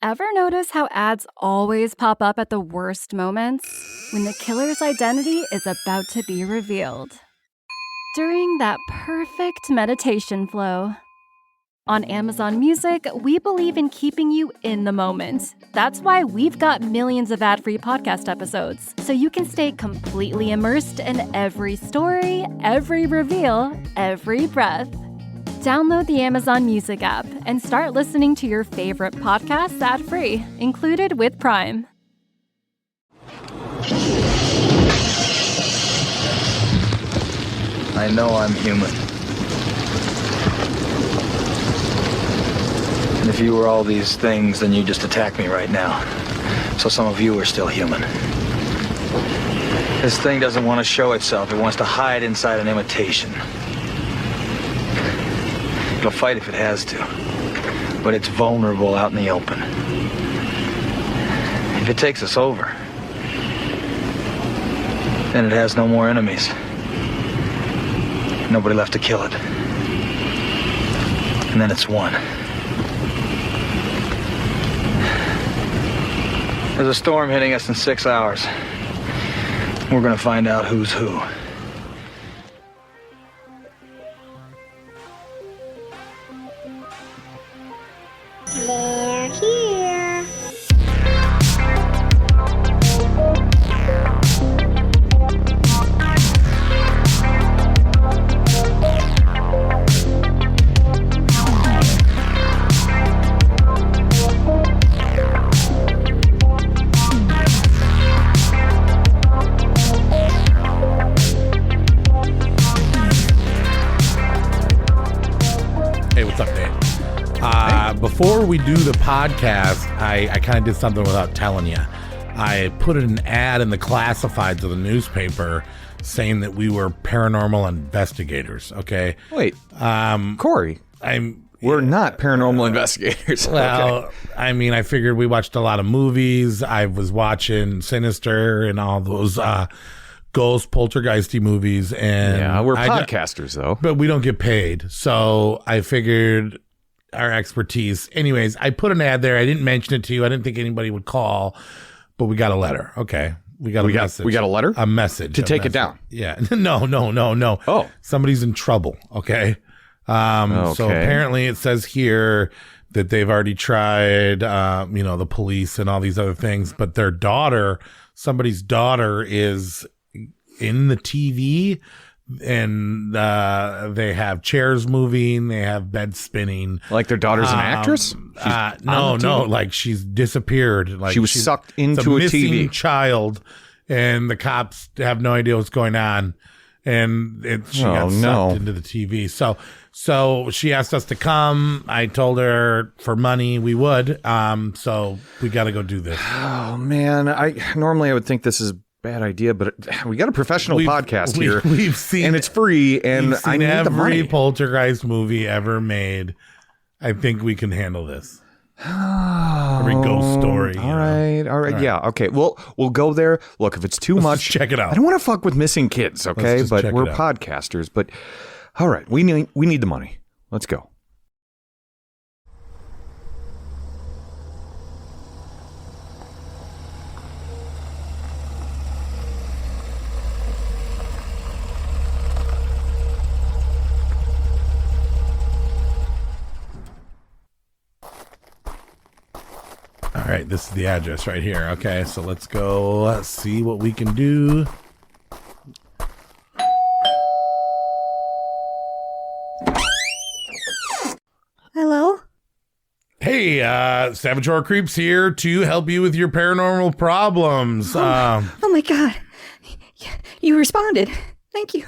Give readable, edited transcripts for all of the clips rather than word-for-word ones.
Ever notice how ads always pop up at the worst moments? When the killer's identity is about to be revealed. During that perfect meditation flow. On Amazon Music, we believe in keeping you in the moment. That's why we've got millions of ad-free podcast episodes, so you can stay completely immersed in every story, every reveal, every breath. Download the Amazon Music app and start listening to your favorite podcasts ad-free, included with Prime. I know I'm human. And if you were all these things, then you'd just attack me right now. So some of you are still human. This thing doesn't want to show itself. It wants to hide inside an imitation. It'll fight if it has to. But it's vulnerable out in the open. If it takes us over, then it has no more enemies. Nobody left to kill it. And then it's won. There's a storm hitting us in 6 hours. We're gonna find out who's who. They're here. Hey, what's up, Nate? Before we do the podcast, I kind of did something without telling you. I put an ad in the classifieds of the newspaper saying that we were paranormal investigators. Okay. Wait, Corey, we're not paranormal investigators. Well, Okay. I mean, I figured we watched a lot of movies. I was watching Sinister and all those ghost poltergeisty movies, and Yeah, we're podcasters though. but we don't get paid. So I figured our expertise. Anyways, I put an ad there. I didn't mention it to you. I didn't think anybody would call, but we got a letter. Okay. We got a message. We got a letter? A message. To take it down? Yeah. No. Oh. Somebody's in trouble. Okay. So apparently it says here that they've already tried, the police and all these other things, but their daughter, somebody's daughter is in the TV, and they have chairs moving, they have beds spinning. Like their daughter's an actress? No, like she's disappeared. Like She was sucked into a missing TV. child, and the cops have no idea what's going on, and she got sucked into the TV. So she asked us to come. I told her for money we would. So we got to go do this. Oh man, normally I would think this is bad idea, but we got a professional podcast here. We've seen, and it's free, and we've seen I need the money. every poltergeist movie ever made. I think we can handle this. Every ghost story. All right. Yeah. Okay. Well, we'll go there. Look, if it's too much, just check it out. I don't want to fuck with missing kids. Okay, just but check we're it out. podcasters. But all right, we need the money. Let's go. All right, this is the address right here. Okay, so let's go see what we can do. Hello? Hey, Savage Horror Creeps here to help you with your paranormal problems. Oh my God. You responded. Thank you.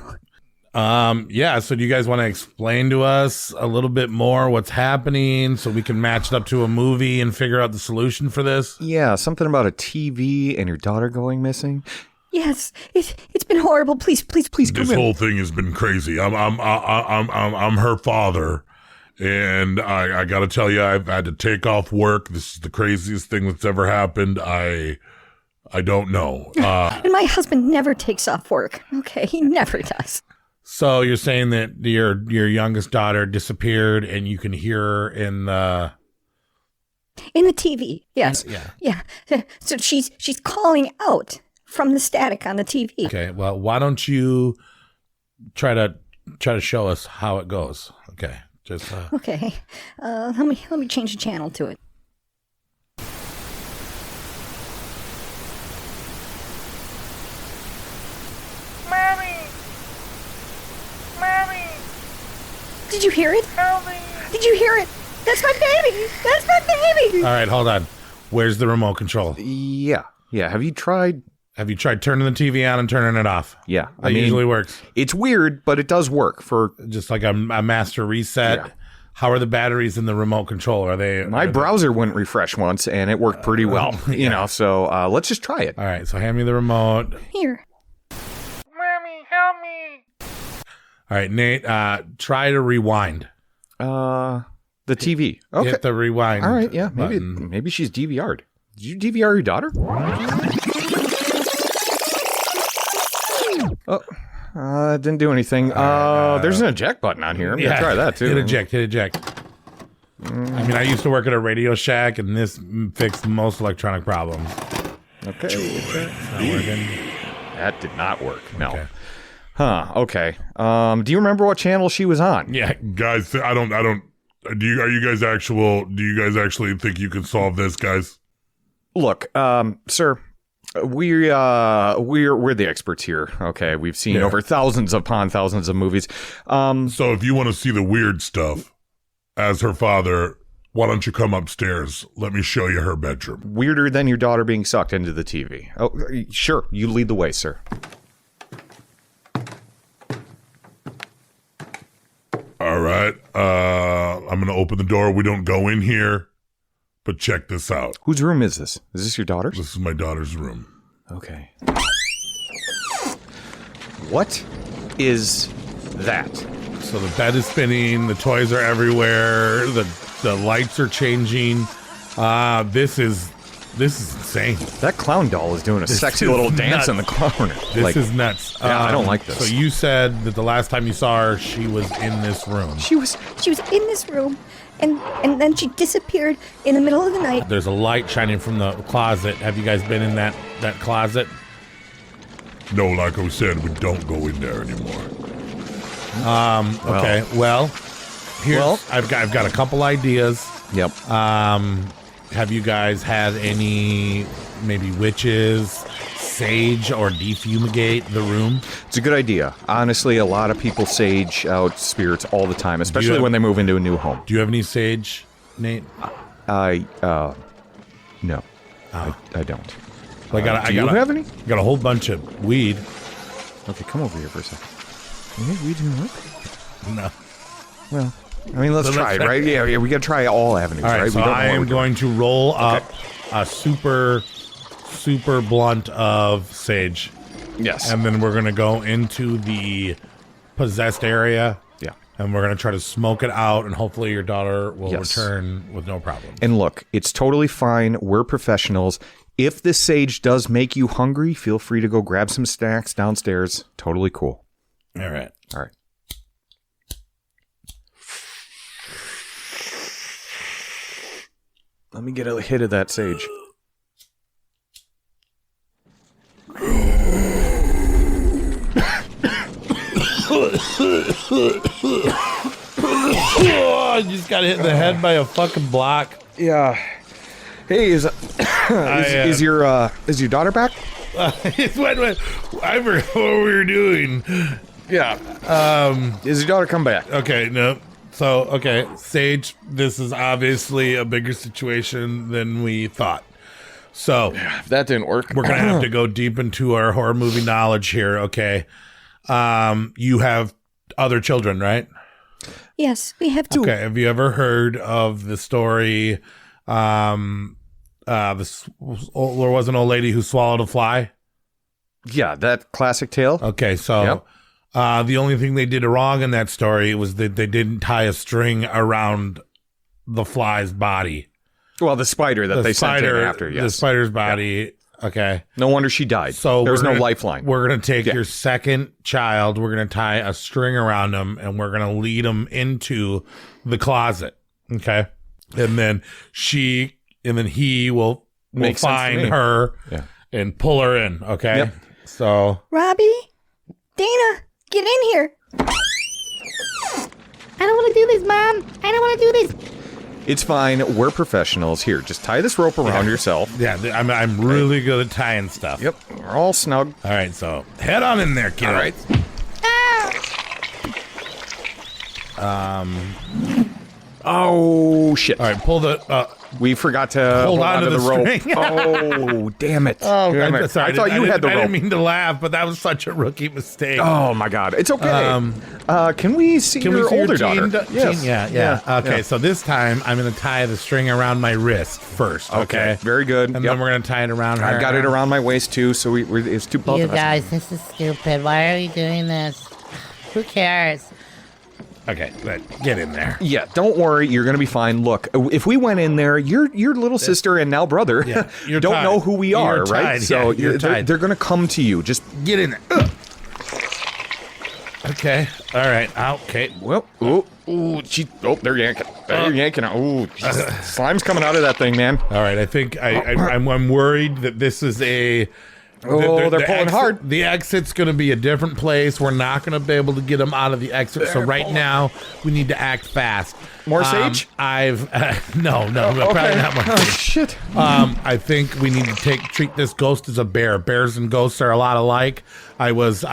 Yeah, so do you guys want to explain to us a little bit more what's happening so we can match it up to a movie and figure out the solution for this? Yeah, something about a TV and your daughter going missing. Yes, it's been horrible. Please come This in. whole thing has been crazy. I'm her father, and I got to tell you, I've had to take off work. This is the craziest thing that's ever happened. I don't know. And my husband never takes off work. Okay, he never does. So you're saying that your youngest daughter disappeared and you can hear her in the In the TV, yes. Yeah. So she's calling out from the static on the TV. Okay, well, why don't you try to show us how it goes? Okay, just Okay, let me change the channel to it. Mommy! Did you hear it? Help me! Did you hear it? That's my baby! That's my baby! All right, hold on. Where's the remote control? Yeah. Have you tried turning the TV on and turning it off? Yeah, That usually works. It's weird, but it does work for Just like a master reset. Yeah. How are the batteries in the remote control? my browser wouldn't refresh once, and it worked pretty well. You know, so let's just try it. All right, so hand me the remote. Here. Mommy, help me. All right, Nate, try to rewind. The TV. Okay. Hit the rewind. All right, yeah. button. Maybe she's DVR'd. Did you DVR your daughter? Oh, it didn't do anything. There's an eject button on here. I'm gonna try that too. Hit eject. I mean, I used to work at a Radio Shack, and this fixed most electronic problems. Okay. It's not working. That did not work. No. Okay. Huh. Okay. Do you remember what channel she was on? Yeah. Guys, I don't. Do you guys actually think you can solve this, guys? Look, sir, we're the experts here. Okay, we've seen over thousands upon thousands of movies. So if you want to see the weird stuff, as her father, why don't you come upstairs? Let me show you her bedroom. Weirder than your daughter being sucked into the TV. Oh, sure. You lead the way, sir. All right. I'm gonna open the door. We don't go in here, but check this out. Whose room is this? Is this your daughter's? This is my daughter's room. Okay. What is that? So the bed is spinning, the toys are everywhere, the lights are changing. This is insane. That clown doll is doing a sexy little dance in the corner. This is nuts. Yeah, I don't like this. So you said that the last time you saw her, she was in this room. She was in this room, and then she disappeared in the middle of the night. There's a light shining from the closet. Have you guys been in that closet? No, like I said, we don't go in there anymore. Okay. Well, I've got a couple ideas. Yep. Have you guys had any maybe witches sage or defumigate the room? It's a good idea. Honestly, a lot of people sage out spirits all the time, especially when they move into a new home. Do you have any sage, Nate? No. I don't. Well, do you have any? Got a whole bunch of weed. Okay, come over here for a second. You think weed didn't work? No. Well, I mean, let's try it, right? Yeah, we got to try all avenues, all right? right? So I am going to roll up a super blunt of sage. Yes. And then we're going to go into the possessed area. Yeah. And we're going to try to smoke it out, and hopefully your daughter will return with no problem. And look, it's totally fine. We're professionals. If this sage does make you hungry, feel free to go grab some snacks downstairs. Totally cool. All right. All right. Let me get a hit of that sage. I just got hit in the head by a fucking block. Yeah. Hey, is your daughter back? I forgot what we were doing. Yeah. Is your daughter come back? Okay, no. So, okay, Sage, this is obviously a bigger situation than we thought. So, if that didn't work, we're going to have to go deep into our horror movie knowledge here, okay? You have other children, right? Yes, we have two. Okay, have you ever heard of the story, there was an old lady who swallowed a fly? Yeah, that classic tale. Okay, so the only thing they did wrong in that story was that they didn't tie a string around the fly's body. Well, the spider that they sent in after, yes. The spider's body, okay. No wonder she died. So there was no lifeline. We're going to take your second child, we're going to tie a string around him, and we're going to lead him into the closet, okay? And then she and then he will Makes sense to find me. her Yeah. and pull her in. Okay. Yep. So Robbie? Dana, get in here. I don't want to do this, Mom. I don't want to do this. It's fine. We're professionals. Here, just tie this rope around yourself. yeah, I'm really good at tying stuff. Yep. We're all snug. All right, so head on in there, kid. All right. Oh, shit. All right, pull the. We forgot to hold on to the rope. string. Oh, damn it. Oh, Damn it. sorry. I thought you had the I rope. didn't mean to laugh, but that was such a rookie mistake. Oh, my God. It's okay. Can we see Can your we see older your daughter? teen? Yes. Yeah. Okay, Yeah. so this time I'm going to tie the string around my wrist first. Okay. Very good. And Yep. then we're going to tie it around her. I've got it around my waist, too, so it's too both You of us. guys, this is stupid. Why are you doing this? Who cares? Okay, but get in there. Yeah, don't worry. You're going to be fine. Look, if we went in there, your little sister and now brother you're don't tied. know who we are, You're right? tied. So Yeah, you're tied. they're going to come to you. Just Get in there. Ugh. Okay. All right. Okay. well, they're yanking. They're yanking. Ooh, slime's coming out of that thing, man. All right. I think I'm worried that this is a. Oh, they're pulling hard. The exit's going to be a different place. We're not going to be able to get them out of the exit. So right now, we need to act fast. More sage? No, probably not more Oh, sage. shit. I think we need to treat this ghost as a bear. Bears and ghosts are a lot alike. I was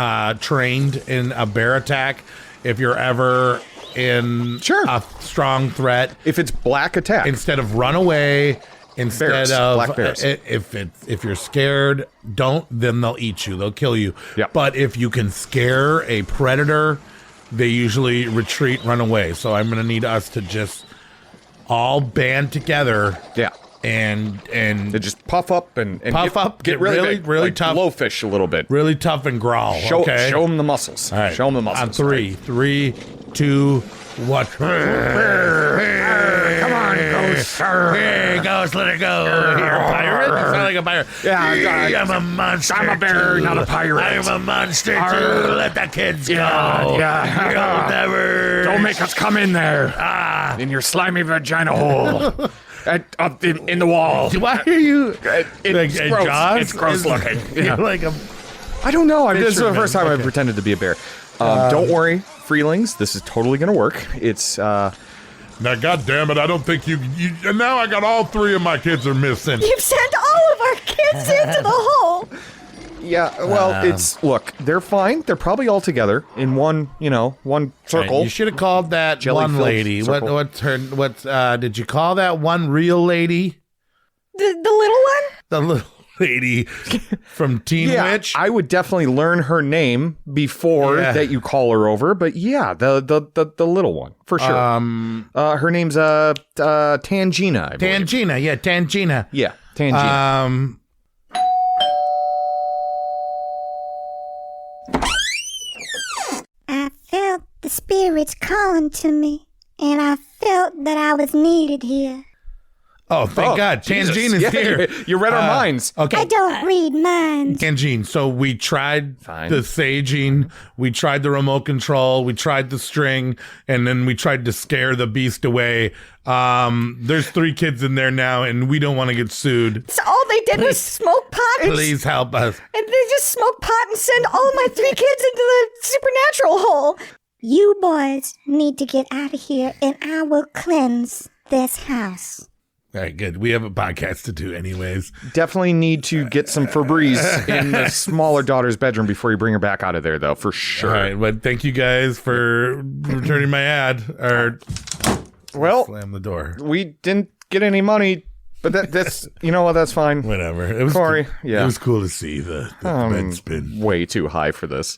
trained in a bear attack. If you're ever in a strong threat, If it's black attack. instead of run away, instead Bears, of black bears. if you're scared, then they'll eat you. They'll kill you. Yep. But if you can scare a predator, they usually retreat, run away. So I'm going to need us to just all band together. Yeah. And They just puff up and Puff up, get get really, really- big, really like tough. blowfish a little bit. really tough and growl. Show okay. them the muscles. All right. Show them the muscles. On three. 3, 2, 1. Come on, ghost. Here, ghost, let it go. You're a pirate? You sound like a pirate. Yeah, I'm a monster. I'm a bear, not a pirate. I'm a monster too. Let the kids go. Yeah. You'll never. Don't make us come in there. In your slimy vagina hole. Up in the wall. Why are you? It's gross. Jaws? It's gross looking. You're like a. I don't know. This is the Fisherman. first time I've Okay. pretended to be a bear. Don't worry, Freelings. This is totally going to work. It's Now, God damn it, I don't think you. And now I got all 3 of my kids are missing. You've sent all of our kids into the hole. yeah. Well, it's look. They're fine. They're probably all together in one circle. You should have called that one Jelly-filled lady. circle. What's her? Did you call that one real lady? The little one? The little lady from Teen Yeah, Witch. I would definitely learn her name before Yeah. that you call her over. But yeah, the little one for sure. Her name's Tangina. I believe. Tangina. Yeah, Tangina. Yeah, Tangina. I felt the spirits calling to me, and I felt that I was needed here. Oh, thank God. Jesus. Tangina's Yeah, here. You read our minds. Okay. I don't read minds. Tangine. So we tried Fine. the saging, we tried the remote control, we tried the string, and then we tried to scare the beast away. There's 3 kids in there now, and we don't want to get sued. So all they did was smoke pot and, Please help us. and they just smoke pot and send all of my 3 kids into the supernatural hole. You boys need to get out of here, and I will cleanse this house. All right, good. We have a podcast to do anyways. Definitely need to get some Febreze in the smaller daughter's bedroom before you bring her back out of there, though, for sure. All right, but thank you guys for returning my ad. Or Well, slam the door. we didn't get any money, but that's you know what? That's fine. Whatever. It was Corey, yeah. It was cool to see the bed spin. Way too high for this.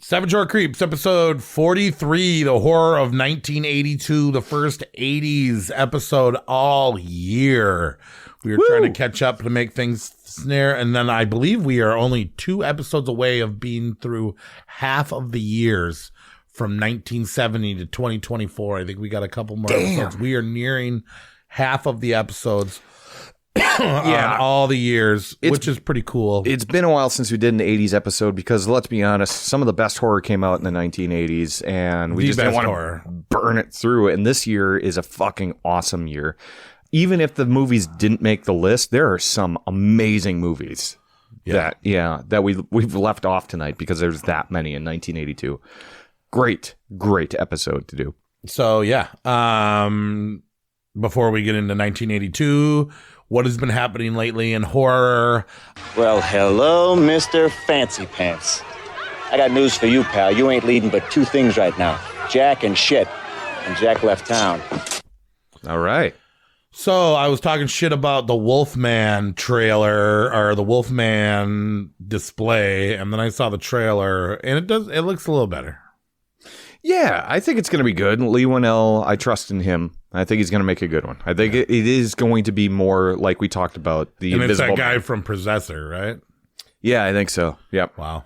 Seven Short Creeps, episode 43, the horror of 1982, the first 80s episode all year. We were trying to catch up to make things snare, and then I believe we are only 2 episodes away of being through half of the years from 1970 to 2024. I think we got a couple more episodes. We are nearing half of the episodes. on all the years, which is pretty cool. It's been a while since we did an 80s episode because, let's be honest, some of the best horror came out in the 1980s, and we just didn't want to burn it through. And this year is a fucking awesome year. Even if the movies didn't make the list, there are some amazing movies that we've left off tonight because there's that many in 1982. Great episode to do. So before we get into 1982, what has been happening lately in horror? Well, hello, Mr. Fancy Pants. I got news for you, pal. You ain't leading but two things right now, Jack and shit. And Jack left town. All right. So I was talking shit about the Wolfman trailer or the Wolfman display, and then I saw the trailer, and it looks a little better. Yeah, I think it's going to be good. Lee Winnell, I trust in him. I think he's going to make a good one. I think it is going to be more like we talked about. The and Invisible it's that guy Man. from Possessor, right? Yeah, I think so. Yep. Wow.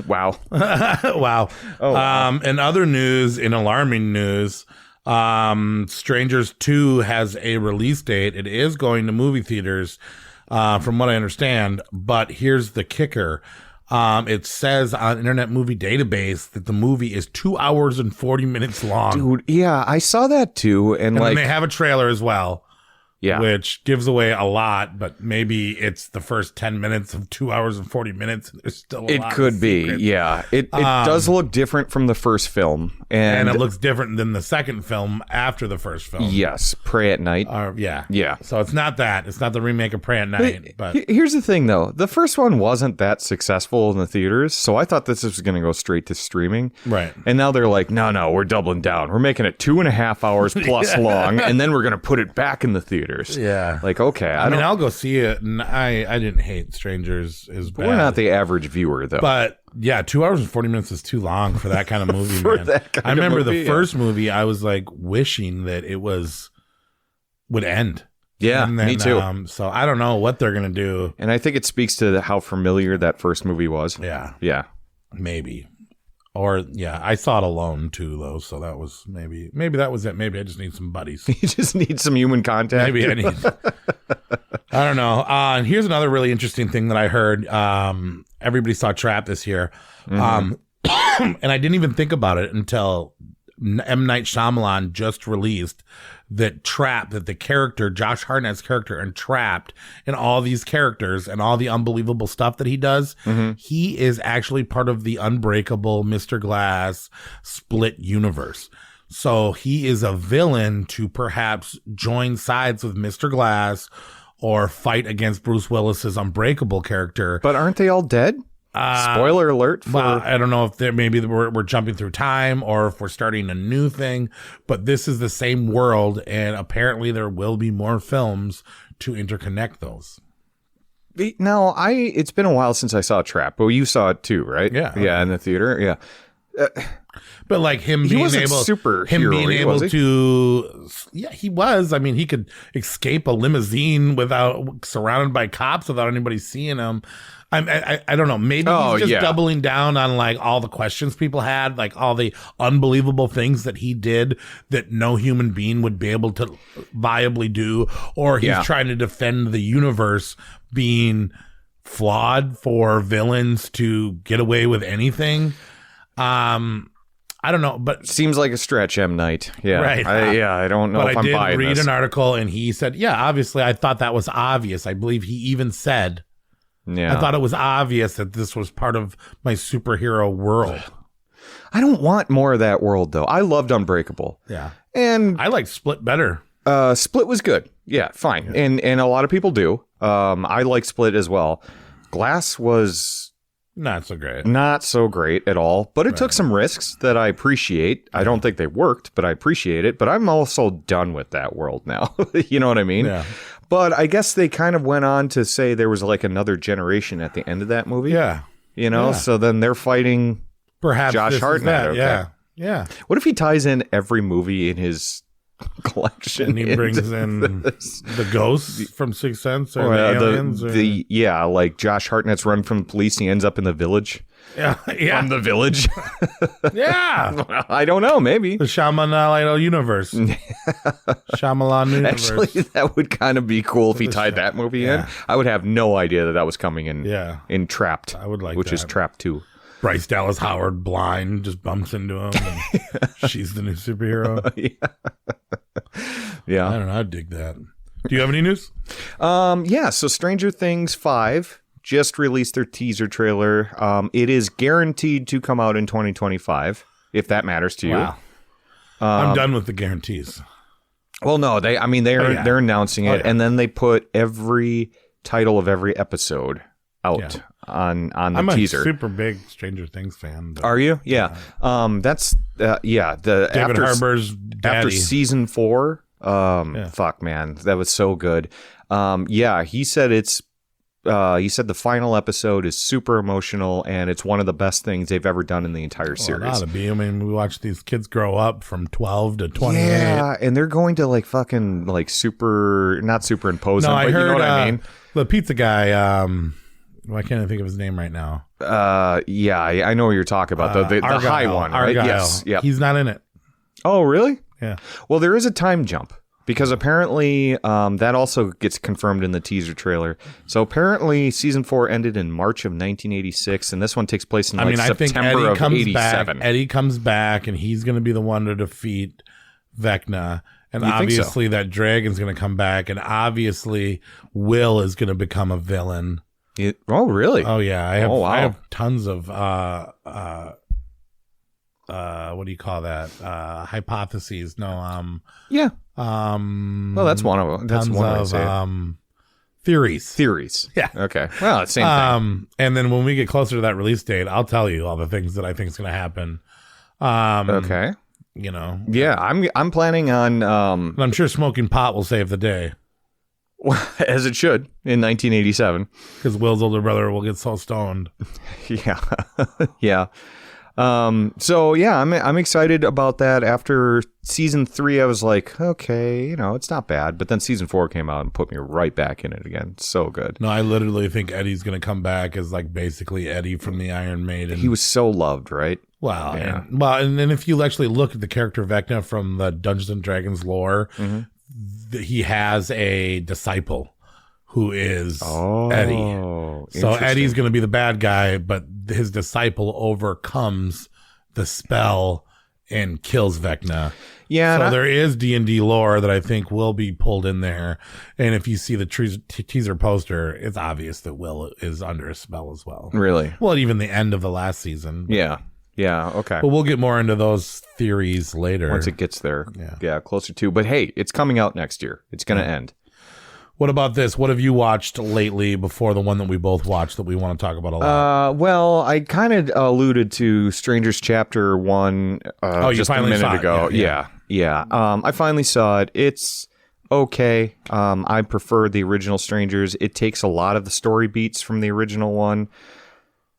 Wow. Wow. Oh, wow. In other news, in alarming news, Strangers 2 has a release date. It is going to movie theaters, from what I understand. But here's the kicker. It says on Internet Movie Database that the movie is 2 hours and 40 minutes long. Dude, yeah, I saw that too. And then they have a trailer as well. Yeah. Which gives away a lot, but maybe it's the first 10 minutes of 2 hours and 40 minutes. There's still a lot. It could be, yeah. It does look different from the first film. And it looks different than the second film after the first film. Yes, Pray at Night. Yeah. So it's not that. It's not the remake of Pray at Night. But here's the thing, though. The first one wasn't that successful in the theaters, so I thought this was going to go straight to streaming. Right. And now they're like, no, we're doubling down. We're making it 2.5 hours plus long, and then we're going to put it back in the theaters. Yeah. Like, okay. I mean, I'll go see it, and I didn't hate Strangers as bad. We're not the average viewer, though. But yeah, 2 hours and 40 minutes is too long for that kind of movie, man. I remember the first movie, I was like wishing that it would end. Yeah, and then, me too. So I don't know what they're going to do. And I think it speaks to how familiar that first movie was. Yeah. Yeah. Maybe. Or, yeah, I saw it alone, too, though, so that was maybe that was it. Maybe I just need some buddies. You just need some human contact. Maybe I need... I don't know. And here's another really interesting thing that I heard. Everybody saw Trap this year. Mm-hmm. And I didn't even think about it until M. Night Shyamalan just released that the character, Josh Hartnett's character in Trapped, and all these characters and all the unbelievable stuff that he does, he is actually part of the Unbreakable Mr. Glass split universe. So he is a villain to perhaps join sides with Mr. Glass or fight against Bruce Willis's Unbreakable character. But aren't they all dead? Spoiler alert. Well, I don't know if maybe we're jumping through time or if we're starting a new thing, but this is the same world, and apparently there will be more films to interconnect those. Now, it's been a while since I saw Trap, but you saw it too, right? Yeah. Yeah, in the theater. Yeah. But like him being able to, yeah, he was. I mean, he could escape a limousine surrounded by cops without anybody seeing him. I don't know. Maybe he's just doubling down on like all the questions people had, like all the unbelievable things that he did that no human being would be able to viably do, or he's trying to defend the universe being flawed for villains to get away with anything. I don't know, but seems like a stretch, M. Night. Yeah, right. I don't know if I'm buying this. But I did read an article, and he said, "Yeah, obviously, I thought that was obvious." I believe he even said, "I thought it was obvious that this was part of my superhero world." I don't want more of that world, though. I loved Unbreakable. Yeah, and I liked Split better. Split was good. Yeah, fine, and a lot of people do. I like Split as well. Glass was. Not so great. Not so great at all. But it took some risks that I appreciate. I don't think they worked, but I appreciate it. But I'm also done with that world now. You know what I mean? Yeah. But I guess they kind of went on to say there was like another generation at the end of that movie. Yeah. You know, so then they're fighting perhaps Josh Hartnett. Okay. Yeah. What if he ties in every movie in his collection. And he brings in the ghosts from Sixth Sense or the aliens. Like Josh Hartnett's run from the police. He ends up in the village. Yeah. From the village. Yeah. I don't know. Maybe the Shyamalan universe. Shyamalan universe. Actually, that would kind of be cool if he tied that movie in. I would have no idea that was coming in. Yeah. In Trapped. I would like which is Trapped 2. Bryce Dallas Howard, blind, just bumps into him. And she's the new superhero. Yeah. I don't know. I dig that. Do you have any news? So Stranger Things 5 just released their teaser trailer. It is guaranteed to come out in 2025, if that matters to you. Wow. I'm done with the guarantees. Well, no, they're announcing it, and then they put every title of every episode out on the I'm teaser. I'm a super big Stranger Things fan. But, Are you? Yeah. That's the David Harbour's daddy. After season 4. Fuck, man, that was so good. He said he said the final episode is super emotional and it's one of the best things they've ever done in the entire series. It ought to be. I mean, we watch these kids grow up from 12 to 28. Yeah, and they're going to like fucking like not superimpose them, but you know what I mean? The pizza guy, why can't I think of his name right now? I know what you're talking about. The high one, right? Argyle. Yes. Yep. He's not in it. Oh, really? Yeah. Well, there is a time jump. Because apparently that also gets confirmed in the teaser trailer. So apparently season 4 ended in March of 1986, and this one takes place in September of 87. Eddie comes back, and he's going to be the one to defeat Vecna. And obviously that dragon's going to come back, and obviously Will is going to become a villain. Oh, really? Oh, yeah. I have tons of what do you call that? Hypotheses. No, yeah. Well, that's one of them. That's one of theories. Theories. Yeah. Okay. Well, it's same thing. And then when we get closer to that release date, I'll tell you all the things that I think is going to happen. Okay. You know. Yeah, I'm planning on. And I'm sure smoking pot will save the day. As it should in 1987. Because Will's older brother will get so stoned. Yeah. Yeah. I'm excited about that. After season 3, I was like, okay, it's not bad. But then season 4 came out and put me right back in it again. So good. No, I literally think Eddie's going to come back as like basically Eddie from the Iron Maiden. He was so loved, right? Wow. Yeah. And then if you actually look at the character Vecna from the Dungeons and Dragons lore, he has a disciple who is Eddie. So Eddie's going to be the bad guy, but his disciple overcomes the spell and kills Vecna. Yeah. So there is D&D lore that I think will be pulled in there. And if you see the teaser poster, it's obvious that Will is under a spell as well. Really? Well, even the end of the last season. Yeah. Yeah. Okay. But we'll get more into those theories later. Once it gets there. Yeah. Closer to. But hey, it's coming out next year. It's going to end. What about this? What have you watched lately before the one that we both watched that we want to talk about a lot? Well, I kind of alluded to Strangers Chapter 1 just a minute ago. Yeah. I finally saw it. It's okay. I prefer the original Strangers. It takes a lot of the story beats from the original one.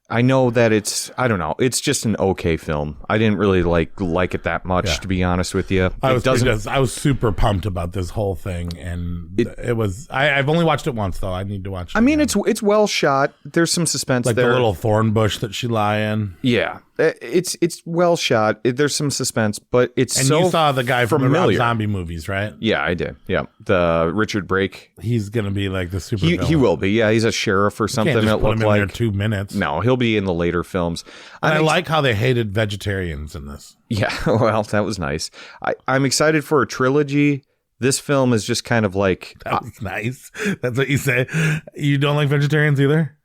I know that I don't know. It's just an okay film. I didn't really like it that much, to be honest with you. I was super pumped about this whole thing, and it was. I've only watched it once, though. I need to watch it. I mean, it's well shot. There's some suspense like there. The little thorn bush that she lie in. Yeah, it's well shot. There's some suspense, but it's and so you saw the guy from the Rob Zombie movies, right? Yeah, I did. Yeah, the Richard Brake. He's gonna be like the super. He will be. Yeah, he's a sheriff or something. You can't just put him in like there 2 minutes. No, he'll be in the later films. And I like how they hated vegetarians in this. Yeah, well, that was nice. I'm excited for a trilogy. This film is just kind of like... That was nice. That's what you say. You don't like vegetarians either?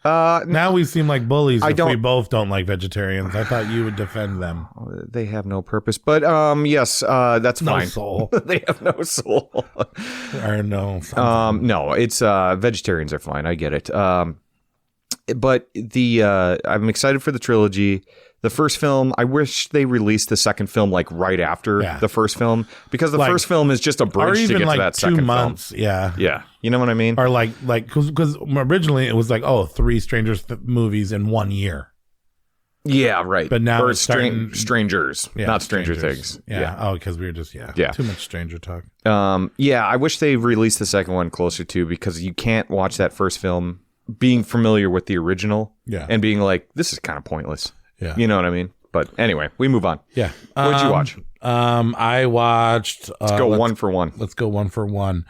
Now we seem like bullies if we both don't like vegetarians. I thought you would defend them. They have no purpose. But yes, that's fine. No soul. They have no soul. Or no something. No, it's vegetarians are fine. I get it. But I'm excited for the trilogy. The first film, I wish they released the second film like right after the first film, because the first film is just a bridge to get to that second 2 months. film. Yeah. You know what I mean? Or because originally it was like 3 Strangers movies in 1 year. Yeah, right. But now or it's starting, strangers, not Stranger Things. Yeah. Oh, because we were just too much stranger talk. Yeah, I wish they released the second one closer too, because you can't watch that first film being familiar with the original and being like, this is kind of pointless. Yeah. You know what I mean? But anyway, we move on. Yeah. What did you watch? I watched. Let's go one for one. Let's go one for one.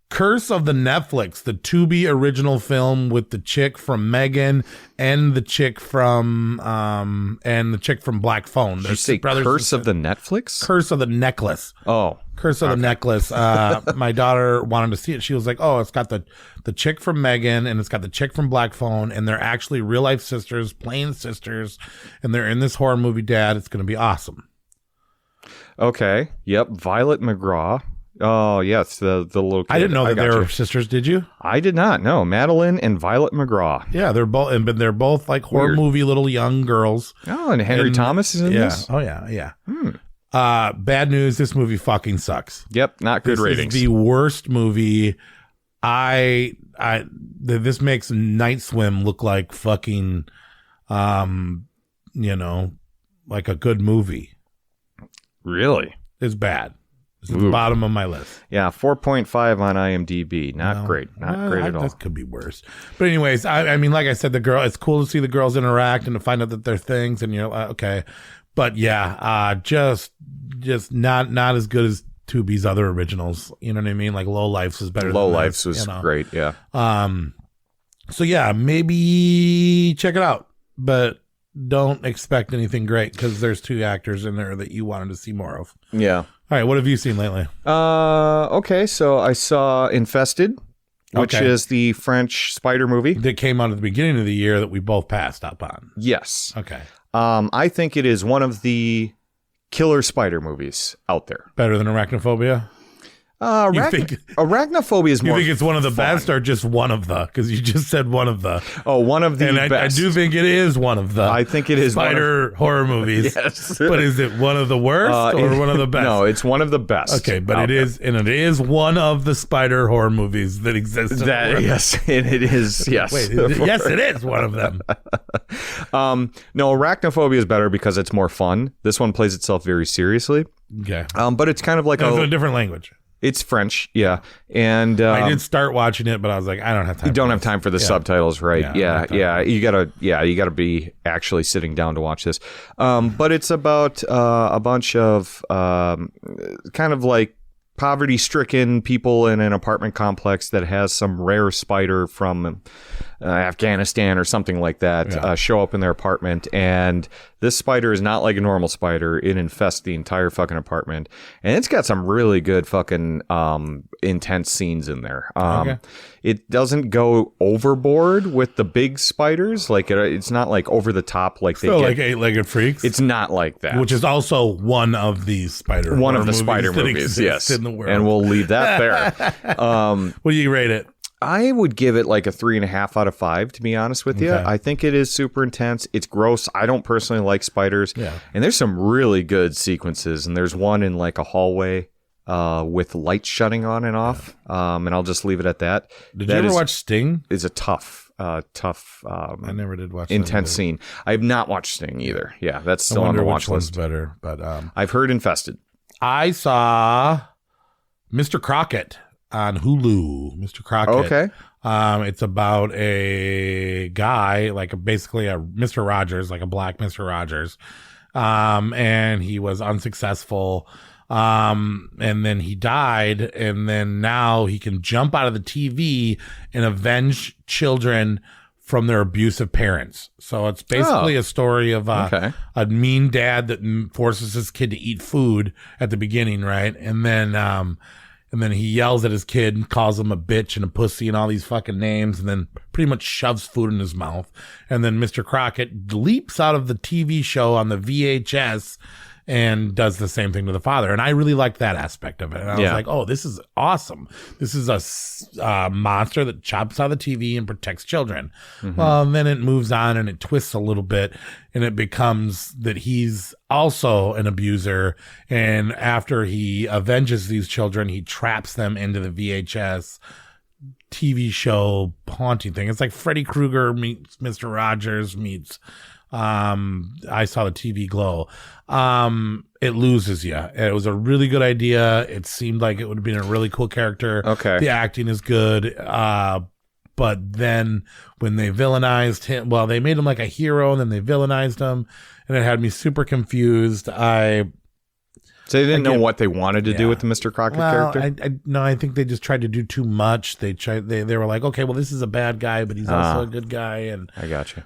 Curse of the Netflix, the Tubi original film with the chick from Megan and the chick from Black Phone. Did you say Curse of the Netflix? Curse of the Necklace. Oh. Curse of the Necklace. My daughter wanted to see it. She was like, oh, it's got the chick from Megan and it's got the chick from Black Phone, and they're actually real life sisters, plain sisters, and they're in this horror movie, Dad. It's going to be awesome. Okay. Yep. Violet McGraw. Oh, yes, the little kid. I didn't know that they were sisters, did you? I did not know. Madeline and Violet McGraw. Yeah, they're both like horror movie little young girls. Oh, and Henry Thomas is in this? Oh, yeah. Bad news, this movie fucking sucks. Yep, not good ratings. This is the worst movie. This makes Night Swim look like fucking, like a good movie. Really? It's bad. It's at the bottom of my list. Yeah, 4.5 on IMDb. Not great. Not great at all. That could be worse. But anyways, I mean, like I said, it's cool to see the girls interact and to find out that they're things, and you're like, okay. But yeah, just not as good as Tubi's other originals. You know what I mean? Like Low Lifes is better. Low Lifes was great. Yeah. So yeah, maybe check it out, but don't expect anything great because there's two actors in there that you wanted to see more of. Yeah. All right, what have you seen lately? Okay, so I saw Infested, which is the French spider movie that came out at the beginning of the year that we both passed up on. Yes. Okay. I think it is one of the killer spider movies out there. Better than Arachnophobia? Arachnophobia is more. You think it's one of the fun. best or just one of the? Because you just said one of the. Oh, one of the and best. I do think it is one of the. I think it is spider horror movies. Yes. But is it one of the worst or one of the best? No, it's one of the best. Okay, but it is one of the spider horror movies that exist. Yes, and it is. Yes. Wait, yes, it is one of them. No, Arachnophobia is better because it's more fun. This one plays itself very seriously. Okay. But it's kind of like it's in a different language. It's French, yeah, and I did start watching it, but I was like, I don't have time. You don't have time for the subtitles, right? Yeah. You gotta be actually sitting down to watch this. But it's about a bunch of kind of like poverty-stricken people in an apartment complex that has some rare spider from Afghanistan or something like that show up in their apartment, and this spider is not like a normal spider. It infests the entire fucking apartment, and it's got some really good fucking intense scenes in there. It doesn't go overboard with the big spiders, like it's not like over the top like like Eight-Legged Freaks. It's not like that, which is also one of the spider movies, yes, in the world. And we'll leave that there. What do you rate it? I would give it like a 3.5 out of 5, to be honest with you. I think it is super intense. It's gross. I don't personally like spiders. Yeah. And there's some really good sequences. And there's one in like a hallway with lights shutting on and off. And I'll just leave it at that. Did you ever watch Sting? It's a tough. I never did watch intense scene. I have not watched Sting either. Yeah, that's still on the watch list. Better, but I've heard Infested. I saw Mr. Crockett on Hulu. Mr. Crockett. Okay. It's about a guy, like basically a Mr. Rogers, like a black Mr. Rogers. And he was unsuccessful. And then he died, and then now he can jump out of the TV and avenge children from their abusive parents. So it's basically a story of a mean dad that forces his kid to eat food at the beginning, right? And then he yells at his kid and calls him a bitch and a pussy and all these fucking names, and then pretty much shoves food in his mouth. And then Mr. Crockett leaps out of the TV show on the VHS and does the same thing to the father. And I really liked that aspect of it. And I was like, oh, this is awesome. This is a monster that chops out of the TV and protects children. Mm-hmm. Well, and then it moves on and it twists a little bit, and it becomes that he's also an abuser. And after he avenges these children, he traps them into the VHS TV show haunting thing. It's like Freddy Krueger meets Mr. Rogers meets I saw the TV glow. It loses you. It was a really good idea. It seemed like it would have been a really cool character. Okay. The acting is good. But then when they villainized him, well, they made him like a hero and then they villainized him and it had me super confused. So they didn't know what they wanted to do with the Mr. Crockett character? I think they just tried to do too much. They were like, okay, well, this is a bad guy, but he's also a good guy. And I got you.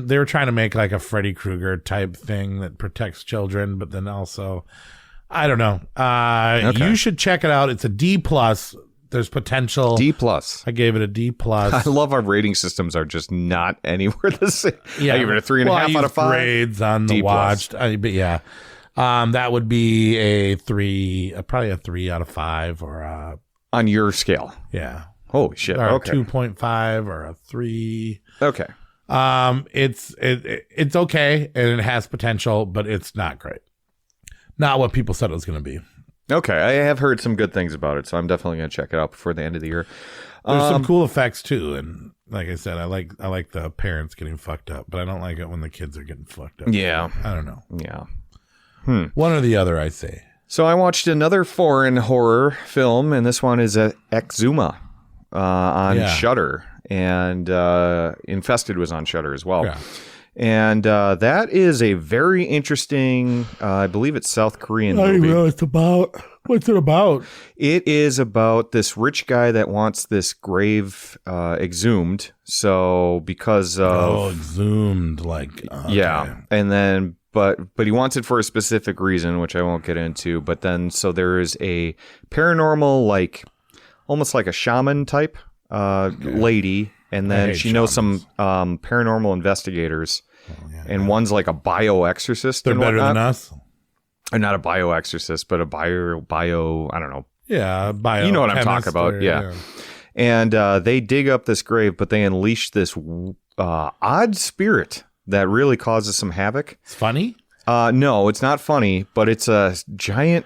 They were trying to make like a Freddy Krueger type thing that protects children, but then also, I don't know. You should check it out. It's a D+. There's potential. D+. I gave it a D+. I love our rating systems are just not anywhere the same. Yeah. I give it a 3.5 out of 5. Grades on the watched. But yeah. That would be a 3, probably a 3 out of 5 or on your scale. Yeah. Holy shit. Or Okay. a 2.5 or a 3. Okay. It's okay and it has potential, but it's not great. Not what people said it was going to be. Okay. I have heard some good things about it, so I'm definitely going to check it out before the end of the year. There's some cool effects too, and like I said, I like the parents getting fucked up, but I don't like it when the kids are getting fucked up. Yeah. I don't know. Yeah. One or the other, I say. So I watched another foreign horror film, and this one is Exuma on Shudder, and Infested was on Shudder as well. Yeah. And that is a very interesting, I believe it's South Korean movie. I don't know what's it about? It is about this rich guy that wants this grave exhumed. So because of... exhumed, like... Okay. Yeah, and then... But he wants it for a specific reason, which I won't get into. But then, so there is a paranormal, like, almost like a shaman type lady. And then she knows some paranormal investigators. And one's like a bioexorcist. They're better than us? Or not a bioexorcist, but a bio, I don't know. Yeah, bio. You know what I'm talking about. Yeah. And they dig up this grave, but they unleash this odd spirit that really causes some havoc. It's funny? No, it's not funny, but it's a giant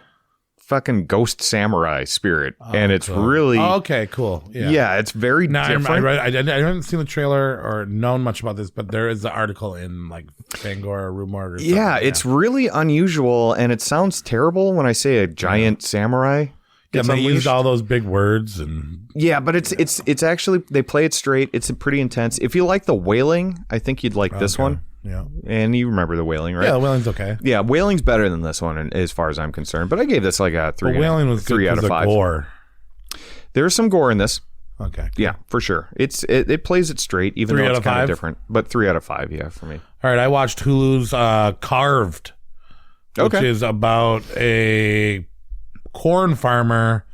fucking ghost samurai spirit. And it's really... Oh, okay, cool. Yeah, it's very different. I haven't seen the trailer or known much about this, but there is an article in like Fangor or Rumor or something. Yeah, it's really unusual, and it sounds terrible when I say a giant samurai. Yeah, they used all those big words and... Yeah, but it's actually, they play it straight. It's pretty intense. If you like The Wailing, I think you'd like this one. Yeah. And you remember The Wailing, right? Yeah, The Wailing's okay. Yeah, Wailing's better than this one as far as I'm concerned. But I gave this like a 3. The Wailing was 3 out of 5. Gore. There's some gore in this. Okay. Cool. Yeah, for sure. It plays it straight, even 3 though out it's of kind 5? of different. But 3 out of 5, yeah, for me. All right, I watched Hulu's Carved, which is about a corn farmer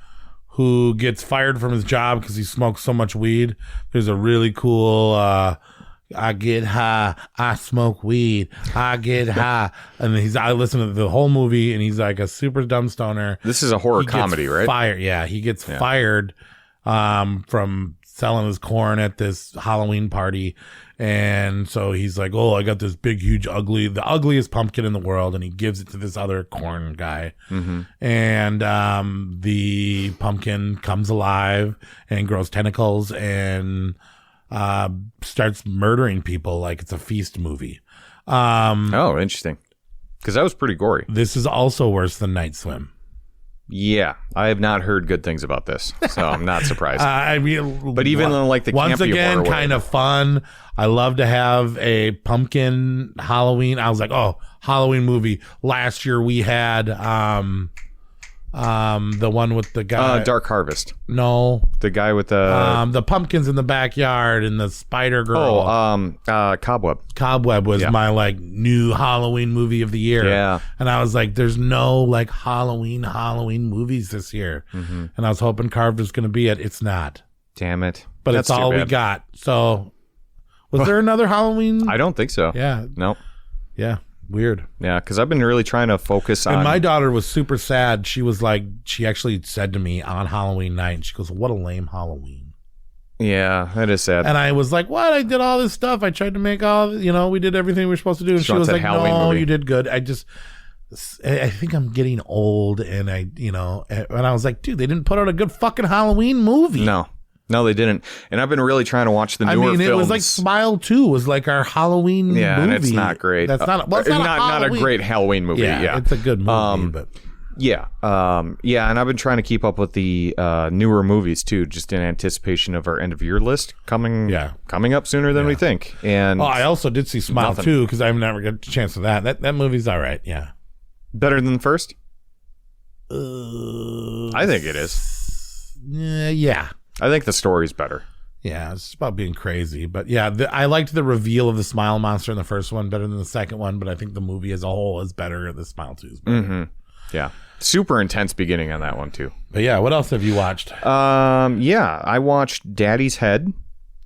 who gets fired from his job because he smokes so much weed. There's a really cool I get high, I smoke weed, I get high. And I listen to the whole movie and he's like a super dumb stoner. This is a horror comedy, right? Fired. Yeah, he gets fired from selling his corn at this Halloween party. And so he's like, oh, I got this big, huge, the ugliest pumpkin in the world. And he gives it to this other corn guy. Mm-hmm. And the pumpkin comes alive and grows tentacles and starts murdering people like it's a feast movie. Oh, interesting. Because that was pretty gory. This is also worse than Night Swim. Yeah, I have not heard good things about this, so I'm not surprised. I mean, but even though like the once campy again, horror kind of fun. I love to have a pumpkin Halloween. I was like, oh, Halloween movie. Last year we had the one with the guy, Dark Harvest. No, the guy with the pumpkins in the backyard and the spider girl. Cobweb. Cobweb was my like new Halloween movie of the year. Yeah, and I was like, there's no like Halloween movies this year, and I was hoping Carved was going to be it. It's not. Damn it! But that's all we got. So, was there another Halloween? I don't think so. Yeah. No. Yeah. Weird. Yeah, because I've been really trying to focus on... And my daughter was super sad. She was like, she actually said to me on Halloween night, and she goes, what a lame Halloween. Yeah, that is sad. And I was like, what? I did all this stuff. I tried to make we did everything we were supposed to do. And she was like, no, you did good. I think I'm getting old and and I was like, dude, they didn't put out a good fucking Halloween movie. No. No, they didn't. And I've been really trying to watch the newer films. It was like Smile 2 was like our Halloween movie. And it's not great. That's not, not a great Halloween movie. Yeah, it's a good movie, but... Yeah. And I've been trying to keep up with the newer movies too, just in anticipation of our end of year list coming up sooner than we think. And I also did see Smile 2 because I've never got a chance of that. That movie's all right. Yeah. Better than the first? I think it is. Yeah. I think the story's better. Yeah, it's about being crazy. But yeah, I liked the reveal of the Smile Monster in the first one better than the second one, but I think the movie as a whole is better. The Smile 2 is better. Mm-hmm. Yeah. Super intense beginning on that one, too. But yeah, what else have you watched? I watched Daddy's Head.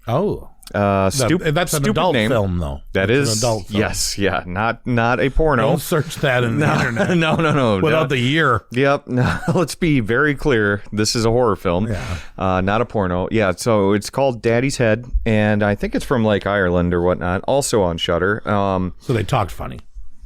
Oh. That's an adult film, though. That is an adult film. Yes, yeah, not a porno. Don't search that in the internet. No. Without the year. Yep. No, let's be very clear. This is a horror film, not a porno. Yeah, so it's called Daddy's Head, and I think it's from like Ireland or whatnot. Also on Shudder. So they talked funny.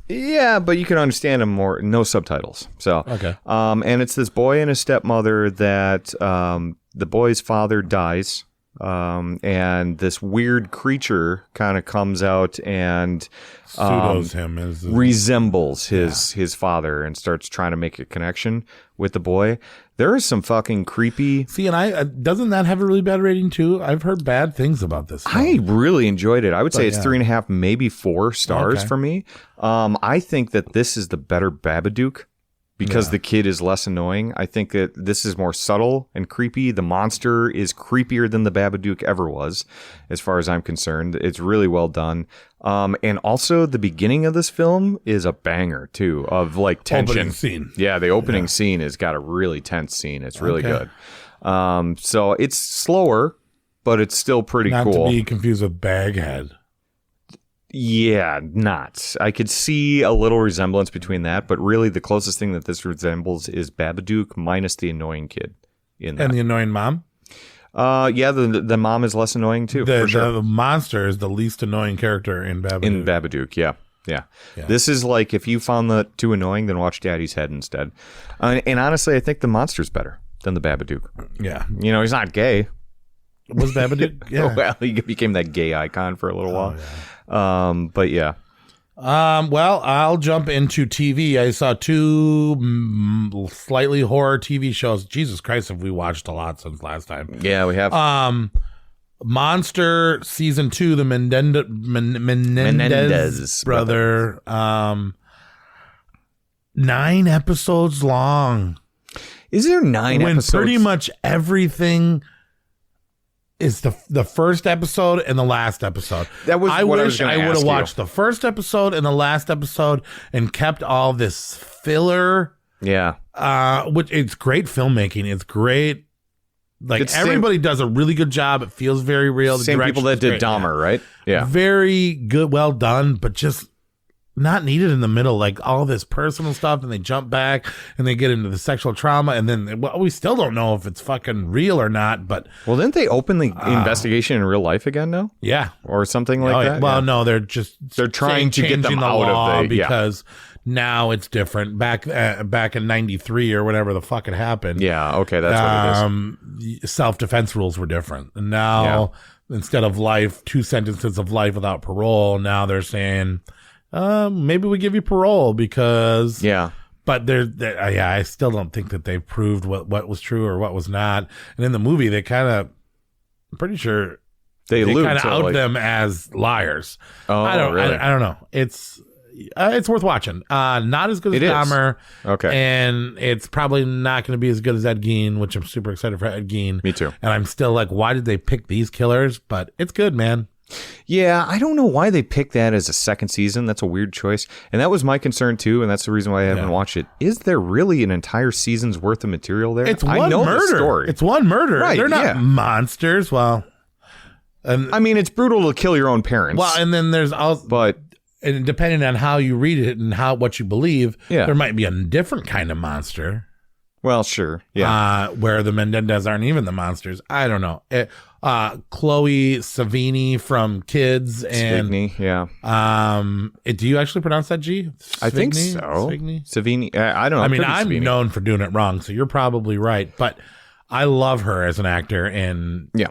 Yeah, but you can understand them more. No subtitles. So okay. And it's this boy and his stepmother that the boy's father dies. And this weird creature kind of comes out and resembles his father and starts trying to make a connection with the boy. There is some fucking creepy. See, and doesn't that have a really bad rating too? I've heard bad things about this film. I really enjoyed it. I would say it's 3.5, maybe 4 stars for me. I think that this is the better Babadook. Because the kid is less annoying. I think that this is more subtle and creepy. The monster is creepier than the Babadook ever was, as far as I'm concerned. It's really well done. And also, the beginning of this film is a banger, too, of like tension. Opening scene. Yeah, the opening scene has got a really tense scene. It's really good. So it's slower, but it's still pretty cool. Not to be confused with Baghead. Yeah, not. I could see a little resemblance between that, but really the closest thing that this resembles is Babadook minus the annoying kid in that. And the annoying mom? Yeah, the mom is less annoying too, for sure. The monster is the least annoying character in Babadook. In Babadook, yeah. This is like, if you found the too annoying, then watch Daddy's Head instead. And honestly, I think the monster's better than the Babadook. Yeah. You know, he's not gay. Was Babadook? Yeah. Well, he became that gay icon for a little while. Yeah. But yeah. Well, I'll jump into TV. I saw 2 slightly horror TV shows. Jesus Christ, have we watched a lot since last time? Yeah, we have. Monster season 2, the Menendez brother. 9 episodes long. Is there 9 episodes? When pretty much everything is the first episode and the last episode. That was I what wish I would have watched you. the first episode and the last episode and kept all this filler. Yeah. Which it's great filmmaking. It's great. Like It's everybody does a really good job. It feels very real. The Same people that direction's did great. Dahmer, right? Yeah. Very good, well done, but just not needed in the middle. Like all this personal stuff, and they jump back and they get into the sexual trauma, and then we still don't know if it's fucking real or not. But Well, didn't they open the investigation in real life again now? yeah, Or something like that? Well, Yeah. no, they're trying to get them changing the out law of the because now it's different. Back in '93 or whatever the fuck it happened. Yeah, okay, that's what it is. Self-defense rules were different, and now instead of life, 2 sentences of life without parole, now they're saying, maybe we give you parole because But I still don't think that they proved what was true or what was not. And in the movie, they kind of, I'm pretty sure they kind of out them as liars. Oh, I don't know. It's worth watching. Not as good as Dahmer. Okay. And it's probably not going to be as good as Ed Gein, which I'm super excited for Ed Gein. Me too. And I'm still like, why did they pick these killers? But it's good, man. Yeah, I don't know why they picked that as a second season. That's a weird choice. And that was my concern too, and that's the reason why I haven't watched it. Is there really an entire season's worth of material there? It's one murder. It's one murder. Right, they're not monsters. Well, I mean, it's brutal to kill your own parents. Well, and then there's also, and depending on how you read it and what you believe, there might be a different kind of monster. Well, sure. Yeah. Where the Menendez aren't even the monsters. I don't know. Chloe Savini from Kids and Savini, yeah. Do you actually pronounce that G? I think so. Savini. I don't know. I mean, I'm known for doing it wrong, so you're probably right. But I love her as an actor, and yeah,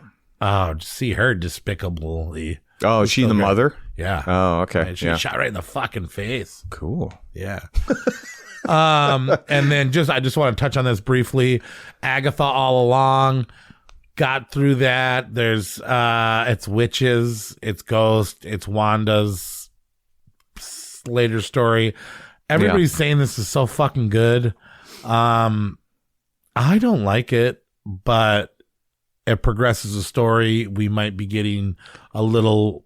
see her despicably. Oh, is she the mother? Yeah. Oh, okay. And she shot right in the fucking face. Cool. Yeah. And then I just want to touch on this briefly. Agatha all along got through that. There's it's witches, it's ghosts, it's Wanda's later story. Everybody's saying this is so fucking good. I don't like it, but it progresses the story. We might be getting a little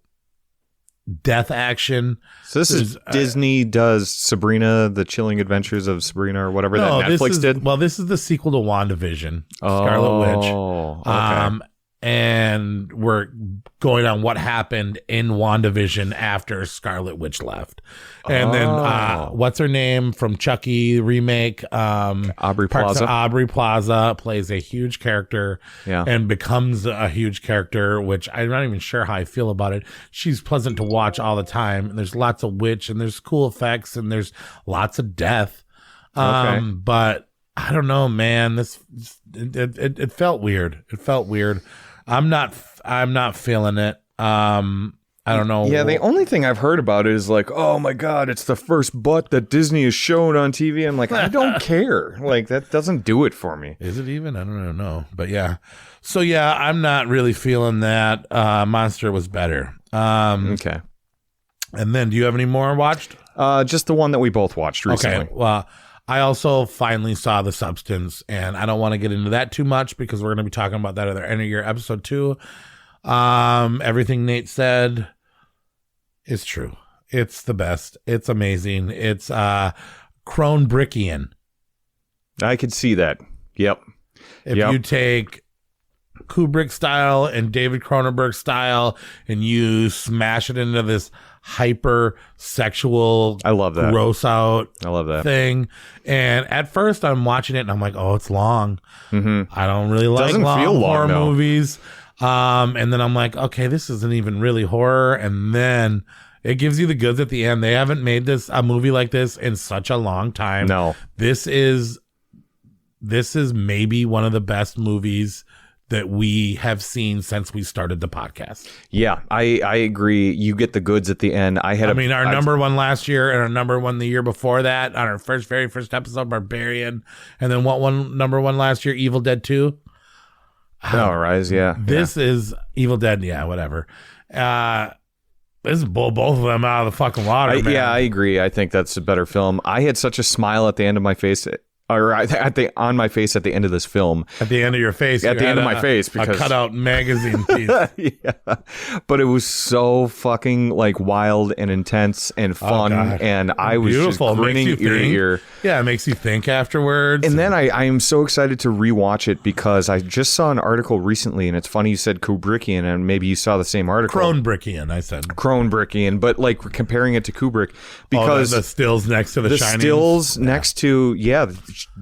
death action. So this is Disney does Sabrina, The Chilling Adventures of Sabrina, or whatever that Netflix did. Well, this is the sequel to WandaVision, Scarlet Witch. Okay. And we're going on what happened in WandaVision after Scarlet Witch left. And then what's her name from Chucky remake? Aubrey Plaza. Aubrey Plaza plays a huge character and becomes a huge character, which I'm not even sure how I feel about it. She's pleasant to watch all the time. And there's lots of witch and there's cool effects and there's lots of death. But I don't know, man. It felt weird. It felt weird. I'm not feeling it. I don't know. Yeah, the only thing I've heard about it is like, oh my God, it's the first butt that Disney has shown on TV. I'm like, I don't care. Like, that doesn't do it for me. Is it even? I don't know. But yeah. So yeah, I'm not really feeling that. Monster was better. Okay. And then do you have any more watched? Just the one that we both watched recently. Okay. Well, I also finally saw The Substance, and I don't want to get into that too much because we're going to be talking about that at the end of your episode 2. Everything Nate said is true. It's the best. It's amazing. It's Cronenbergian. I could see that. Yep. If you take Kubrick style and David Cronenberg style and you smash it into this hyper sexual, I love that, gross out, I love that thing. And at first I'm watching it and I'm like, oh, it's long. I don't really like long horror movies. And then I'm like, okay, this isn't even really horror. And then it gives you the goods at the end. They haven't made a movie like this in such a long time. No, this is maybe one of the best movies that we have seen since we started the podcast. Yeah, I agree. You get the goods at the end. Our number one last year and our number one the year before that on our very first episode, Barbarian. And then number one last year, Evil Dead 2. Rise, yeah. This is Evil Dead, whatever. This is both of them out of the fucking water, man. Yeah, I agree. I think that's a better film. I had such a smile at the end of my face. Or on my face at the end of this film. At the end of your face. At the end of my face. Because a cutout magazine piece. Yeah. But it was so fucking like wild and intense and fun. And I was just grinning ear to ear. Yeah, it makes you think afterwards. And then I am so excited to rewatch it because I just saw an article recently, and it's funny you said Kubrickian, and maybe you saw the same article. Cronenbergian, I said. Cronenbergian, but like comparing it to Kubrick. Because the stills next to the Shining. The stills next to,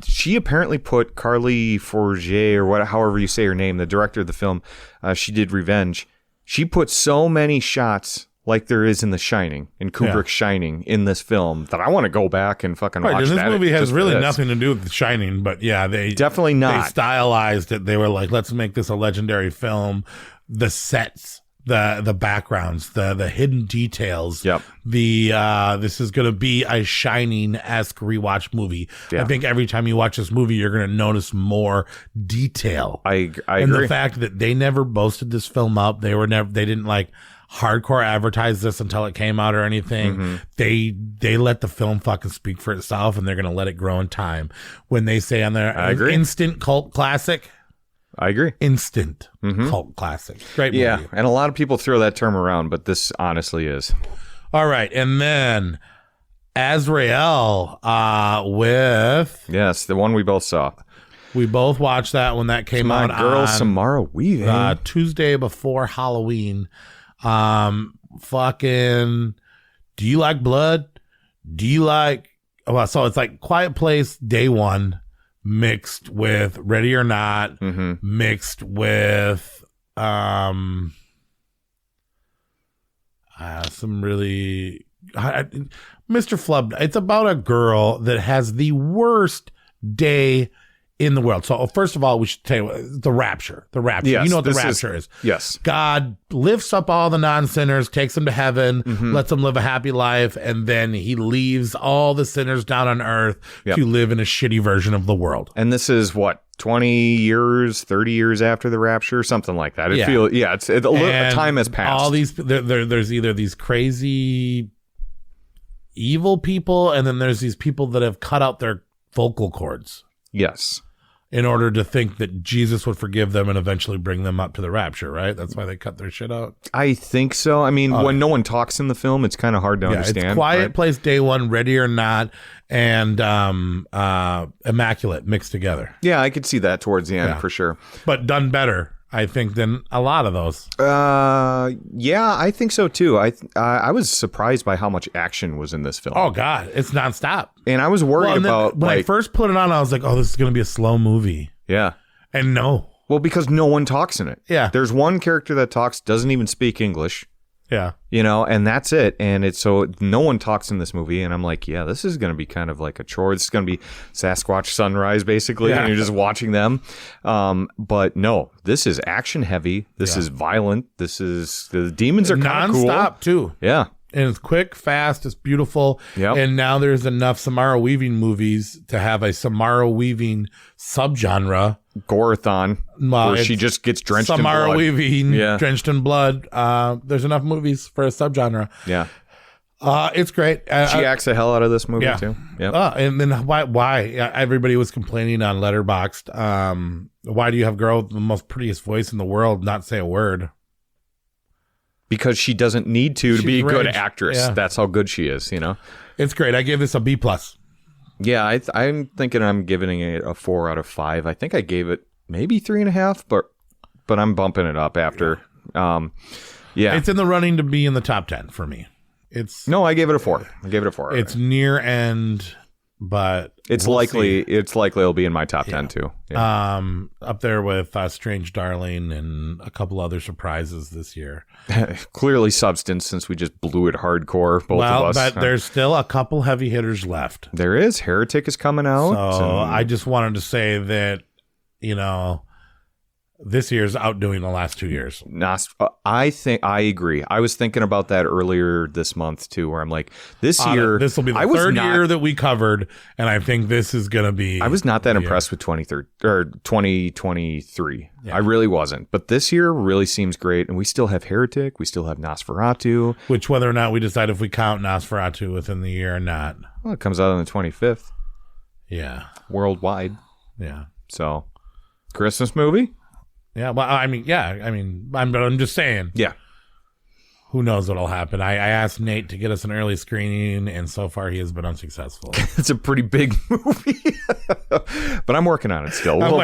she apparently put Carly Forget, or however you say her name, the director of the film. She did Revenge. She put so many shots like there is in The Shining, in Kubrick's Shining, in this film that I want to go back and fucking watch that. This movie has really nothing to do with The Shining, but they definitely not. They stylized it. They were like, let's make this a legendary film. The sets, the backgrounds, the hidden details. Yep. This is going to be a Shining-esque rewatch movie. I think every time you watch this movie, you're going to notice more detail. I and agree. The fact that they never boasted this film up, they didn't like hardcore advertise this until it came out or anything. They let the film fucking speak for itself, and they're going to let it grow in time. When they say on there, instant cult classic. I agree. Instant cult classic. Great movie. Yeah, and a lot of people throw that term around, but this honestly is. All right, and then Azrael with... Yes, the one we both saw. We both watched that when that came out. My girl, Samara Weaving. Tuesday before Halloween. Fucking... Do you like blood? Do you like... Well, so it's like Quiet Place Day 1 mixed with Ready or Not, mixed with some really Mr. Flub. It's about a girl that has the worst day in the world. So first of all, we should tell you the rapture. The rapture. Yes, you know what the rapture is. Yes. God lifts up all the non-sinners, takes them to heaven, lets them live a happy life, and then he leaves all the sinners down on earth to live in a shitty version of the world. And this is what, 20 years, 30 years after the rapture, something like that. Time has passed. All these there's either these crazy evil people, and then there's these people that have cut out their vocal cords. Yes. In order to think that Jesus would forgive them and eventually bring them up to the rapture, right? That's why they cut their shit out. I think so. I mean, when no one talks in the film, it's kind of hard to understand. It's Quiet Place Day One, Ready or Not, and Immaculate mixed together. Yeah, I could see that towards the end for sure. But done better, I think, than a lot of those. Yeah, I think so too. I was surprised by how much action was in this film. Oh God, it's nonstop. And I was worried about when I first put it on, I was like, "Oh, this is going to be a slow movie." Yeah, and no. Well, because no one talks in it. Yeah, there's one character that talks, doesn't even speak English. Yeah, and that's it. And it's so no one talks in this movie. And I'm like, yeah, this is going to be kind of like a chore. This is going to be Sasquatch Sunrise, basically. And you're just watching them. But no, this is action heavy. This is violent. The demons are kind of cool. Non-stop too. Yeah. And it's quick, fast, it's beautiful. Yep. And now there's enough Samara Weaving movies to have a Samara Weaving subgenre. Gorathon, where she just gets drenched in blood. Samara Weaving, drenched in blood. There's enough movies for a subgenre. Yeah. It's great. She acts the hell out of this movie too. Yeah. And then why? Everybody was complaining on Letterboxd. Why do you have girl with the most prettiest voice in the world not say a word? Because she doesn't need to be a good rich. actress. Yeah. That's how good she is, It's great. I gave this a B+. Yeah, I'm thinking I'm giving it a 4 out of 5. I think I gave it maybe 3.5, but I'm bumping it up after. It's in the running to be in the top 10 for me. I gave it a 4. It's near end, but it's likely it'll be in my top 10 too. Yeah. Up there with Strange Darling and a couple other surprises this year. Clearly Substance, since we just blew it hardcore, both of us. But there's still a couple heavy hitters left. There is. Heretic is coming out. So I just wanted to say that, this year's outdoing the last 2 years. I agree. I was thinking about that earlier this month too, where I'm like, this year, this will be the third year that we covered, and I think this is going to be. I was not that impressed with 2023. Yeah. I really wasn't, but this year really seems great, and we still have Heretic, we still have Nosferatu. Which, whether or not we decide if we count Nosferatu within the year or not, well, it comes out on the 25th. Yeah, worldwide. Yeah, so Christmas movie. Yeah, well, I'm just saying. Yeah. Who knows what'll happen? I asked Nate to get us an early screening, and so far he has been unsuccessful. It's a pretty big movie, but I'm working on it still. I'm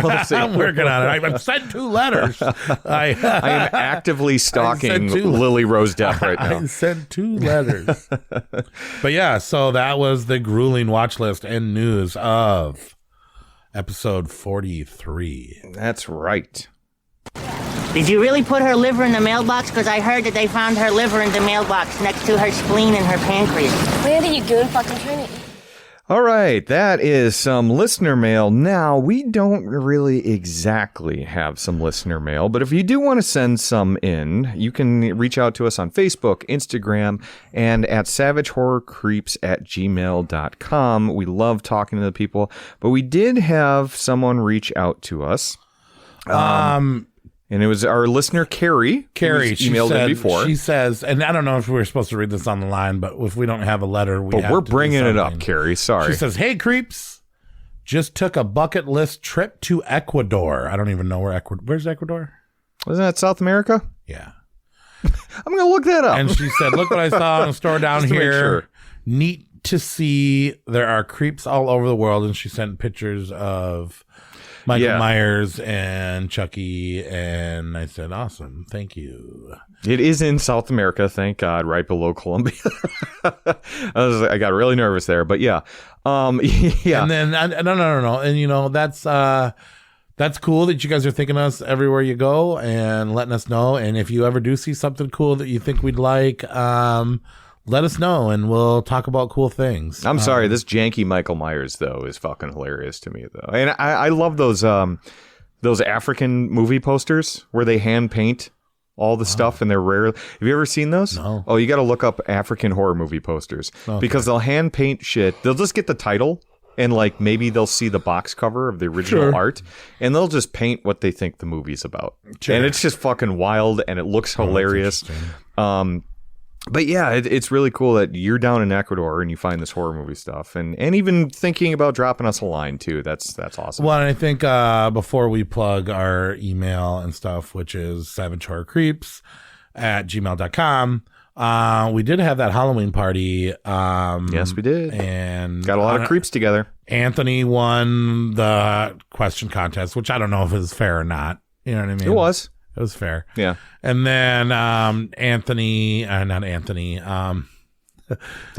working on it. I've sent 2 letters. I am actively stalking Lily Rose Depp right now. I sent 2 letters. But yeah, so that was the grueling watch list and news of episode 43. That's right. Did you really put her liver in the mailbox? Because I heard that they found her liver in the mailbox next to her spleen and her pancreas. Where did you go and fucking turn it? All right, that is some listener mail. Now, we don't really exactly have some listener mail, but if you do want to send some in, you can reach out to us on Facebook, Instagram, and at savagehorrorcreeps@gmail.com. We love talking to the people, but we did have someone reach out to us. And it was our listener, Carrie. Carrie, she emailed in before. She says, and I don't know if we were supposed to read this on the line, but if we don't have a letter, we're bringing it up, Carrie. Sorry. She says, "Hey, creeps, just took a bucket list trip to Ecuador." I don't even know where's Ecuador? Wasn't that South America? Yeah. I'm going to look that up. And she said, "Look what I saw in a store down here. Sure. Neat to see. There are creeps all over the world." And she sent pictures of Michael Myers and Chucky, and I said, "Awesome, thank you." It is in South America, thank God, right below Colombia. I got really nervous there, but yeah. And then no, and that's cool that you guys are thinking of us everywhere you go and letting us know. And if you ever do see something cool that you think we'd like, let let us know and we'll talk about cool things. I'm sorry, this janky Michael Myers though is fucking hilarious to me though, and I love those African movie posters where they hand paint all the stuff and they're rare. Have you ever seen those? No. Oh, you got to look up African horror movie posters because they'll hand paint shit. They'll just get the title and like maybe they'll see the box cover of the original art and they'll just paint what they think the movie's about. Sure. And it's just fucking wild and it looks hilarious. But yeah, it's really cool that you're down in Ecuador and you find this horror movie stuff and even thinking about dropping us a line too. That's awesome. Well, and I think before we plug our email and stuff, which is savagehorrorcreeps@gmail.com, we did have that Halloween party. Yes, we did. And got a lot of creeps together. Anthony won the question contest, which I don't know if it's fair or not. You know what I mean? It was. It was fair. Yeah. And then the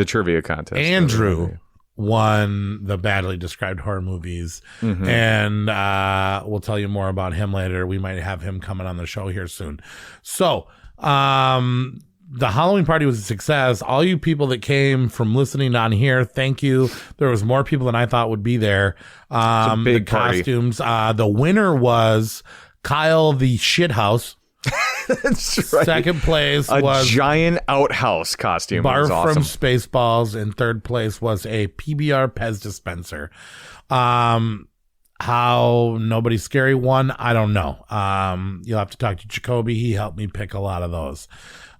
trivia contest. Andrew won the badly described horror movies. Mm-hmm. And we'll tell you more about him later. We might have him coming on the show here soon. So the Halloween party was a success. All you people that came from listening on here, thank you. There was more people than I thought would be there. It's a big the party. Costumes. The winner was Kyle the Shithouse. That's right. Second place a was giant outhouse costume. Barf It was awesome. from Spaceballs, and third place was a PBR Pez dispenser. How Nobody's Scary won, I don't know. You'll have to talk to Jacoby. He helped me pick a lot of those.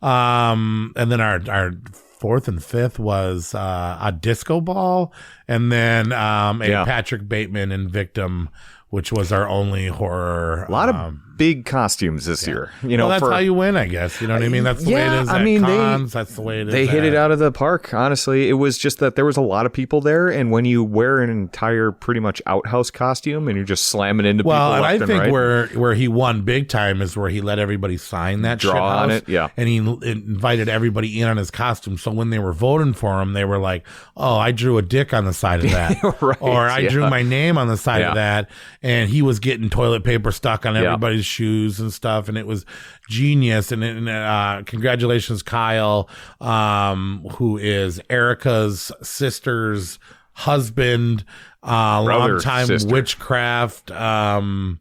And then our fourth and fifth was a disco ball, and then Patrick Bateman and Victim, which was our only horror. A lot of big costumes this year. You know, that's how you win, I guess. You know what I mean? That's the way it is at cons. That's the way it is. They hit it out of the park, honestly. It was just that there was a lot of people there, and when you wear an entire pretty much outhouse costume and you're just slamming into people left and and think right. where he won big time is where he let everybody sign that Draw shit on house, it, yeah. and he invited everybody in on his costume. So when they were voting for him, they were like, "Oh, I drew a dick on the side of that," right, or "I drew my name on the side of that," and he was getting toilet paper stuck on everybody's shoes and stuff, and it was genius. And congratulations, Kyle, who is Erica's sister's husband, longtime witchcraft guy.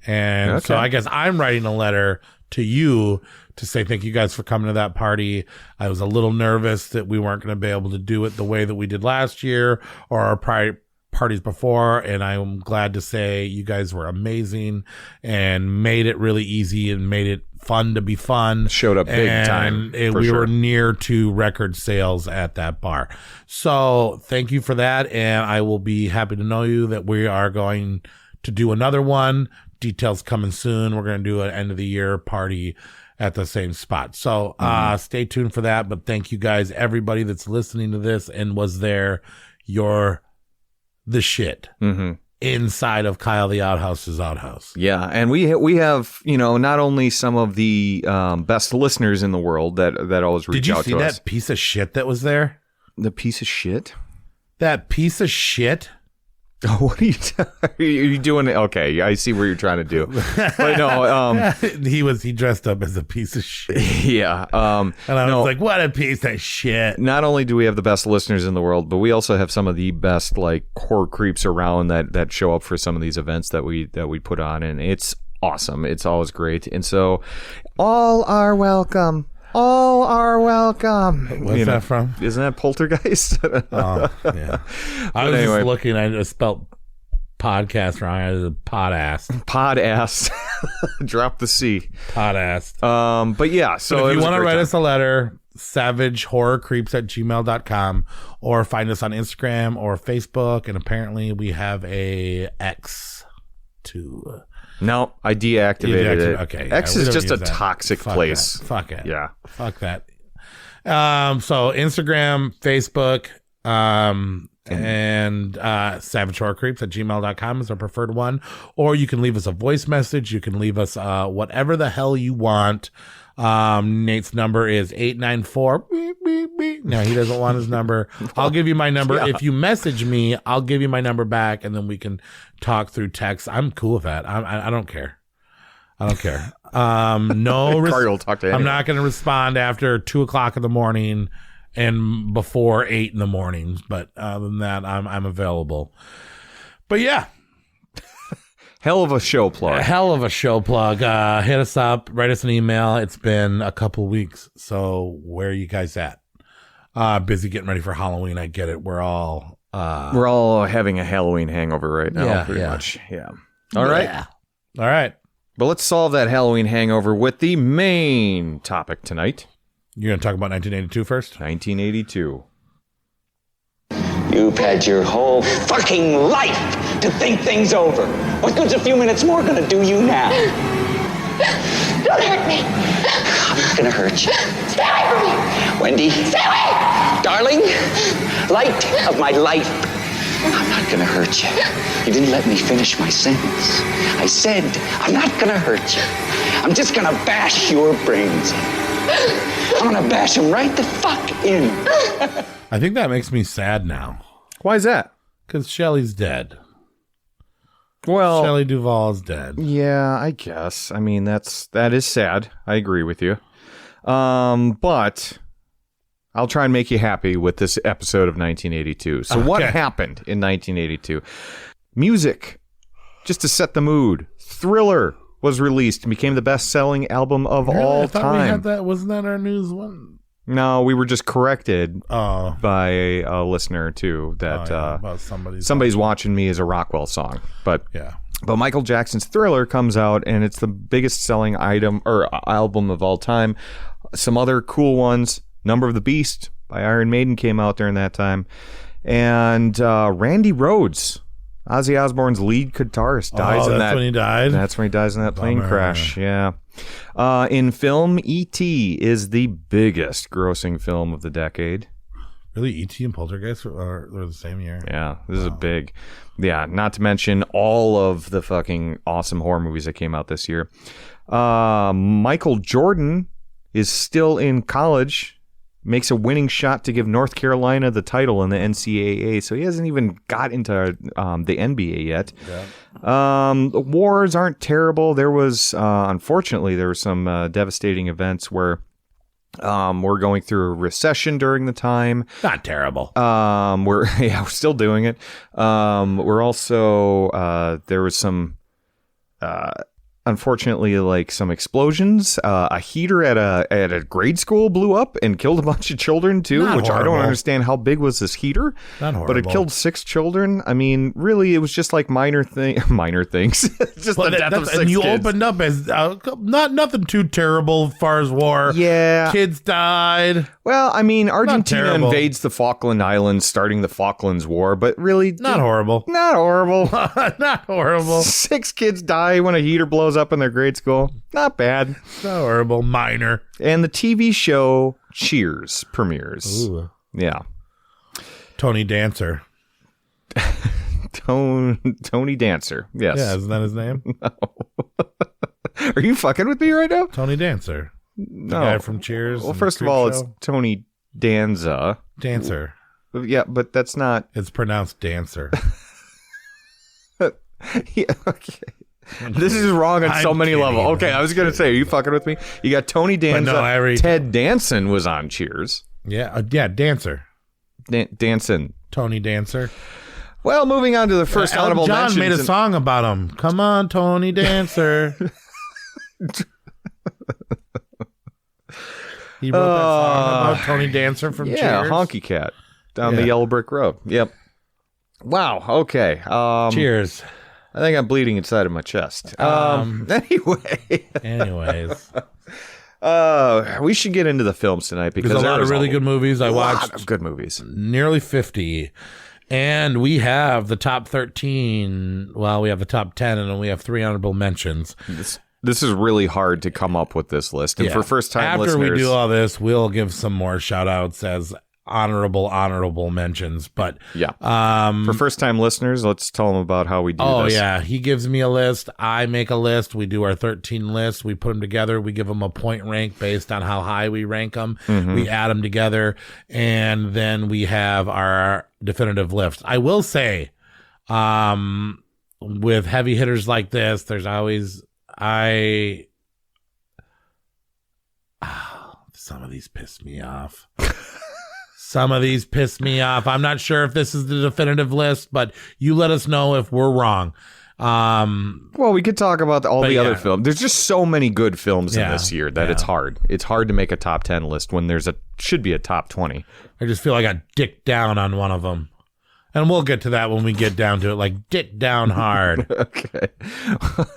And so I guess I'm writing a letter to you to say thank you guys for coming to that party. I was a little nervous that we weren't going to be able to do it the way that we did last year or our parties before, and I'm glad to say you guys were amazing and made it really easy and made it fun to be fun. Showed up big time. We were near to record sales at that bar. So thank you for that, and I will be happy to know you that we are going to do another one. Details coming soon. We're going to do an end of the year party at the same spot. So stay tuned for that, but thank you guys, everybody that's listening to this and was there. You're the shit inside of Kyle the Outhouse's outhouse. Yeah, and we have, you know, not only some of the best listeners in the world that always reach out to us. Did you see that piece of shit that was there? The piece of shit? That piece of shit? What are you doing? Okay, I see what you're trying to do. But no, he dressed up as a piece of shit. Yeah. And I was like, what a piece of shit. Not only do we have the best listeners in the world, but we also have some of the best like horror creeps around that show up for some of these events that we put on, and it's awesome. It's always great. And so all are welcome. All are welcome. What's that from? Isn't that Poltergeist? Oh, yeah. I was just looking. I just spelled podcast wrong. I was pod-ass. Pod-ass. Drop the C. Pod-ass. But yeah, so if you want to write us a letter, savagehorrorcreeps@gmail.com, or find us on Instagram or Facebook. And apparently we have a X too. No, I deactivated it. Okay. X is just a toxic place. Fuck it. Yeah. Fuck that. So Instagram, Facebook, and savagehorrorcreeps@gmail.com is our preferred one. Or you can leave us a voice message. You can leave us whatever the hell you want. Nate's number is 894. No, he doesn't want his number. I'll give you my number. Yeah. If you message me, I'll give you my number back, and then we can talk through text. I'm cool with that. I don't care. I don't care. No, Carter will talk to anyone. I'm not going to respond after 2:00 in the morning and before 8 in the morning. But other than that, I'm available. But yeah. Hell of a show plug. Hit us up, write us an email. It's been a couple weeks. So where are you guys at? Busy getting ready for Halloween. I get it. We're all having a Halloween hangover right now, pretty much. Yeah. All right. But let's solve that Halloween hangover with the main topic tonight. You're going to talk about 1982 first? 1982. You've had your whole fucking life to think things over. What good's a few minutes more gonna do you now? Don't hurt me. I'm not gonna hurt you. Stay away from me. Wendy. Stay away. Darling, light of my life. I'm not gonna hurt you. You didn't let me finish my sentence. I said, I'm not gonna hurt you. I'm just gonna bash your brains in. I'm gonna bash them right the fuck in. I think that makes me sad now. Why is that? Because Shelley's dead. Well, Shelley Duvall is dead. Yeah, I guess. I mean, that is sad. I agree with you. But I'll try and make you happy with this episode of 1982. So what happened in 1982? Music, just to set the mood. Thriller was released and became the best-selling album of all I thought time. we had that. Wasn't that our news one? No, we were just corrected by a listener too that about somebody's watching me is a Rockwell song. But Michael Jackson's Thriller comes out and it's the biggest selling item or album of all time. Some other cool ones, Number of the Beast by Iron Maiden came out during that time, and Randy Rhoads, Ozzy Osbourne's lead guitarist, dies in that. That's when he died? That's when he dies in that plane crash. Yeah. In film, E.T. is the biggest grossing film of the decade. Really? E.T. and Poltergeist are the same year? Yeah. This is a big... Yeah, not to mention all of the fucking awesome horror movies that came out this year. Michael Jordan is still in college, makes a winning shot to give North Carolina the title in the NCAA. So he hasn't even got into the NBA yet. Yeah. The wars aren't terrible. There was, unfortunately, there were some devastating events where we're going through a recession during the time. Not terrible. We're still doing it. We're also, there was some, unfortunately, like some explosions. A heater at a grade school blew up and killed a bunch of children too. Not which horrible. I don't understand. How big was this heater? Not horrible. But it killed 6 children. I mean, really, it was just like minor things. Just the death of 6 and you kids. opened up as nothing too terrible as far as war. Yeah, kids died. Well, I mean, Argentina invades the Falkland Islands, starting the Falklands War, but really... Not horrible. Not horrible. Not horrible. 6 kids die when a heater blows up in their grade school. Not bad. Not horrible. Minor. And the TV show Cheers premieres. Ooh. Yeah. Tony Dancer. Tony Dancer. Yes. Yeah, isn't that his name? No. Are you fucking with me right now? Tony Dancer. The guy from Cheers. Well, first of all, it's Tony Danza. Dancer. Yeah, but that's not... It's pronounced Dancer. Yeah, okay. This is wrong on so many levels. Okay, I was going to say, are you fucking with me? You got Tony Danza. No, Ted Danson was on Cheers. Yeah, Dancer. Danson. Tony Dancer. Well, moving on to the first honorable mentions. John made a song about him. Come on, Tony Dancer. He wrote that song about Tony Dancer from Cheers. Yeah, Honky Cat down the Yellow Brick Road. Yep. Wow. Okay. Cheers. I think I'm bleeding inside of my chest. Anyways. We should get into the films tonight because there's a lot of really good movies. I watched a lot of good movies. Nearly 50. And we have the top 13. Well, we have the top 10, and then we have 3 honorable mentions. This is really hard to come up with this list. And for first-time listeners... After we do all this, we'll give some more shout-outs as honorable mentions. But for first-time listeners, let's tell them about how we do this. Oh, yeah. He gives me a list. I make a list. We do our 13 lists. We put them together. We give them a point rank based on how high we rank them. Mm-hmm. We add them together. And then we have our definitive list. I will say, with heavy hitters like this, there's always some of these piss me off. Some of these piss me off. I'm not sure if this is the definitive list, but you let us know if we're wrong. Well, we could talk about all the other films. There's just so many good films in this year that it's hard. It's hard to make a top 10 list when should be a top 20. I just feel like I dick down on one of them. And we'll get to that when we get down to it, like dick down hard. Okay.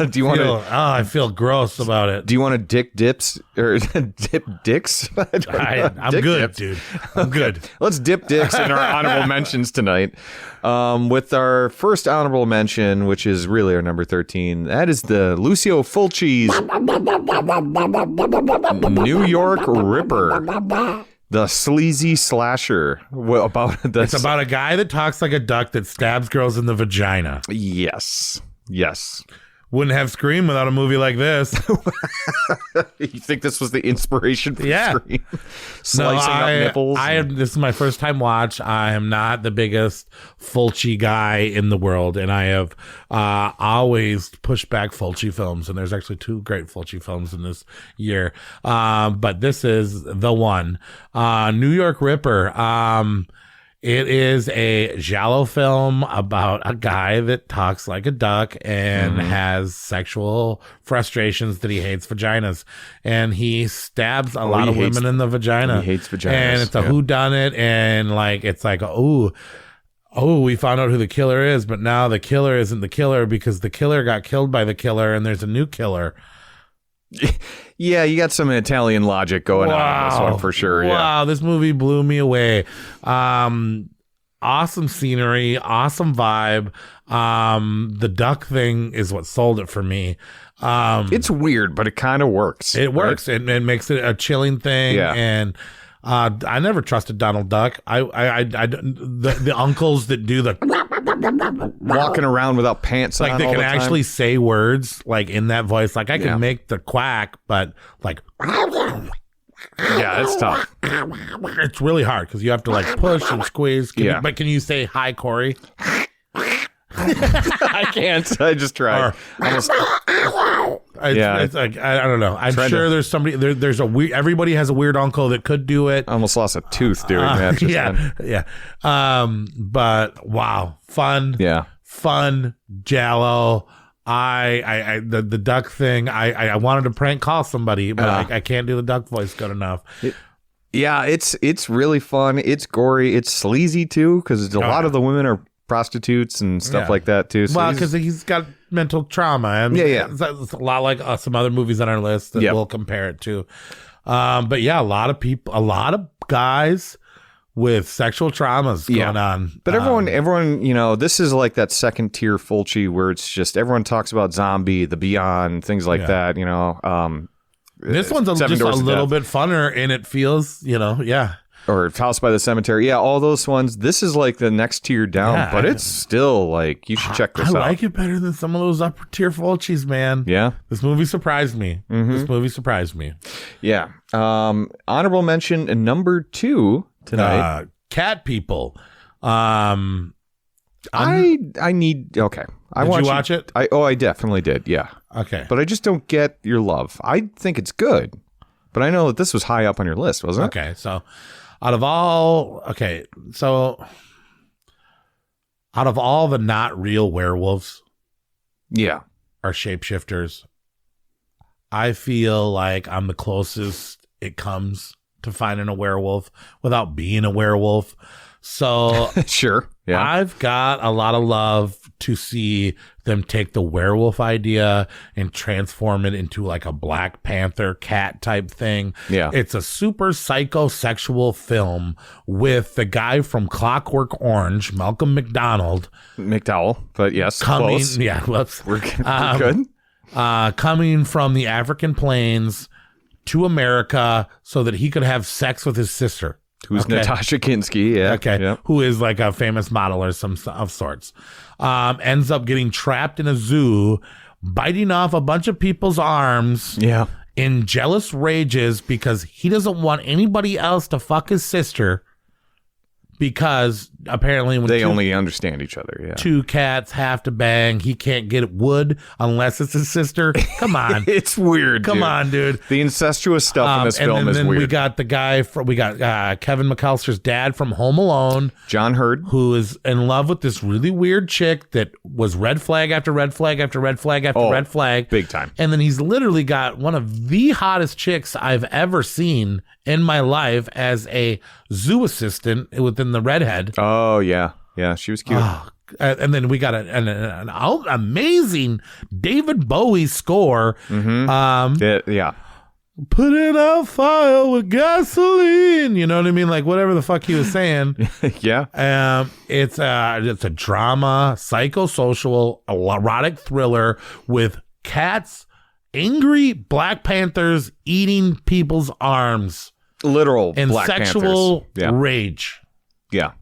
Do you want to? I feel gross about it. Do you want to dick dips or dip dicks? I'm dick good, dips. Dude. I'm good. Let's dip dicks in our honorable mentions tonight. With our first honorable mention, which is really our number 13, that is the Lucio Fulci's New York Ripper. The sleazy slasher. It's about a guy that talks like a duck that stabs girls in the vagina. Yes. Wouldn't have Scream without a movie like this. You think this was the inspiration for Scream? Slicing up nipples? This is my first time watch. I am not the biggest Fulci guy in the world, and I have always pushed back Fulci films, and there's actually 2 great Fulci films in this year. But this is the one. New York Ripper. It is a giallo film about a guy that talks like a duck and has sexual frustrations that he hates vaginas. And he stabs a lot of women in the vagina. He hates vaginas. And it's a whodunit, and it's like, we found out who the killer is, but now the killer isn't the killer because the killer got killed by the killer and there's a new killer. Yeah, you got some Italian logic going on in this one for sure. Wow, this movie blew me away. Awesome scenery, awesome vibe. The duck thing is what sold it for me. It's weird, but it kind of works. It works. It makes it a chilling thing. Yeah. And I never trusted Donald Duck. The uncles that do the walking around without pants on, like they all can the time. actually say words like in that voice. Like I can make the quack, but like yeah, it's tough. It's really hard because you have to like push and squeeze. But can you say hi, Corey? I can't. I just tried. It's like I don't know. I'm sure there's somebody there's a weird. Everybody has a weird uncle that could do it. I almost lost a tooth doing that. Yeah. But wow, fun. Yeah, fun. Giallo. The duck thing. I wanted to prank call somebody, but I can't do the duck voice good enough. It's really fun. It's gory. It's sleazy too because a lot of the women are prostitutes and stuff like that too. So because he's got mental trauma. I mean, it's a lot like some other movies on our list that we'll compare it to. But yeah, a lot of guys with sexual traumas going on. But everyone, this is like that second tier Fulci where it's just everyone talks about Zombie, The Beyond, things like that. This one's just a little bit funner, and it feels, or House by the Cemetery. Yeah, all those ones. This is like the next tier down, but it's still like, you should check this out. I like it better than some of those upper tier Fulcis, man. Yeah. This movie surprised me. This movie surprised me. Yeah. Honorable mention number 2 tonight. Cat People. I need, okay. Did you watch it? I definitely did. Yeah. Okay. But I just don't get your love. I think it's good, but I know that this was high up on your list, wasn't it? Okay. So out of all the not real werewolves, are shapeshifters. I feel like I'm the closest it comes to finding a werewolf without being a werewolf. So sure. Yeah. I've got a lot of love to see them take the werewolf idea and transform it into like a Black Panther cat type thing. Yeah. It's a super psychosexual film with the guy from Clockwork Orange, Malcolm McDowell, but yes, close. Yeah, whoops. We're good. Coming from the African plains to America so that he could have sex with his sister. Who's Natasha Kinski, who is like a famous model or some of sorts. Ends up getting trapped in a zoo, biting off a bunch of people's arms in jealous rages because he doesn't want anybody else to fuck his sister because apparently when they only understand each other. Yeah, two cats have to bang. He can't get wood unless it's his sister. Come on, it's weird. Come on, dude. The incestuous stuff in this film is then weird. We got the guy from Kevin McAllister's dad from Home Alone, John Hurd, who is in love with this really weird chick that was red flag after red flag after red flag after red flag, big time. And then he's literally got one of the hottest chicks I've ever seen in my life as a zoo assistant within the redhead. Oh yeah, she was cute. And then we got an amazing David Bowie score. Yeah. Put it on fire with gasoline. You know what I mean? Like whatever the fuck he was saying. Yeah. It's a drama, psychosocial, erotic thriller with cats, angry Black Panthers eating people's arms. Literal and Black sexual Panthers. rage. Yeah.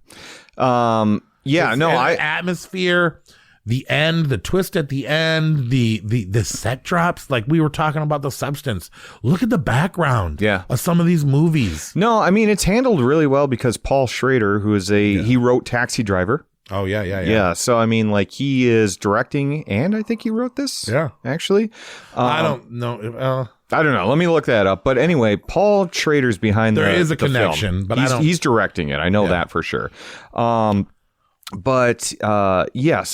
Atmosphere, the end, the twist at the end, the set drops. Like we were talking about the substance. Look at the background of some of these movies. No, I mean, it's handled really well because Paul Schrader, who is he wrote Taxi Driver. Oh, yeah. Yeah, so I mean, like, he is directing, and I think he wrote this. Yeah. Actually. I don't know. I don't know. Let me look that up. But anyway, Paul Schrader's behind There is a connection, film. but he's directing it. I know that for sure. So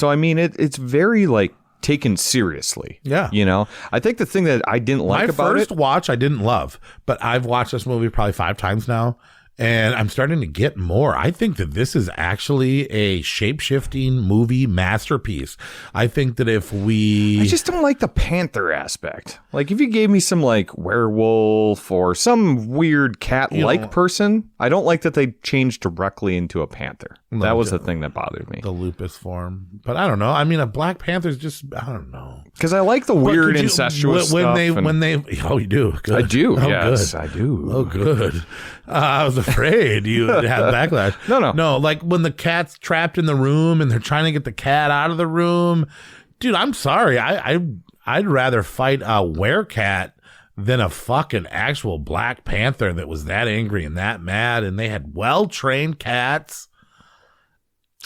I mean, it's very, like, taken seriously. Yeah. You know? I think the thing that I didn't like about it... My first watch, I didn't love, but I've watched this movie probably 5 times now. And I'm starting to get more. I think that this is actually a shape-shifting movie masterpiece. I think that if we... I just don't like the panther aspect. Like, if you gave me some, like, werewolf or some weird cat-like person, I don't like that they changed directly into a panther. That was the thing that bothered me. The lupus form. But I don't know. I mean, a Black Panther's just... I don't know. Because I like the weird incestuous stuff. When they... Oh, you do? Good. I do. Oh, yes, good. I do. Oh, good. I was afraid you would have backlash. No. Like when the cat's trapped in the room and they're trying to get the cat out of the room. Dude, I'm sorry. I'd rather fight a werecat than a fucking actual Black Panther that was that angry and that mad. And they had well-trained cats.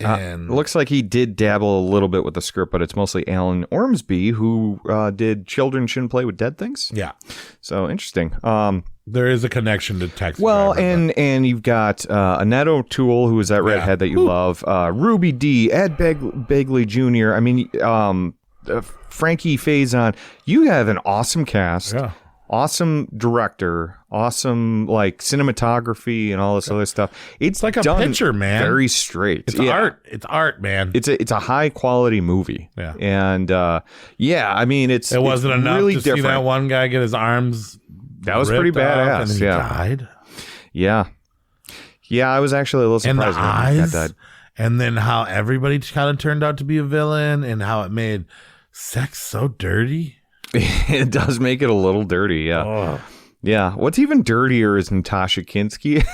And looks like he did dabble a little bit with the script, but it's mostly Alan Ormsby who did Children Shouldn't Play with Dead Things. Yeah. So interesting. There is a connection to Texas. Well, and you've got Annette O'Toole, who is that redhead that you love, Ruby Dee, Ed Begley Jr. I mean, Frankie Faison. You have an awesome cast. Yeah. Awesome director, awesome like cinematography and all this other stuff. It's like a picture, man. Very straight. It's art. It's art, man. It's a high quality movie. Yeah. And I mean, it wasn't enough really to different. see that one guy get his arms. That was pretty badass. And then he died. Yeah. Yeah, I was actually a little surprised when that died. And then how everybody kind of turned out to be a villain and how it made sex so dirty. It does make it a little dirty, yeah. Oh. Yeah. What's even dirtier is Natasha Kinski.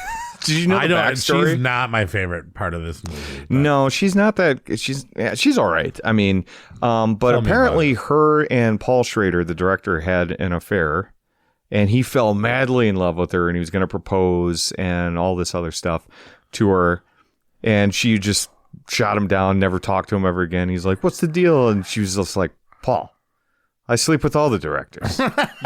Did you know the backstory? She's not my favorite part of this movie. But. No, she's not that. She's all right. I mean, but apparently her and Paul Schrader, the director, had an affair, and he fell madly in love with her, and he was going to propose and all this other stuff to her, and she just shot him down, never talked to him ever again. He's like, "What's the deal?" And she was just like, "Paul, I sleep with all the directors.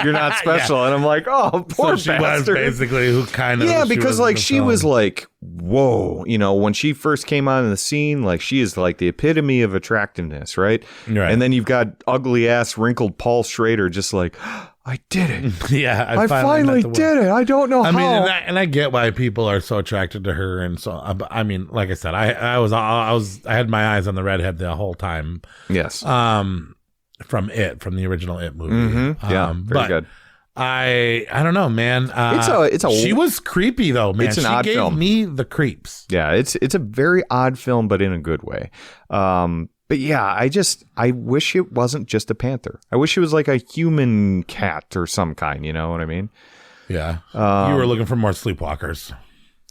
You're not special." Yeah. And I'm like, oh, poor so she bastard. Was basically who kind of... Yeah, because like she was like, whoa. You know, when she first came on the scene, like she is like the epitome of attractiveness, right? And then you've got ugly ass wrinkled Paul Schrader just like, I did it. Yeah, I finally did it. I don't know how. I mean, and I get why people are so attracted to her, and so I mean, like I said, I had my eyes on the redhead the whole time. Yes. From the original It movie. Mm-hmm. Yeah, very good. I don't know, man. She was creepy though, man. It's an odd film. She gave me the creeps. Yeah, it's a very odd film, but in a good way. But yeah, I wish it wasn't just a panther. I wish it was like a human cat or some kind. You know what I mean? Yeah. You were looking for more Sleepwalkers.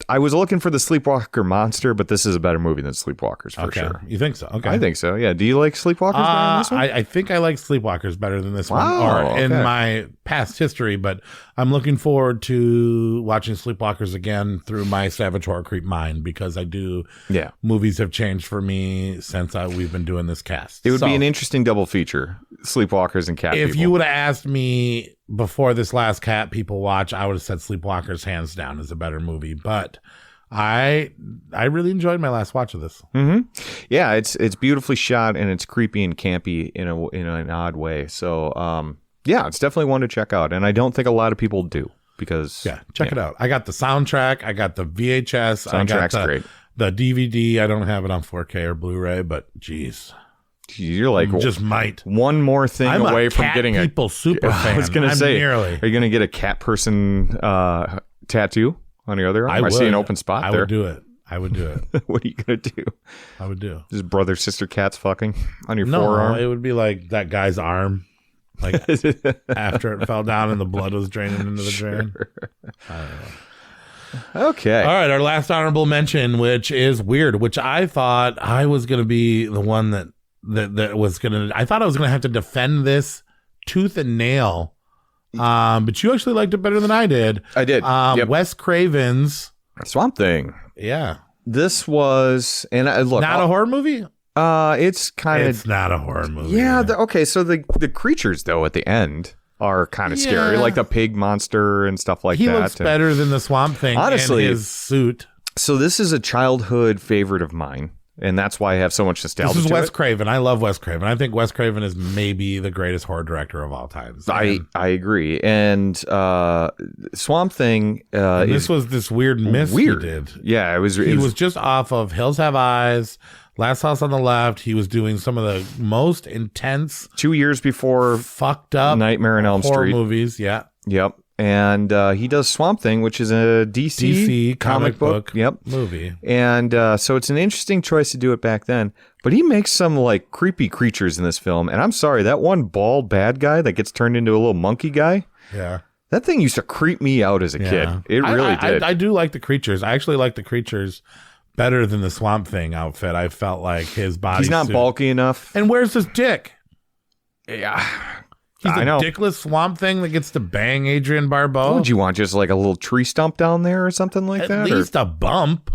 I was looking for the Sleepwalker monster, but this is a better movie than Sleepwalkers for sure. You think so? Okay. I think so. Yeah. Do you like Sleepwalkers better than this one? I think I like Sleepwalkers better than this one. Or in my past history, but I'm looking forward to watching Sleepwalkers again through my Savage Horror Creep mind, because I do. Yeah. Movies have changed for me since we've been doing this cast. It would be an interesting double feature, Sleepwalkers and Cat People. If you would have asked me before this last Cat People watch, I would have said Sleepwalkers hands down is a better movie, but I really enjoyed my last watch of this. Mm-hmm. Yeah, it's beautifully shot, and it's creepy and campy in an odd way. So, yeah, it's definitely one to check out, and I don't think a lot of people do, because check it out. I got the soundtrack, I got the VHS, soundtrack's great. The DVD. I don't have it on 4K or Blu-ray, but geez. You're like just might one more thing I'm away a from Cat getting People super fan. I was gonna say, nearly. are you gonna get a cat person tattoo on your other arm? I see an open spot there. I would do it. What are you gonna do? I would do just brother sister cats fucking on your forearm. It would be like that guy's arm, like after it fell down and the blood was draining into the drain. I don't know. Okay. All right, our last honorable mention, which is weird, which I thought I was going to be the one that was going to, I thought I was going to have to defend this tooth and nail. But you actually liked it better than I did. I did. Yep. Wes Craven's Swamp Thing. Yeah. This was, and look, not a horror movie? It's not a horror movie. Yeah. Okay. So the creatures though at the end are kind of scary, like the pig monster and stuff like that. He looks better than the Swamp Thing. Honestly, in his suit. So this is a childhood favorite of mine, and that's why I have so much nostalgia. This is Wes Craven. I love Wes Craven. I think Wes Craven is maybe the greatest horror director of all time. I agree. And Swamp Thing. This was this weird miss he did. Yeah, He was just off of Hills Have Eyes, Last House on the Left. He was doing some of the most intense 2 years before fucked up Nightmare on Elm horror Street movies. Yeah. Yep. And he does Swamp Thing, which is a DC comic book movie. And so it's an interesting choice to do it back then. But he makes some like creepy creatures in this film. And I'm sorry, that one bald bad guy that gets turned into a little monkey guy. Yeah. That thing used to creep me out as a kid. It really did. I do like the creatures. I actually like the creatures better than the Swamp Thing outfit. I felt like his body. He's not bulky enough. And where's his dick? Yeah. He's a dickless Swamp Thing that gets to bang Adrienne Barbeau. What would you want? Just like a little tree stump down there or something like that? At least a bump.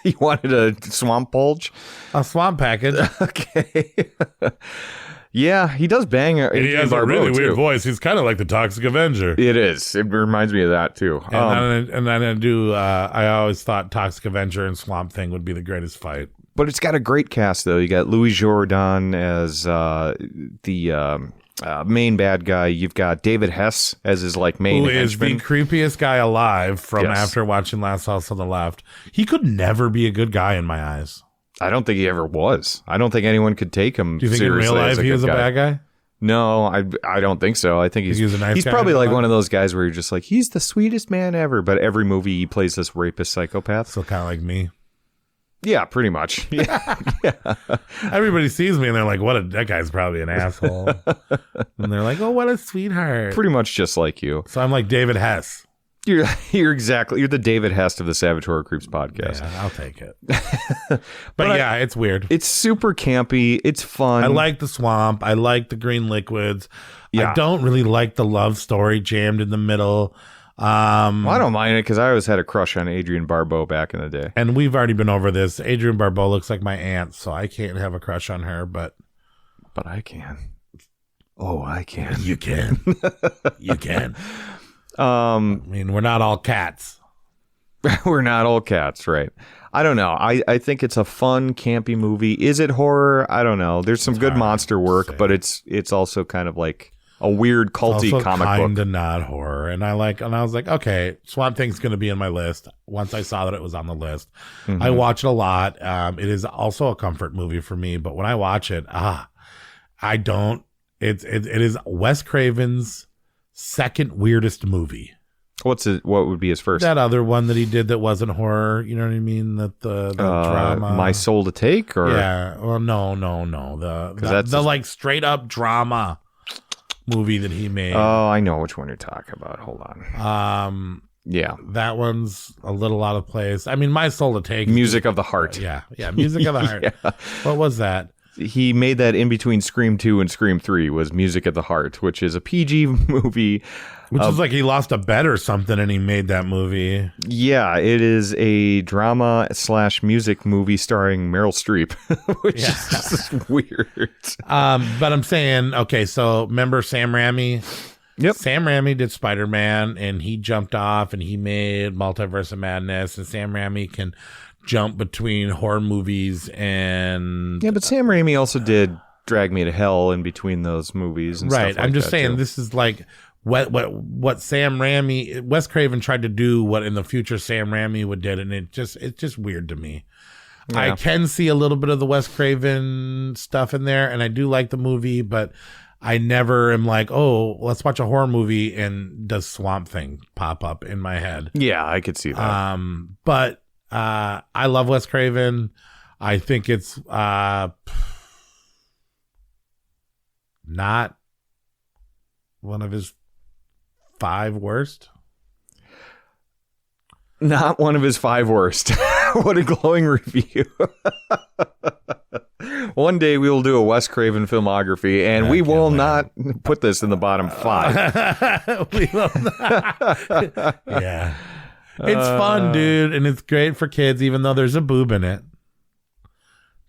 You wanted a swamp bulge? A swamp package. Okay. Yeah, he does bang Adrienne He has Barbeau, a really weird too. voice. He's kind of like the Toxic Avenger. It is. It reminds me of that, too. And I always thought Toxic Avenger and Swamp Thing would be the greatest fight. But it's got a great cast, though. You got Louis Jourdan as the main bad guy. You've got David Hess as his main Who is henchman. the creepiest guy alive from after watching Last House on the Left. He could never be a good guy in my eyes. I don't think he ever was. I don't think anyone could take him Do you think in seriously real as life he was a bad guy? No, I don't think so. I think He was a nice he's guy probably in like real one of those guys where you're just like, he's the sweetest man ever. But every movie he plays this rapist psychopath. So kind of like me. Yeah, pretty much. Yeah. Everybody sees me and they're like, that guy's probably an asshole. And they're like, oh, what a sweetheart. Pretty much just like you. So I'm like David Hess. You're the David Hess of the Savage Horror Creeps podcast. Yeah, I'll take it. but yeah, it's weird. It's super campy. It's fun. I like the swamp. I like the green liquids. Yeah. I don't really like the love story jammed in the middle. Well, I don't mind it because I always had a crush on Adrienne Barbeau back in the day. And we've already been over this. Adrienne Barbeau looks like my aunt, so I can't have a crush on her, but I can. Oh, I can. You can. You can. I mean, we're not all cats. We're not all cats, right? I don't know. I think it's a fun, campy movie. Is it horror? I don't know. There's some good monster work, but it's also kind of like a weird culty comic book. Kind of not horror. And I was like, okay, Swamp Thing's going to be in my list. Once I saw that it was on the list, I watch it a lot. It is also a comfort movie for me, but when I watch it, I don't. It is Wes Craven's second weirdest movie. What would be his first? That other one that he did that wasn't horror. You know what I mean? That the drama. My Soul to Take, or yeah. Well, no. The like straight up drama movie that he made. Oh, I know which one you're talking about. Hold on. Yeah, that one's a little out of place. I mean, My Soul to Take. Music of the Heart. Yeah, Music of the Heart. Yeah. What was that? he made that in between Scream 2 and Scream 3 was Music at the Heart, which is a PG movie. Which is like he lost a bet or something and he made that movie. Yeah, it is a drama / music movie starring Meryl Streep, which is just weird. But I'm saying, okay, so remember Sam Raimi? Yep. Sam Raimi did Spider-Man and he jumped off and he made Multiverse of Madness, and Sam Raimi can jump between horror movies and... Yeah, but Sam Raimi also did Drag Me to Hell in between those movies and right. stuff like I'm just that, saying too. this is like what Sam Raimi, Wes Craven tried to do what in the future Sam Raimi would did, and it's just weird to me. Yeah. I can see a little bit of the Wes Craven stuff in there, and I do like the movie, but I never am like, oh, let's watch a horror movie and does Swamp Thing pop up in my head. Yeah, I could see that. But I love Wes Craven. I think it's not one of his 5 worst. Not one of his 5 worst. What a glowing review. One day we will do a Wes Craven filmography, and we will not put this in the bottom 5. We will not. Yeah. It's fun, dude, and it's great for kids, even though there's a boob in it.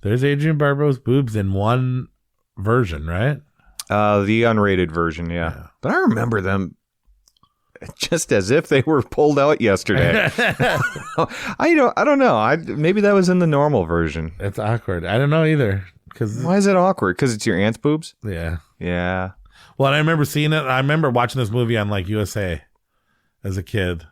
There's Adrian Barbeau's boobs in one version, right? The unrated version, yeah. But I remember them just as if they were pulled out yesterday. I don't know. Maybe that was in the normal version. It's awkward. I don't know either. Why is it awkward? Because it's your aunt's boobs? Yeah. Yeah. Well, I remember seeing it. I remember watching this movie on like USA as a kid.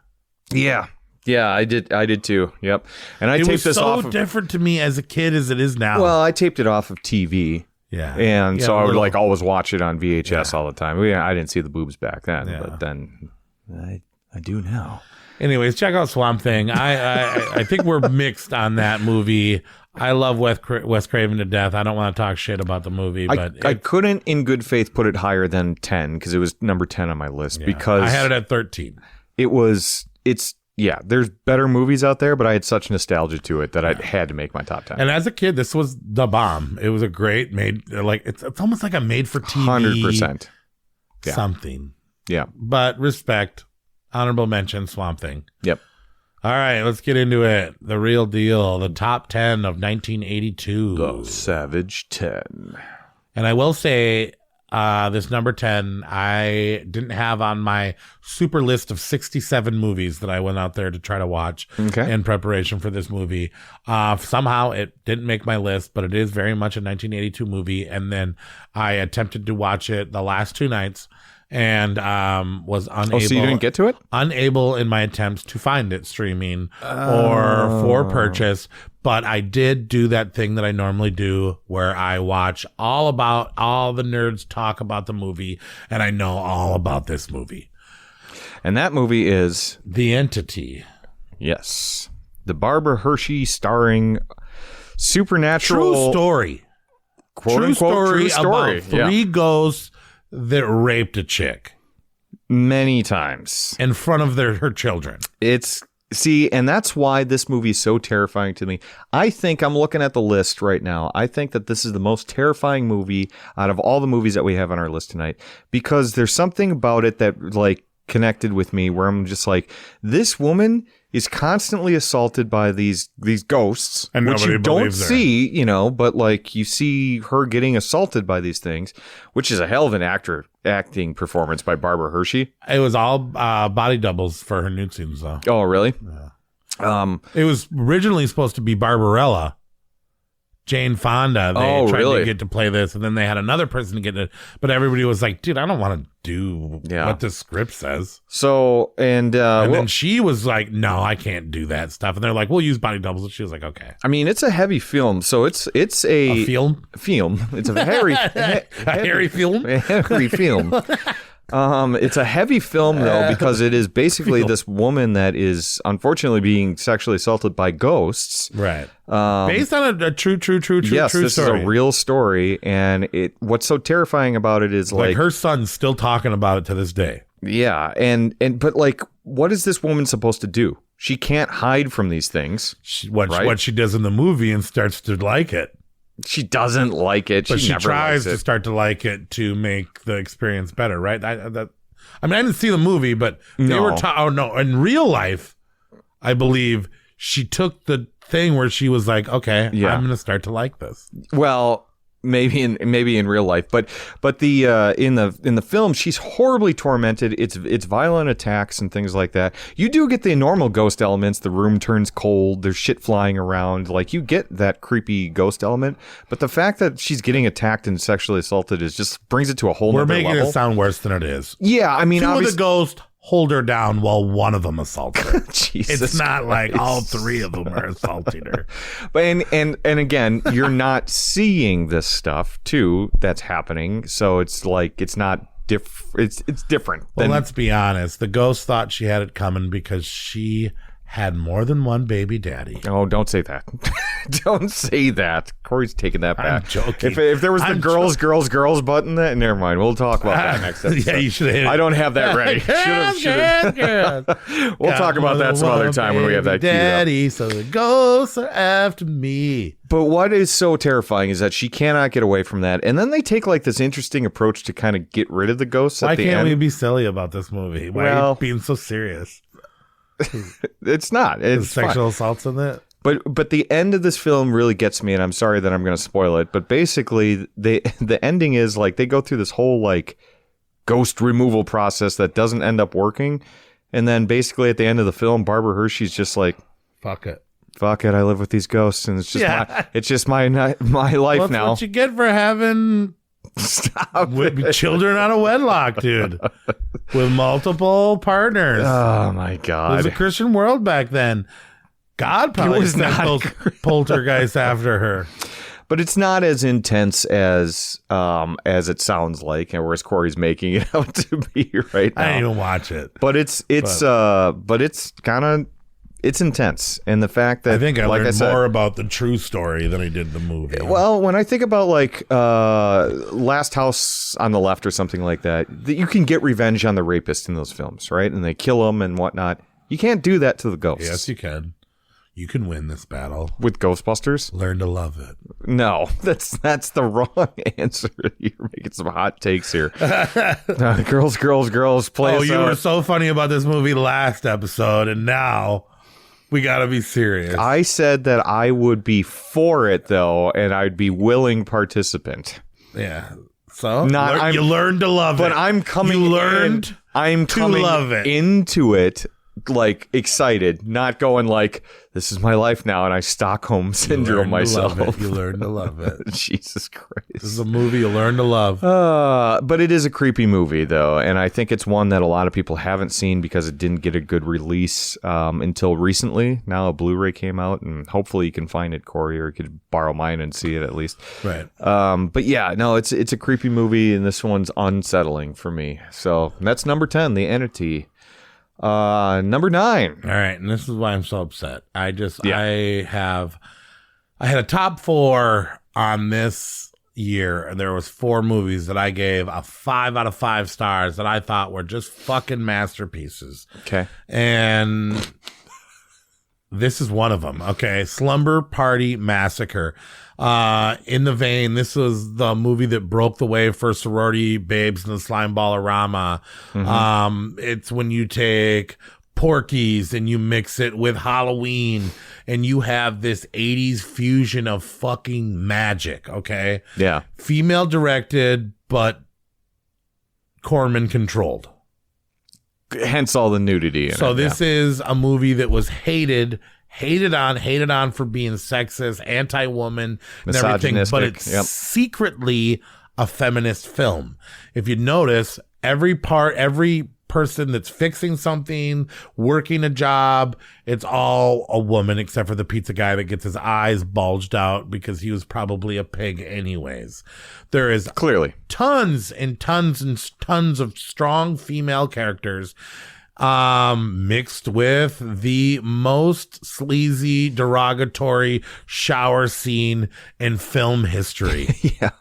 Yeah. Yeah, I did too. Yep. And it was so different to me as a kid as it is now. Well, I taped it off of TV. Yeah. And so I would like always watch it on VHS all the time. I didn't see the boobs back then, but then I do now. Anyways, check out Swamp Thing. I think we're mixed on that movie. I love Wes Craven to death. I don't want to talk shit about the movie, but I couldn't in good faith put it higher than 10 because it was number 10 on my list because I had it at 13. There's better movies out there, but I had such nostalgia to it that I had to make my top 10. And as a kid, this was the bomb. It was a great it's almost like a made for TV 100%. Something. Yeah. But respect, honorable mention, Swamp Thing. Yep. All right, let's get into it. The real deal, the top 10 of 1982. The Savage 10. And I will say, this number 10, I didn't have on my super list of 67 movies that I went out there to try to watch in preparation for this movie. Somehow it didn't make my list, but it is very much a 1982 movie. And then I attempted to watch it the last 2 nights and was unable. Oh, so you didn't get to it? Unable in my attempts to find it streaming or for purchase. But I did do that thing that I normally do where I watch all the nerds talk about the movie, and I know all about this movie. And that movie is The Entity. Yes. The Barbara Hershey starring supernatural true story. True story about 3 ghosts that raped a chick many times in front of her children. And that's why this movie is so terrifying to me. I think I'm looking at the list right now. I think that this is the most terrifying movie out of all the movies that we have on our list tonight, because there's something about it that like connected with me where I'm just like, this woman is constantly assaulted by these ghosts, and which you don't see, but like you see her getting assaulted by these things, which is a hell of an acting performance by Barbara Hershey. It was all body doubles for her nude scenes, though. Oh, really? Yeah. It was originally supposed to be Barbarella, Jane Fonda. They tried to get to play this, and then they had another person to get it, but everybody was like, dude, I don't want to do what the script says. So, and then she was like, no, I can't do that stuff. And they're like, we'll use body doubles. And she was like, okay. I mean, it's a heavy film, so it's a film. It's a very hairy film. Hairy film. It's a heavy film though, because it is basically this woman that is unfortunately being sexually assaulted by ghosts. Right. Based on a true yes, true this story. is a real story, and what's so terrifying about it is like her son's still talking about it to this day. Yeah, but like, what is this woman supposed to do? She can't hide from these things. What she does in the movie and starts to like it. She doesn't like it. But she never tries likes to start to like it to make the experience better, right? I didn't see the movie, but they were in real life, I believe she took the thing where she was like, okay, I'm going to start to like this. Well, maybe in real life, but the in the film, she's horribly tormented. It's violent attacks and things like that. You do get the normal ghost elements. The room turns cold. There's shit flying around. Like, you get that creepy ghost element. But the fact that she's getting attacked and sexually assaulted just brings it to a whole nother level. We're making it sound worse than it is. Yeah, I mean, two of the ghosts hold her down while one of them assaults her. Jesus it's not Christ. like all three of them are assaulting her. But and again, you're not seeing this stuff too that's happening, so it's like it's not it's different. Well, let's be honest. The ghost thought she had it coming because she had more than one baby daddy. Oh, don't say that. Don't say that. Corey's taking that back. I'm joking. If there was the girls button, that never mind. We'll talk about that next episode. Yeah, you should have hit it. I don't have that ready. Should have. We'll talk about that some other time when we have that daddy, so the ghosts are after me. But what is so terrifying is that she cannot get away from that. And then they take like this interesting approach to kind of get rid of the ghosts at the end. Why can't we be silly about this movie? Why are you being so serious? It's not. It's sexual assaults in it. But the end of this film really gets me, and I'm sorry that I'm going to spoil it. But basically, the ending is like they go through this whole like ghost removal process that doesn't end up working, and then basically at the end of the film, Barbara Hershey's just like, "Fuck it, I live with these ghosts, and it's just my life well, now." What you get for having children out of wedlock, dude, with multiple partners. Oh my God! It was a Christian world back then. God probably sent those poltergeists after her. But it's not as intense as it sounds like, or as Corey's making it out to be right now. I didn't even watch it. But it's kind of intense, and the fact that I think I learned more about the true story than I did the movie. Well, when I think about like Last House on the Left or something like that, you can get revenge on the rapist in those films, right? And they kill them and whatnot. You can't do that to the ghosts. Yes, you can. You can win this battle with Ghostbusters. Learn to love it. No, that's the wrong answer. You're making some hot takes here. Girls, play. Oh, you were so funny about this movie last episode, and now we got to be serious. I said that I would be for it, though, and I'd be willing participant. Yeah. So you learned to love it. But I'm coming. I'm coming love it. into it like excited, not going like, this is my life now, and I Stockholm syndrome myself. You learn to love it. Jesus Christ. This is a movie you learn to love. But it is a creepy movie, though, and I think it's one that a lot of people haven't seen because it didn't get a good release until recently. Now a Blu-ray came out, and hopefully you can find it, Corey, or you could borrow mine and see it at least. Right. But yeah, no, it's a creepy movie, and this one's unsettling for me. So that's number 10, The Entity. Number 9. All right, and this is why I'm so upset. I had a top 4 on this year, and there was 4 movies that I gave a 5 out of 5 stars that I thought were just fucking masterpieces. Okay. And this is one of them. Okay. Slumber Party Massacre. In the vein, this was the movie that broke the wave for sorority babes in the slime ballerama. Mm-hmm. It's when you take Porky's and you mix it with Halloween and you have this 80s fusion of fucking magic. Okay. Yeah. Female directed, but Corman controlled. Hence all the nudity. So this is a movie that was hated on for being sexist, anti-woman, and everything, but it's secretly a feminist film. If you notice, every person that's fixing something, working a job, it's all a woman except for the pizza guy that gets his eyes bulged out because he was probably a pig anyways. There is clearly tons and tons and tons of strong female characters mixed with the most sleazy, derogatory shower scene in film history. Yeah.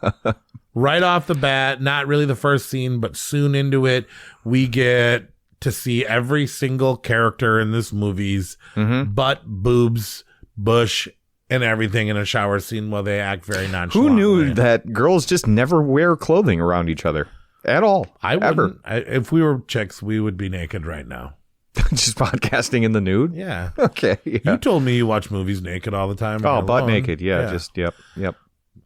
Right off the bat, not really the first scene, but soon into it, we get to see every single character in this movie's butt, boobs, bush, and everything in a shower scene while they act very nonchalant. Who knew that girls just never wear clothing around each other at all? I wouldn't. If we were chicks, we would be naked right now. Just podcasting in the nude? Yeah. Okay. Yeah. You told me you watch movies naked all the time. Oh, butt naked. Yeah. Just, yep.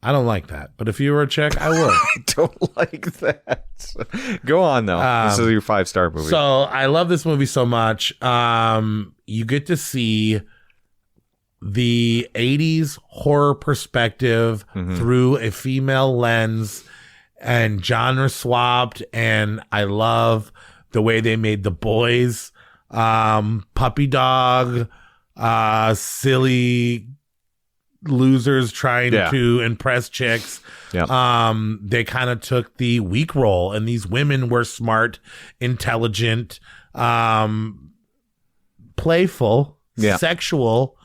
I don't like that. But if you were a chick, I would. I don't like that. Go on, though. This is your 5-star movie. So I love this movie so much. You get to see the 80s horror perspective through a female lens and genre swapped. And I love the way they made the boys puppy dog, silly losers trying to impress chicks. They kind of took the weak role, and these women were smart, intelligent, playful, sexual.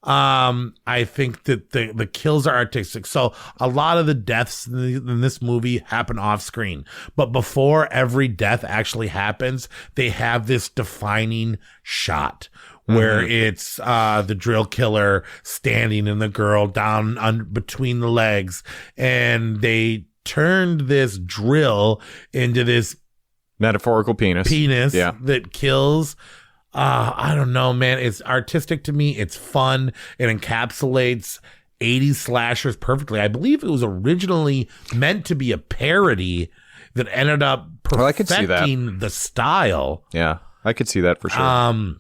I think that the kills are artistic. So a lot of the deaths in this movie happen off screen, but before every death actually happens, they have this defining shot where it's the drill killer standing and the girl down between the legs, and they turned this drill into this metaphorical penis that kills. I don't know, man. It's artistic to me. It's fun. It encapsulates 80s slashers perfectly. I believe it was originally meant to be a parody that ended up perfecting the style. Yeah, I could see that for sure.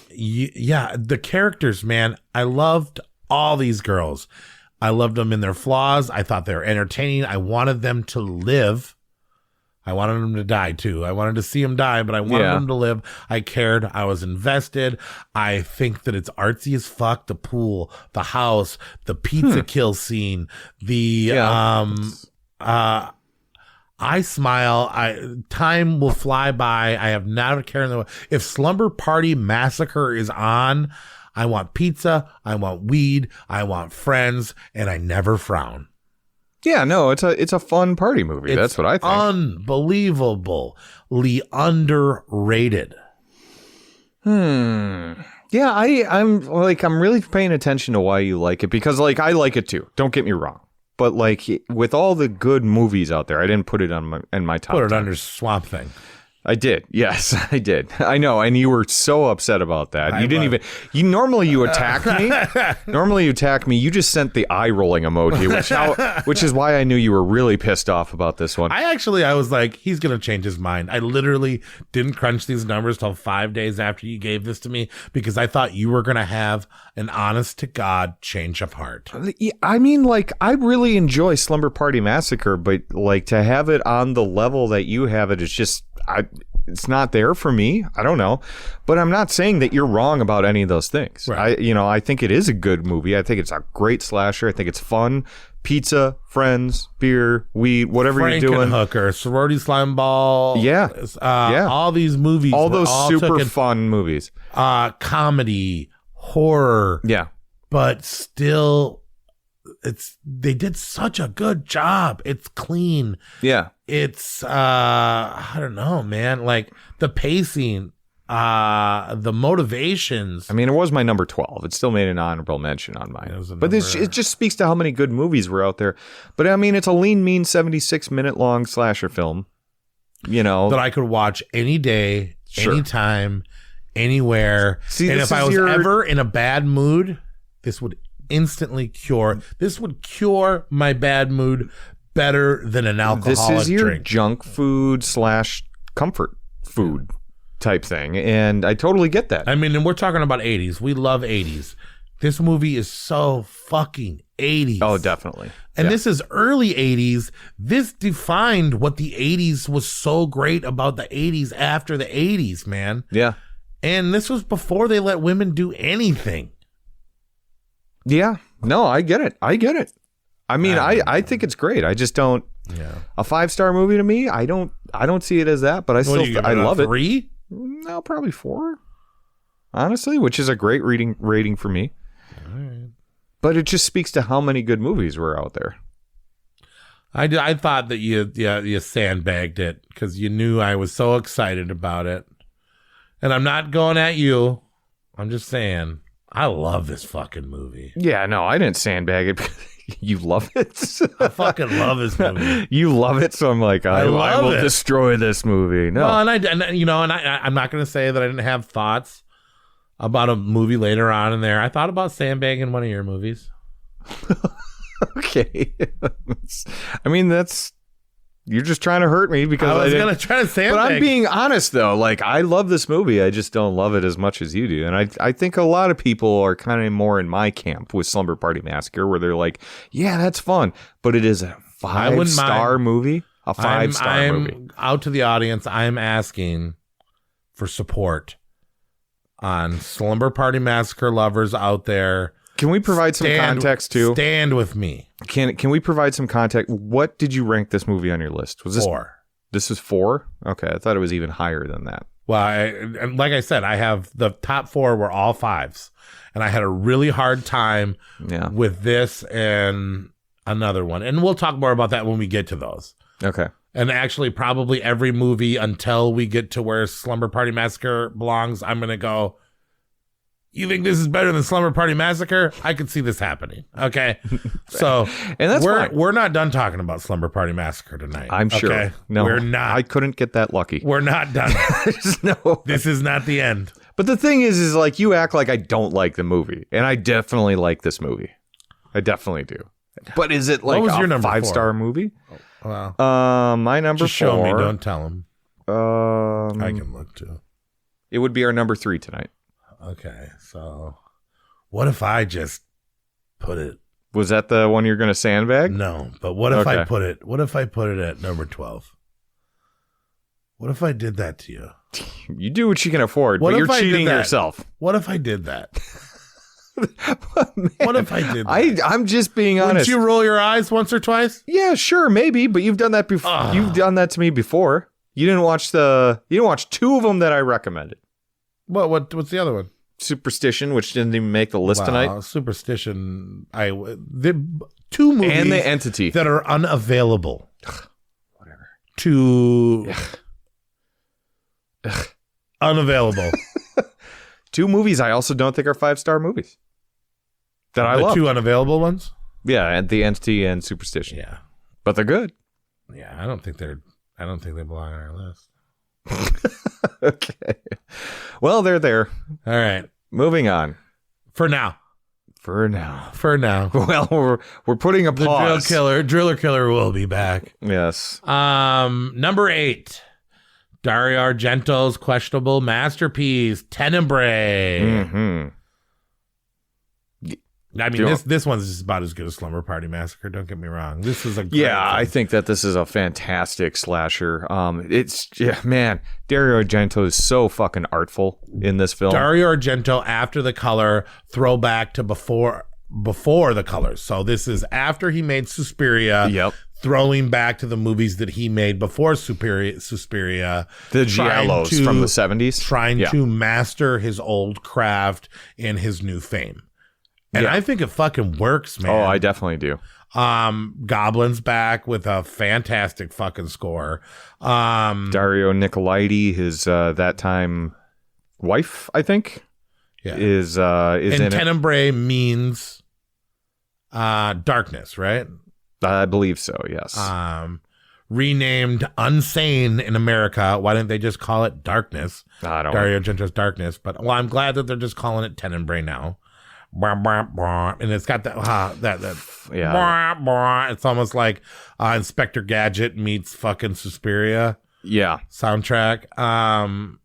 Yeah, the characters, man. I loved all these girls. I loved them in their flaws. I thought they were entertaining. I wanted them to live. I wanted them to die too. I wanted to see them die, but I wanted them to live. I cared. I was invested. I think that it's artsy as fuck. The pool, the house, the pizza kill scene, the I smile. Time will fly by. I have not a care in the world. If Slumber Party Massacre is on, I want pizza. I want weed. I want friends, and I never frown. Yeah, no, it's a fun party movie. That's what I think. Unbelievably underrated. Yeah, I'm really paying attention to why you like it, because like I like it too. Don't get me wrong. But like with all the good movies out there, I didn't put it on my top. Put it 10. under Swamp Thing. I did. Yes, I did. I know. And you were so upset about that. Normally you attack me. Normally you attack me. You just sent the eye rolling emoji, which is why I knew you were really pissed off about this one. I was like, he's going to change his mind. I literally didn't crunch these numbers till 5 days after you gave this to me, because I thought you were going to have an honest to God change of heart. I mean, like, I really enjoy Slumber Party Massacre, but like to have it on the level that you have it is just, it's not there for me. I don't know, but I'm not saying that you're wrong about any of those things. Right. I think it is a good movie. I think it's a great slasher. I think it's fun. Pizza, friends, beer, weed, whatever you're doing. Hooker, Sorority Slime Ball. Yeah. All these movies. All those super fun movies. Comedy, horror. Yeah. But still, they did such a good job. It's clean. Yeah. It's I don't know, man. Like the pacing, the motivations. I mean, it was my number 12. It still made an honorable mention on mine. But it just speaks to how many good movies were out there. But I mean, it's a lean, mean 76-minute long slasher film. That I could watch any day, anytime, anywhere. See, and if I was ever in a bad mood, this would instantly cure. This would cure my bad mood better than an alcoholic drink. This is your junk food / comfort food type thing, and I totally get that. I mean, and we're talking about 80s. We love 80s. This movie is so fucking 80s. Oh, definitely. And this is early 80s. This defined what the 80s was so great about the 80s after the 80s, man. Yeah. And this was before they let women do anything. Yeah. No, I get it. I mean, I think it's great. I just don't. Yeah. A 5-star movie to me, I don't see it as that, but I love it. 3? No, probably 4. Honestly, which is a great rating for me. All right. But it just speaks to how many good movies were out there. I thought that you sandbagged it because you knew I was so excited about it. And I'm not going at you. I'm just saying I love this fucking movie. Yeah, no, I didn't sandbag it. You love it? I fucking love this movie. You love it, so I'm like, I will destroy this movie. No, well, I'm not going to say that I didn't have thoughts about a movie later on in there. I thought about sandbagging one of your movies. Okay. I mean, you're just trying to hurt me because I was going to try to sandbag. But I'm being honest, though. Like, I love this movie. I just don't love it as much as you do. And I think a lot of people are kind of more in my camp with Slumber Party Massacre, where they're like, yeah, that's fun. But it is a 5-star movie. A 5-star movie. Out to the audience, I'm asking for support on Slumber Party Massacre lovers out there. Can we provide some context too? Stand with me. Can we provide some context? What did you rank this movie on your list? Was this 4? This was 4? Okay, I thought it was even higher than that. Well, and like I said, I have the top 4 were all 5s, and I had a really hard time with this and another one, and we'll talk more about that when we get to those. Okay. And actually, probably every movie until we get to where Slumber Party Massacre belongs, I'm gonna go, you think this is better than Slumber Party Massacre? I could see this happening. Okay. So and that's fine. We're not done talking about Slumber Party Massacre tonight. I'm sure. Okay? No, we're not. I couldn't get that lucky. We're not done. No. This is not the end. But the thing is like you act like I don't like the movie. And I definitely like this movie. I definitely do. But is it like your number 5-star movie? Well, my number 4. Just show me, don't tell him. I can look too. It would be our number 3 tonight. Okay, so what if I just put it? Was that the one you're going to sandbag? No, but what if I put it? What if I put it at number 12? What if I did that to you? You do what you can afford, but you're cheating yourself. What if I did that? What if I did that? I'm just being honest. Would you roll your eyes once or twice? Yeah, sure, maybe, but you've done that before. You've done that to me before. You didn't watch 2 of them that I recommended. What's the other one? Superstition, which didn't even make the list tonight. Superstition. The 2 movies and The Entity that are unavailable. Whatever. Unavailable. 2 movies I also don't think are 5-star movies. That I love. 2 unavailable ones? Yeah, and The Entity and Superstition. Yeah. But they're good. Yeah, I don't think they belong on our list. Okay. Well, they're there. All right. Moving on. For now. Well, we're putting a pause. Driller Killer will be back. Yes. Number 8. Dario Argento's questionable masterpiece, Tenebrae. Mm-hmm. I mean, this one's just about as good as Slumber Party Massacre. Don't get me wrong. This is a great film. I think that this is a fantastic slasher. Man, Dario Argento is so fucking artful in this film. Dario Argento, after The Color, throwback to before The Color. So this is after he made Suspiria. Yep. Throwing back to the movies that he made before Suspiria. The Giallos from the 70s. Trying to master his old craft in his new fame. And I think it fucking works, man. Oh, I definitely do. Goblin's back with a fantastic fucking score. Dario Nicolodi, his that time wife, I think, is in Tenebrae means darkness, right? I believe so, yes. Renamed Unsane in America. Why didn't they just call it Darkness? Dario Argento's Darkness. But I'm glad that they're just calling it Tenebrae now. And it's got it's almost like Inspector Gadget meets fucking Suspiria soundtrack.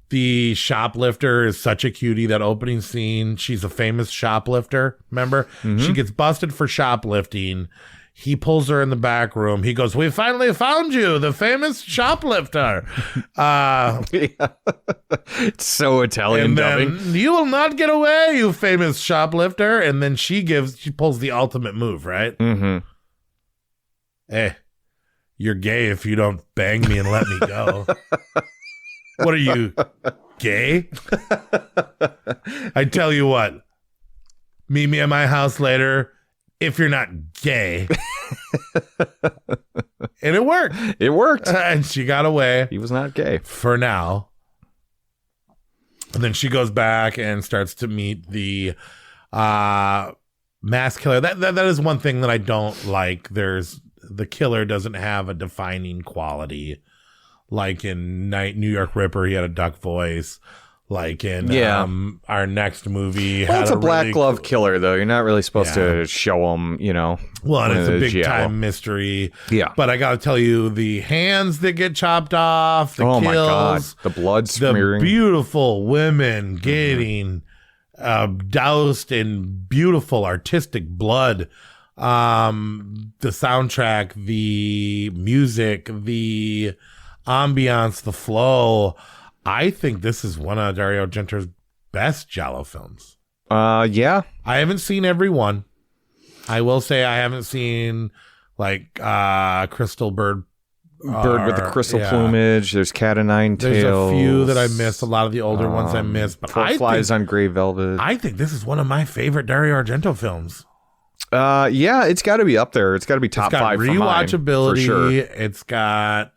The shoplifter is such a cutie. That opening scene, she's a famous shoplifter, remember? She gets busted for shoplifting. He pulls her in the back room. He goes, "We finally found you, the famous shoplifter." It's so Italian dubbing. "You will not get away, you famous shoplifter." And then she pulls the ultimate move, right? Mm-hmm. Hey, you're gay if you don't bang me and let me go. What are you, gay? I tell you what, meet me at my house later. If you're not gay. And it worked. It worked. And she got away. He was not gay. For now. And then she goes back and starts to meet the mass killer. That is one thing that I don't like. The killer doesn't have a defining quality. Like in New York Ripper, he had a duck voice. Like in our next movie. Well, it's a black glove killer, though. You're not really supposed to show him, Well, and it's a big time mystery. Yeah. But I got to tell you, the hands that get chopped off, the kills. My God. The blood smearing. The beautiful women getting doused in beautiful artistic blood. The soundtrack, the music, the ambiance, the flow. I think this is one of Dario Argento's best Giallo films. Yeah. I haven't seen every one. I will say I haven't seen like Crystal Bird with the crystal plumage. There's Cat o' Nine Tails. There's a few that I missed. A lot of the older ones I missed. But Four Flies on Grey Velvet. I think this is one of my favorite Dario Argento films. Yeah, it's got to be up there. It's got to be top 5 for mine. Rewatchability. For sure. It's got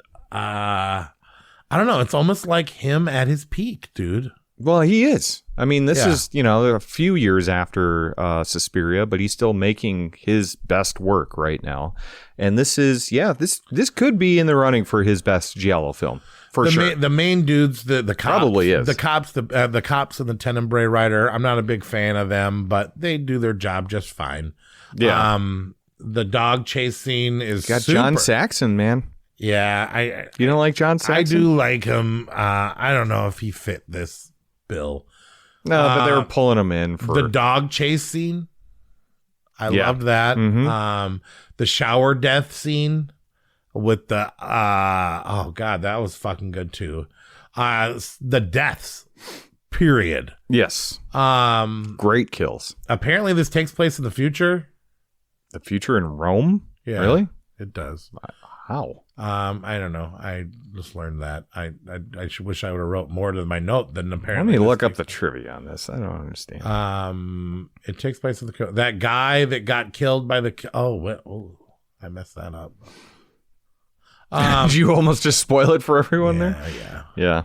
I don't know. It's almost like him at his peak, dude. Well, he is. I mean, this is, a few years after Suspiria, but he's still making his best work right now. And this is, this could be in the running for his best Giallo film. For sure. The main dudes, the cops. Probably is. The cops and the Tenebrae writer, I'm not a big fan of them, but they do their job just fine. Yeah. The dog chase scene is got super. John Saxon, man. Yeah, you don't like John Saxon? I do like him. I don't know if he fit this bill. No, but they were pulling him in for the dog chase scene. I loved that. Mm-hmm. The shower death scene with the oh god, that was fucking good too. The deaths. Period. Yes. Great kills. Apparently, this takes place in the future. The future in Rome? Yeah, really? It does. How? I don't know. I just learned that. I wish I would have wrote more to my note than apparently. Let me look up the trivia on this. I don't understand. It takes place in that guy that got killed by the. I messed that up. Did you almost just spoil it for everyone there? Yeah.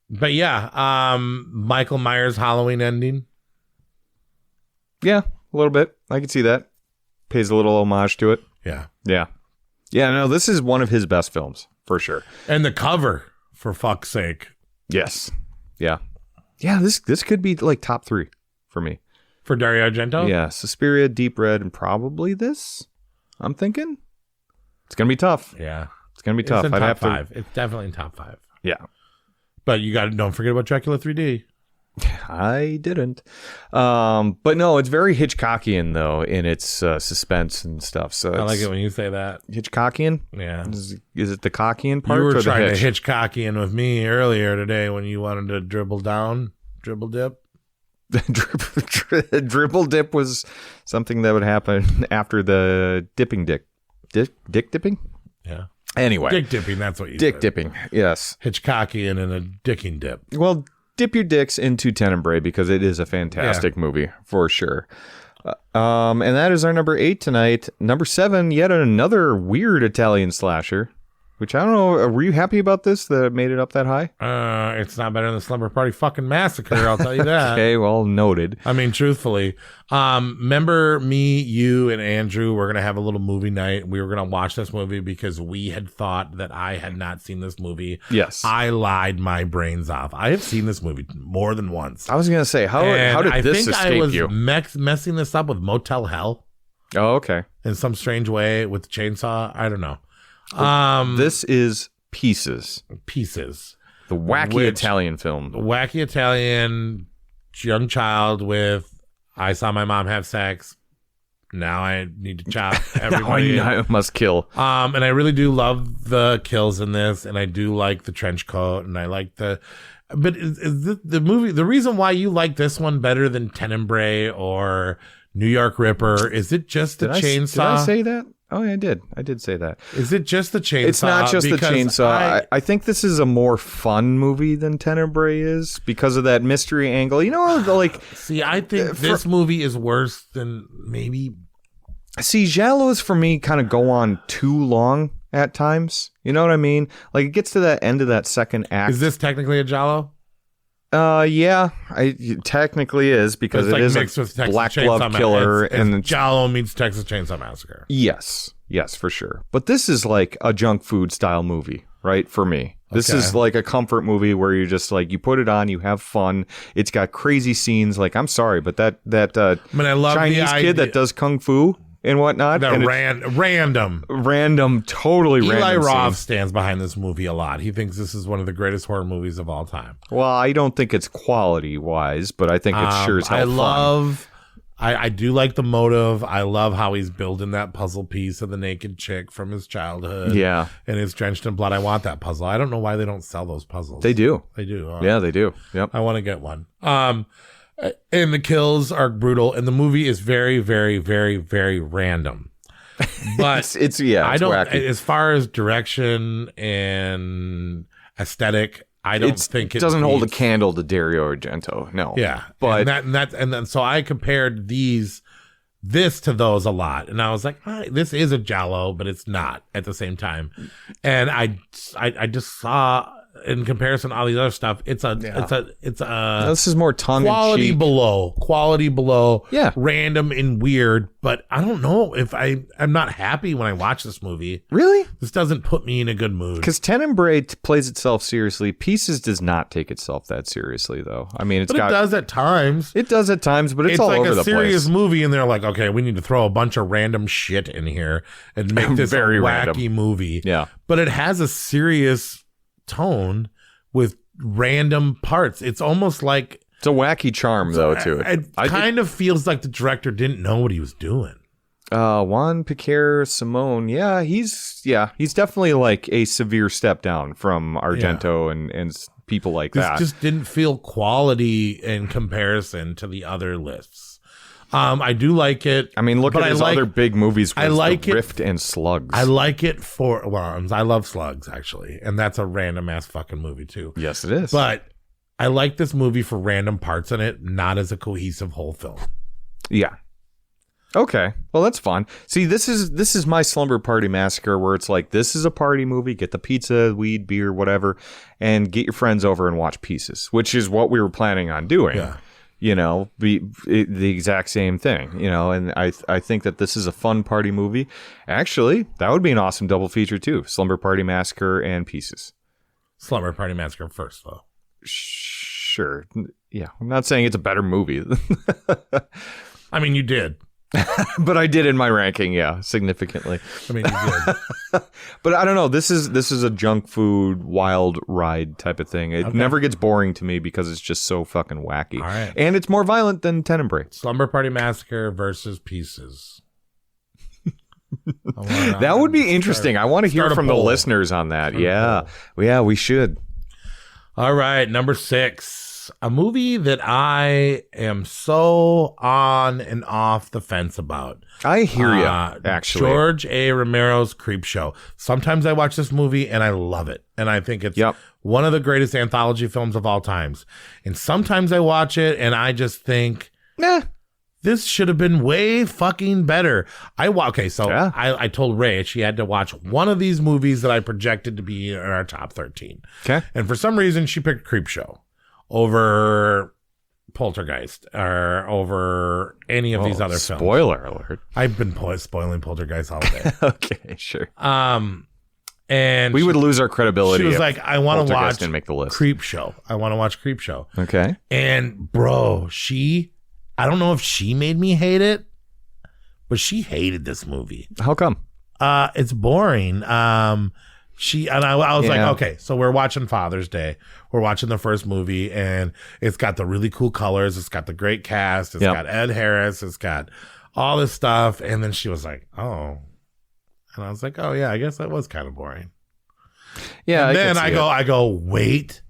But yeah. Michael Myers' Halloween ending. Yeah, a little bit. I can see that. Pays a little homage to it. Yeah. Yeah. Yeah, no, this is one of his best films, for sure. And the cover, for fuck's sake. Yes. Yeah. Yeah, this could be like top 3 for me. For Dario Argento? Yeah, Suspiria, Deep Red, and probably this, I'm thinking. It's going to be tough. Yeah. It's going to be tough. I'd have 5. It's definitely in top 5. Yeah. But don't forget about Dracula 3D. I didn't. But no, it's very Hitchcockian, though, in its suspense and stuff. So I like it when you say that. Hitchcockian? Yeah. Is it the Cockian part? You were or trying the to Hitchcockian with me earlier today when you wanted to dribble dip. Dribble dip was something that would happen after the dipping dick. Dick dipping? Yeah. Anyway. Dick dipping, that's what you Dick said. dipping, yes. Hitchcockian and a dicking dip. Well, dip your dicks into Tenebrae because it is a fantastic movie for sure. And that is our number 8 tonight. Number 7, yet another weird Italian slasher, which I don't know. Were you happy about this that it made it up that high? It's not better than the Slumber Party fucking Massacre, I'll tell you that. Okay, well, noted. I mean, truthfully, remember me, you, and Andrew were going to have a little movie night. We were going to watch this movie because we had thought that I had not seen this movie. Yes. I lied my brains off. I have seen this movie more than once. I was going to say, how did this escape you? I think I was messing this up with Motel Hell. Oh, okay. In some strange way with the chainsaw. I don't know. This is Pieces. The wacky Italian film. Wacky Italian young child with I saw my mom have sex. Now I need to chop everybody. I must kill. And I really do love the kills in this, and I do like the trench coat, and I like the. But is the movie the reason why you like this one better than Tenebrae or New York Ripper? Is it just the chainsaw? Did I say that? Oh, yeah, I did. I did say that. Is it just the chainsaw? It's not just the chainsaw. I think this is a more fun movie than Tenebrae is because of that mystery angle. You know, like... See, I think this movie is worse than maybe... See, Giallos for me kind of go on too long at times. You know what I mean? Like, it gets to that end of that second act. Is this technically a Giallo? Yeah, it technically is because it is mixed with a Texas black Chainsaw glove killer, and it's Giallo meets Texas Chainsaw Massacre. Yes, for sure. But this is like a junk food style movie, right? For me, this is like a comfort movie where you just like you put it on, you have fun. It's got crazy scenes. Like I'm sorry, but that I love Chinese kid that does kung fu and whatnot. That and random, totally Eli random. Roth scenes. stands behind this movie a lot. He thinks this is one of the greatest horror movies of all time. Well, I don't think it's quality wise, but I think it's sure as hell fun. I do like the motive. I love how he's building that puzzle piece of the naked chick from his childhood. Yeah. And it's drenched in blood. I want that puzzle. I don't know why they don't sell those puzzles. They do. Yeah, they do. Yep. I want to get one. And the kills are brutal. And the movie is very, very, very, very random. But it's wacky. As far as direction and aesthetic, I don't think it doesn't hold a candle to Dario Argento. No. Yeah. But and then so I compared this to those a lot. And I was like, this is a Giallo, but it's not at the same time. And I just saw in comparison to all these other stuff, it's a this is more tongue quality below, yeah, random and weird. But I don't know if I'm not happy when I watch this movie. Really, this doesn't put me in a good mood. Because Tenebrae plays itself seriously. Pieces does not take itself that seriously, though. I mean, it does at times. It does at times, but it's all like over the place. It's like a serious place. movie, and they're like, okay, we need to throw a bunch of random shit in here and make this Very a wacky random movie. Yeah, but it has a serious tone with random parts. It's almost like it's a wacky charm though to it. It kind of feels like the director didn't know what he was doing. Juan Piquer Simone, he's definitely like a severe step down from Argento and people like that. This just didn't feel quality in comparison to the other lists. I do like it. I mean, look at his other big movies. I like The Rift and Slugs. I like it I love Slugs actually, and that's a random ass fucking movie too. Yes, it is. But I like this movie for random parts in it, not as a cohesive whole film. Yeah. Okay. Well, that's fun. See, this is my Slumber Party Massacre, where it's like, this is a party movie. Get the pizza, weed, beer, whatever, and get your friends over and watch Pieces, which is what we were planning on doing. Yeah. You know, the exact same thing, you know, and I think that this is a fun party movie. Actually, that would be an awesome double feature too. Slumber Party Massacre and Pieces. Slumber Party Massacre first, though. Sure. Yeah. I'm not saying it's a better movie. I mean, you did. But I did in my ranking, yeah, significantly. I mean, you did. But I don't know. This is a junk food wild ride type of thing. It never gets boring to me because it's just so fucking wacky. All right. And it's more violent than Tenebrae. Slumber Party Massacre versus Pieces. That would be interesting. I want to hear from the listeners on that. Yeah, we should. All right, number 6. A movie that I am so on and off the fence about. I hear you, actually. George A. Romero's Creepshow. Sometimes I watch this movie and I love it. And I think it's one of the greatest anthology films of all times. And sometimes I watch it and I just think, this should have been way fucking better. I told Ray she had to watch one of these movies that I projected to be in our top 13. Okay. And for some reason, she picked Creepshow over Poltergeist or over any of these other films. Spoiler alert. I've been spoiling Poltergeist all day. Okay, sure. And we would lose our credibility. She was like, I want to watch make the list. Creepshow. I want to watch Creepshow. Okay. And bro, I don't know if she made me hate it, but she hated this movie. How come? It's boring. I was like, okay, so we're watching Father's Day. We're watching the first movie, and it's got the really cool colors. It's got the great cast. It's got Ed Harris. It's got all this stuff. And then she was like, oh. And I was like, oh, yeah, I guess that was kind of boring. Yeah. And then I go, wait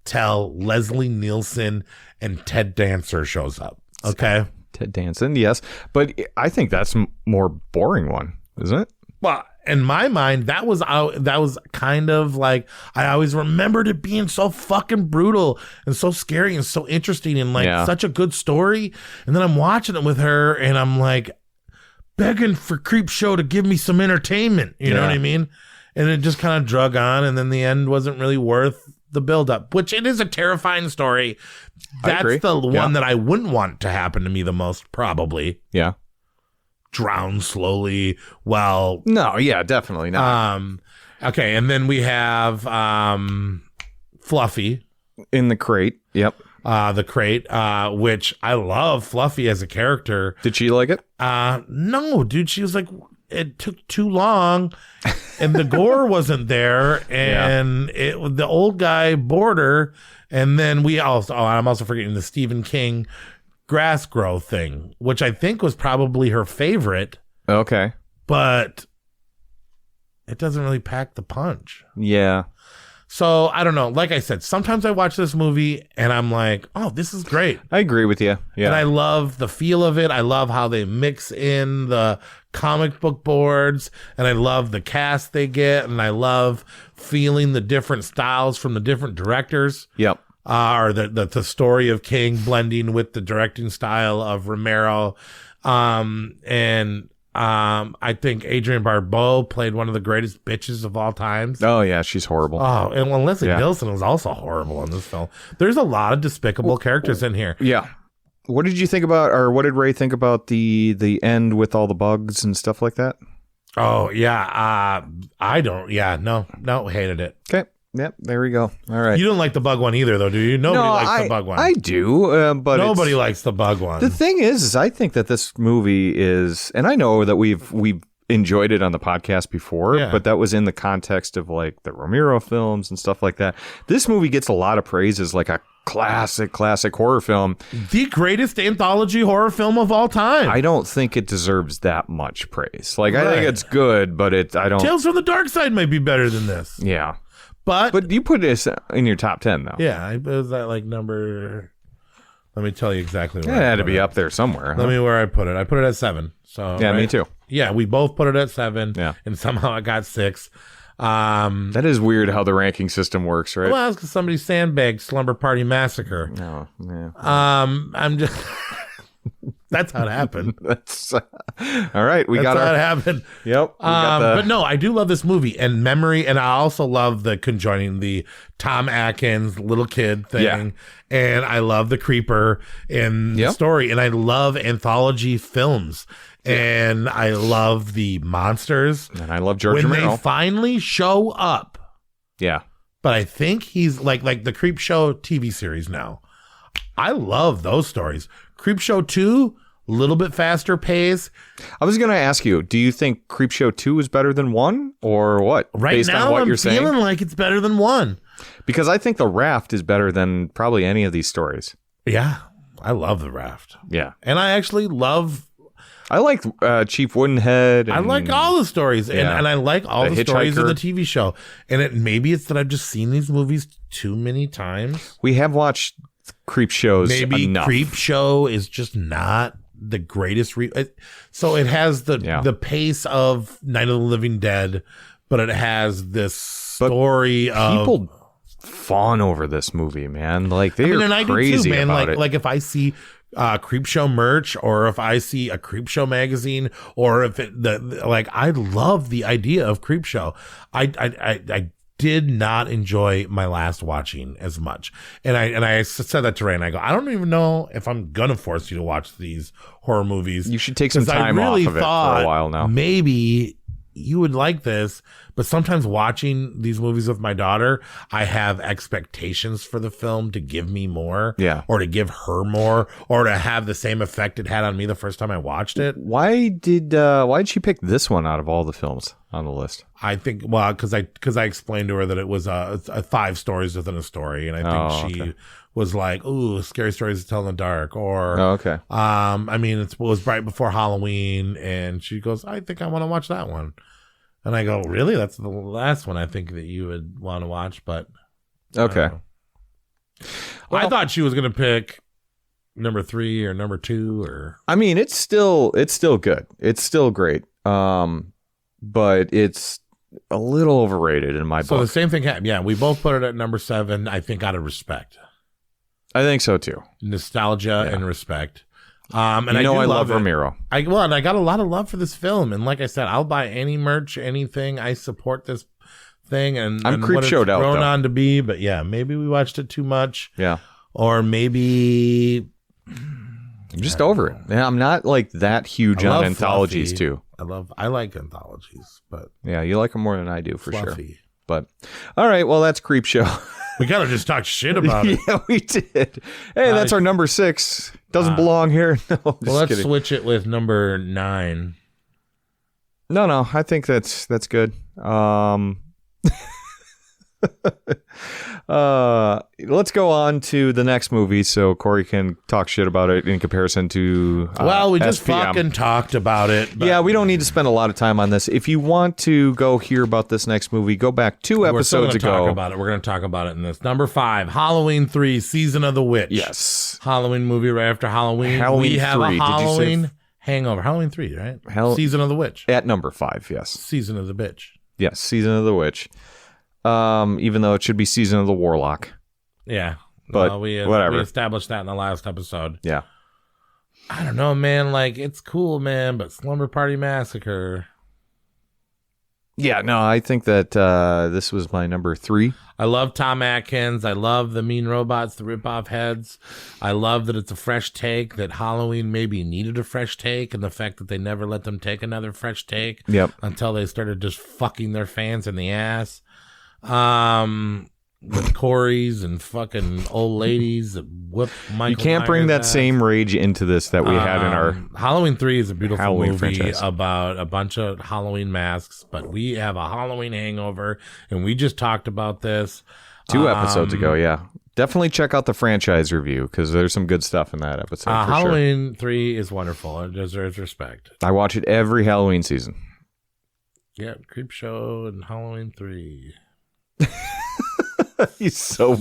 till Leslie Nielsen and Ted Dancer shows up. Okay. Ted Danson, yes. But I think that's more boring one, isn't it? Well, in my mind, that was kind of like, I always remembered it being so fucking brutal and so scary and so interesting and like such a good story. And then I'm watching it with her and I'm like begging for Creepshow to give me some entertainment. You know what I mean? And it just kind of drug on. And then the end wasn't really worth the buildup, which it is a terrifying story. That's the one that I wouldn't want to happen to me the most, probably. Yeah. Drown slowly. Well, no, yeah, definitely not. Okay, and then we have Fluffy in the crate. Yep. The crate, which I love Fluffy as a character. Did she like it? No, dude. She was like, it took too long, and the gore wasn't there, and the old guy bored her. And then I'm also forgetting the Stephen King grass grow thing, which I think was probably her favorite. Okay. But it doesn't really pack the punch. Yeah. So I don't know. Like I said, sometimes I watch this movie and I'm like, oh, this is great. I agree with you. Yeah. And I love the feel of it. I love how they mix in the comic book boards, and I love the cast they get, and I love feeling the different styles from the different directors. Yep. Or the story of King blending with the directing style of Romero. I think Adrienne Barbeau played one of the greatest bitches of all time. Oh, yeah, she's horrible. Oh, and Leslie Nielsen was also horrible in this film. There's a lot of despicable characters in here. Yeah. What did you think about, or what did Ray think about the end with all the bugs and stuff like that? Oh, yeah. No, hated it. Okay. Yep, there we go. All right. You don't like the bug one either, though, do you? Nobody likes the bug one. I do, but nobody likes the bug one. The thing is I think that this movie is, and I know that we've enjoyed it on the podcast before, but that was in the context of like the Romero films and stuff like that. This movie gets a lot of praise as like a classic horror film. The greatest anthology horror film of all time. I don't think it deserves that much praise. Like, I think it's good, but I don't. Tales from the Dark Side might be better than this. Yeah. But you put this in your top 10, though. Yeah, it was at like number. Let me tell you exactly where it had to be up there somewhere. Let me where I put it. I put it at 7. So yeah, me too. Yeah, we both put it at 7. Yeah, and somehow I got 6. That is weird how the ranking system works, right? Well, it's because somebody sandbagged Slumber Party Massacre. No, yeah. I'm just. That's how it happened. That's all right. That's how it happened. Yep. But no, I do love this movie and memory, and I also love the conjoining the Tom Atkins little kid thing, and I love the creeper in the story, and I love anthology films, and I love the monsters, and I love George when Romero. They finally show up. Yeah, but I think he's like the Creepshow TV series now. I love those stories. Creepshow 2, a little bit faster pace. I was going to ask you, do you think Creepshow 2 is better than 1 or what? Right based now, on what I'm you're saying? feeling like it's better than 1. Because I think The Raft is better than probably any of these stories. Yeah, I love The Raft. Yeah. And I actually I like Chief Woodenhead. I like all the stories, and I like all the stories in the TV show. And maybe it's that I've just seen these movies too many times. We have watched Creepshows maybe enough. Creepshow is just not the greatest. So it has the pace of Night of the Living Dead, but it has this story of people fawn over this movie, man. Like they're crazy do too, man. about it. Like if I see Creepshow merch, or if I see a Creepshow magazine, or if I love the idea of Creepshow. I did not enjoy my last watching as much, and I said that to Ray, and I go, I don't even know if I'm gonna force you to watch these horror movies. You should take some time off of it for a while now. Maybe you would like this, but sometimes watching these movies with my daughter, I have expectations for the film to give me more, or to give her more, or to have the same effect it had on me the first time I watched it. Why did she pick this one out of all the films on the list? I think, well, because I explained to her that it was a 5 stories within a story, and I think she was like, "Ooh, scary stories to tell in the dark," or I mean, it was right before Halloween, and she goes, "I think I want to watch that one." And I go, really? That's the last one I think that you would want to watch, but okay. I thought she was going to pick number 3 or number 2, or. I mean, it's still good. It's still great. But it's a little overrated in my book. So the same thing happened. Yeah, we both put it at number 7. I think out of respect. I think so too. Nostalgia and respect. And I love Romero. And I got a lot of love for this film. And like I said, I'll buy any merch, anything. I support this thing and I'm what it's Creepshowed out, grown though. on to be. But yeah, maybe we watched it too much. Yeah. Or maybe I'm just over it. Yeah, I'm not like that huge on anthologies Fluffy. too. I like anthologies, but Yeah, you like them more than I do for sure. Fluffy. But all right, well, that's Creepshow. We kind of just talked shit about it. Yeah, we did. Hey, that's our number 6. Doesn't belong here. No, Well, let's kidding. switch it with number 9. No, I think that's good. Let's go on to the next movie so Corey can talk shit about it in comparison to Well, we just SPM. fucking talked about it. But Yeah, we don't need to spend a lot of time on this. If you want to go hear about this next movie, go back 2 we're still episodes gonna ago. talk about it. We're going to talk about it in this. Number 5, Halloween 3, Season of the Witch. Yes. Halloween movie right after Halloween. Halloween we have 3. a Did you say Halloween hangover. Halloween 3, right? Season of the Witch. At number 5, yes. Season of the Bitch. Yes, Season of the Witch. Even though it should be Season of the Warlock. Yeah. But we whatever. established that in the last episode. Yeah. I don't know, man. Like, it's cool, man, but Slumber Party Massacre. Yeah, no, I think that this was my number 3. I love Tom Atkins. I love the mean robots, the rip-off heads. I love that it's a fresh take, that Halloween maybe needed a fresh take, and the fact that they never let them take another fresh take until they started just fucking their fans in the ass. With Corey's and fucking old ladies that whip Michael You can't bring Myers that ass. same rage into this that we had in our Halloween 3 is a beautiful Halloween movie franchise. about a bunch of Halloween masks, but we have a Halloween hangover, and we just talked about this 2 episodes ago. Yeah, definitely check out the franchise review because there's some good stuff in that episode. For sure. Halloween 3 is wonderful. It deserves respect. I watch it every Halloween season. Yeah, Creepshow and Halloween 3. He's so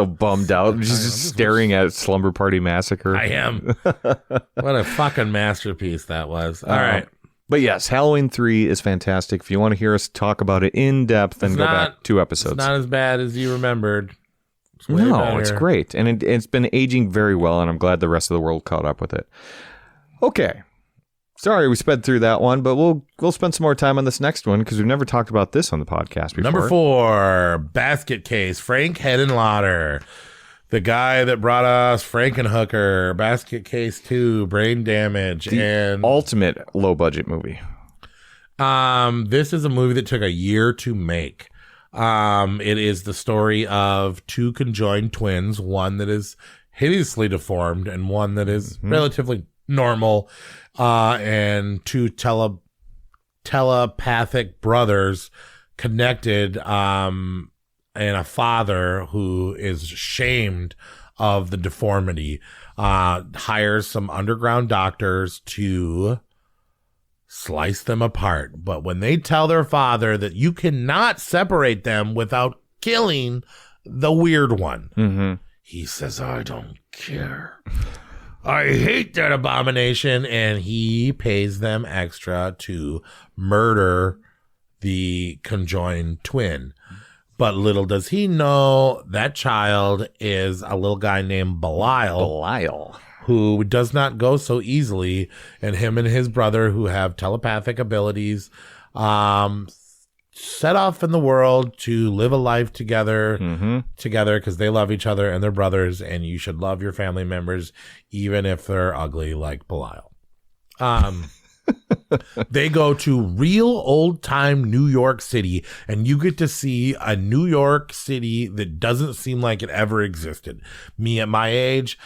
bummed out, just staring at Slumber Party Massacre. I am. What a fucking masterpiece that was. All right. But yes, Halloween 3 is fantastic. If you want to hear us talk about it in depth, then go back 2 episodes. It's not as bad as you remembered. It's way No, better. it's great. And it's been aging very well, and I'm glad the rest of the world caught up with it. Okay. Sorry we sped through that one, but we'll spend some more time on this next one because we've never talked about this on the podcast before. Number 4, Basket Case, Frank Hedenlotter. The guy that brought us Frankenhooker, Basket Case 2, Brain Damage, and ultimate low-budget movie. This is a movie that took a year to make. It is the story of 2 conjoined twins, one that is hideously deformed and one that is relatively normal, and 2 telepathic brothers connected, and a father who is ashamed of the deformity, hires some underground doctors to slice them apart. But when they tell their father that you cannot separate them without killing the weird one, he says, I don't care. I hate that abomination. And he pays them extra to murder the conjoined twin. But little does he know that child is a little guy named Belial. Who does not go so easily. And him and his brother, who have telepathic abilities, set off in the world to live a life together because they love each other and they're brothers, and you should love your family members even if they're ugly like Belial. They go to real old time New York City, and you get to see a New York City that doesn't seem like it ever existed. Me at my age,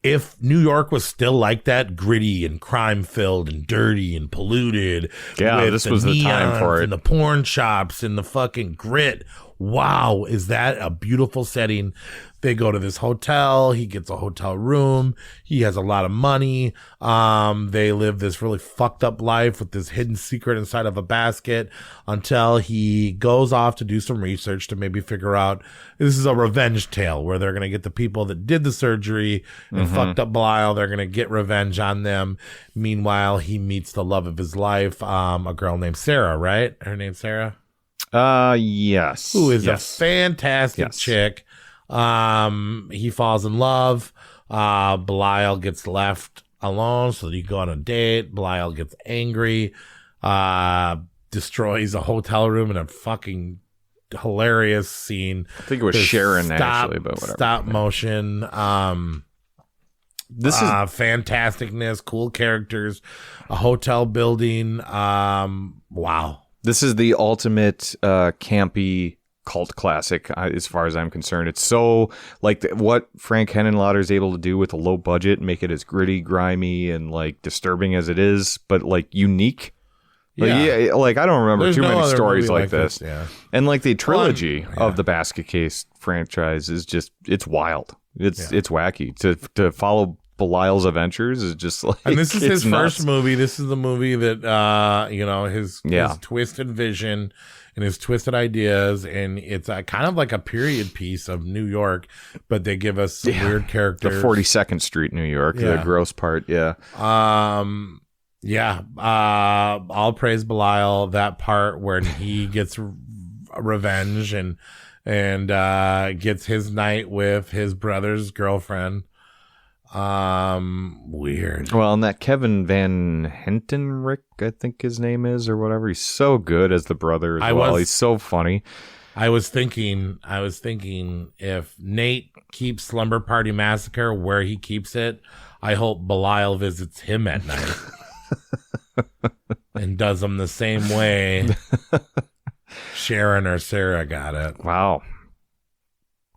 if New York was still like that, gritty and crime filled and dirty and polluted, with this was the time for it. and the porn shops and the fucking grit. Wow, is that a beautiful setting? They go to this hotel. He gets a hotel room. He has a lot of money. They live this really fucked up life with this hidden secret inside of a basket until he goes off to do some research to maybe figure out this is a revenge tale where they're going to get the people that did the surgery and fucked up Belial. They're going to get revenge on them. Meanwhile, he meets the love of his life, a girl named Sarah, right? Her name's Sarah? Yes. Who is a fantastic chick. He falls in love. Belial gets left alone so that he can go on a date. Belial gets angry. destroys a hotel room in a fucking hilarious scene. I think it was Sharon actually, but whatever. Stop motion. This is fantasticness, cool characters, a hotel building. Wow. This is the ultimate campy cult classic as far as I'm concerned. It's so like what Frank Henenlotter is able to do with a low budget, make it as gritty, grimy, and like disturbing as it is, but like unique. Yeah, like I don't remember too many stories like this. Yeah. And like the trilogy of the Basket Case franchise is just, it's wild. It's wacky. To follow Belial's adventures is just like, and this is his nuts. first movie. This is the movie that his twisted vision and his twisted ideas, and it's kind of like a period piece of New York, but they give us some weird characters. The 42nd Street, New York, the gross part. Yeah. All praise Belial. That part where he gets revenge and gets his night with his brother's girlfriend. Weird. Well, and that Kevin Van Hentenryck, I think his name is, or whatever. He's so good as the brother as well. He's so funny. I was thinking if Nate keeps Slumber Party Massacre where he keeps it, I hope Belial visits him at night. And does them the same way Sharon or Sarah got it. Wow.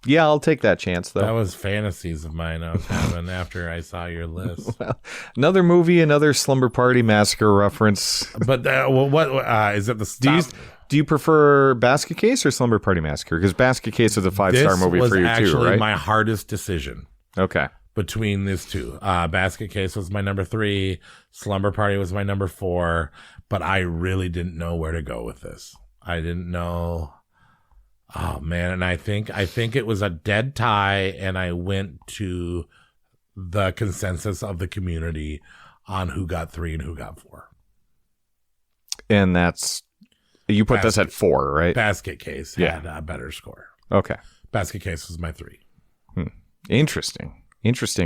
Yeah, I'll take that chance, though. That was fantasies of mine I was having after I saw your list. Well, another movie, another Slumber Party Massacre reference. But what is it? Do you prefer Basket Case or Slumber Party Massacre? Because Basket Case was a 5-star movie for you, too, right? This was actually my hardest decision. Okay. Between these two. Basket Case was my number 3. Slumber Party was my number 4. But I really didn't know where to go with this. I didn't know. Oh, man. And I think it was a dead tie, and I went to the consensus of the community on who got 3 and who got 4. And that's... You put this at 4, right? Basket Case had a better score. Okay. Basket Case was my 3. Interesting.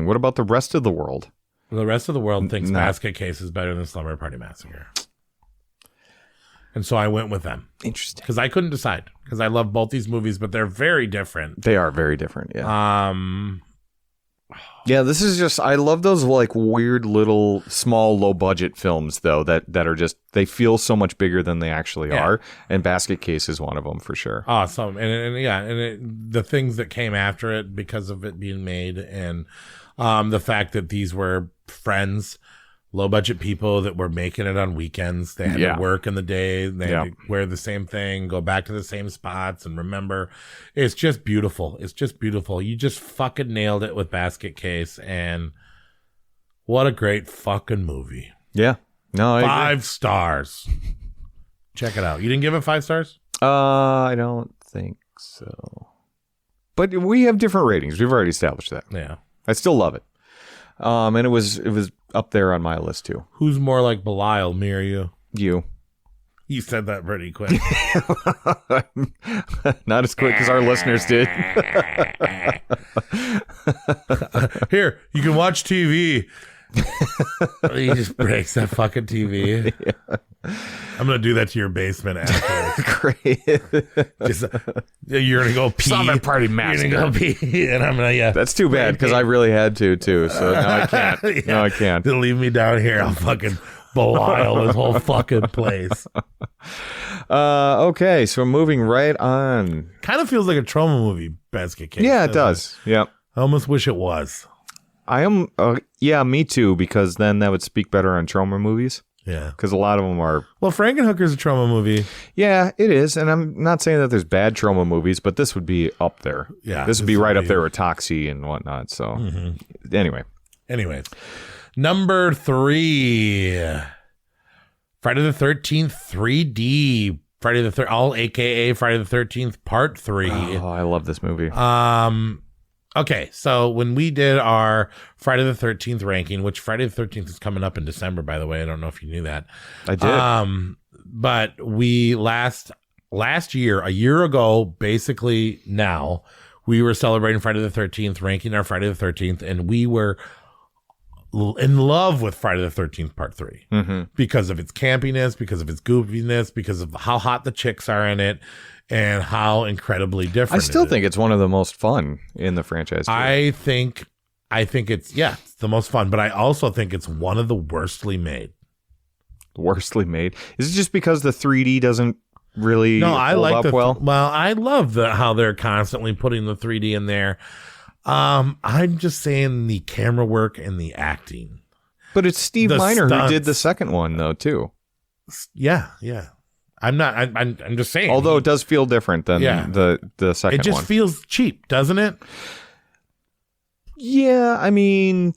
What about the rest of the world? Well, the rest of the world thinks Basket Case is better than Slumber Party Massacre. And so I went with them. Interesting. Because I couldn't decide. Because I love both these movies, but they're very different. They are very different, yeah. Yeah, this is just, I love those like weird little small low budget films though that are just, they feel so much bigger than they actually are, and Basket Case is one of them for sure. Awesome. The things that came after it because of it being made, and the fact that these were friends, low budget people that were making it on weekends. They had to work in the day. They had to wear the same thing, go back to the same spots, and remember. It's just beautiful. It's just beautiful. You just fucking nailed it with Basket Case, and what a great fucking movie. Yeah. No, 5 stars. Check it out. You didn't give it 5 stars? I don't think so. But we have different ratings. We've already established that. Yeah. I still love it. And it was up there on my list too. Who's more like Belial, me or you? You. You said that pretty quick. Not as quick as our listeners did. Here, you can watch TV. He just breaks that fucking TV. Yeah. I'm gonna do that to your basement after. Great. You're gonna go pee. Slumber Party Massacre. You're gonna go pee, and I'm gonna That's too bad because I really had to too. So now I can't. No, I can't. They'll leave me down here. I'll fucking Belial this whole fucking place. Okay, so moving right on. Kind of feels like a trauma movie, Basket Case. Yeah, it does. Yep. I almost wish it was. I am. Yeah, me too. Because then that would speak better on trauma movies. Yeah. Because a lot of them are. Well, Frankenhooker's a trauma movie. Yeah, it is. And I'm not saying that there's bad trauma movies, but this would be up there. Yeah. This would be right up there with Toxie and whatnot. So, anyway. Anyways. Number 3. Friday the 13th 3D. Friday the 13th, all AKA Friday the 13th Part 3. Oh, I love this movie. Okay, so when we did our Friday the 13th ranking, which Friday the 13th is coming up in December, by the way. I don't know if you knew that. I did. But we last year, a year ago, basically now, we were celebrating Friday the 13th, ranking our Friday the 13th, and we were in love with Friday the 13th Part 3 because of its campiness, because of its goofiness, because of how hot the chicks are in it, and how incredibly different. I still think it's one of the most fun in the franchise. I think it's the most fun, but I also think it's one of the worstly made. Worstly made? Is it just because the 3D doesn't really hold up well? Well, I love how they're constantly putting the 3D in there. I'm just saying the camera work and the acting. But it's Steve Miner who did the second one, though, too. Yeah. I'm just saying. Although it does feel different than the second one. It just feels cheap, doesn't it? Yeah, I mean,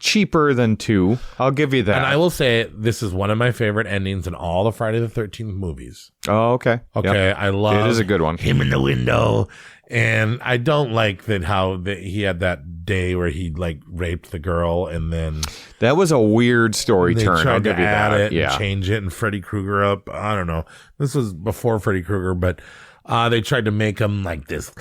cheaper than 2. I'll give you that. And I will say this is one of my favorite endings in all the Friday the 13th movies. Oh, okay. Okay, yep. I love it. Is a good one. Him in the window. And I don't like that he had that day where he like raped the girl, and then that was a weird story turn. They tried to add it and change it and Freddy Krueger up. I don't know. This was before Freddy Krueger, but they tried to make him like this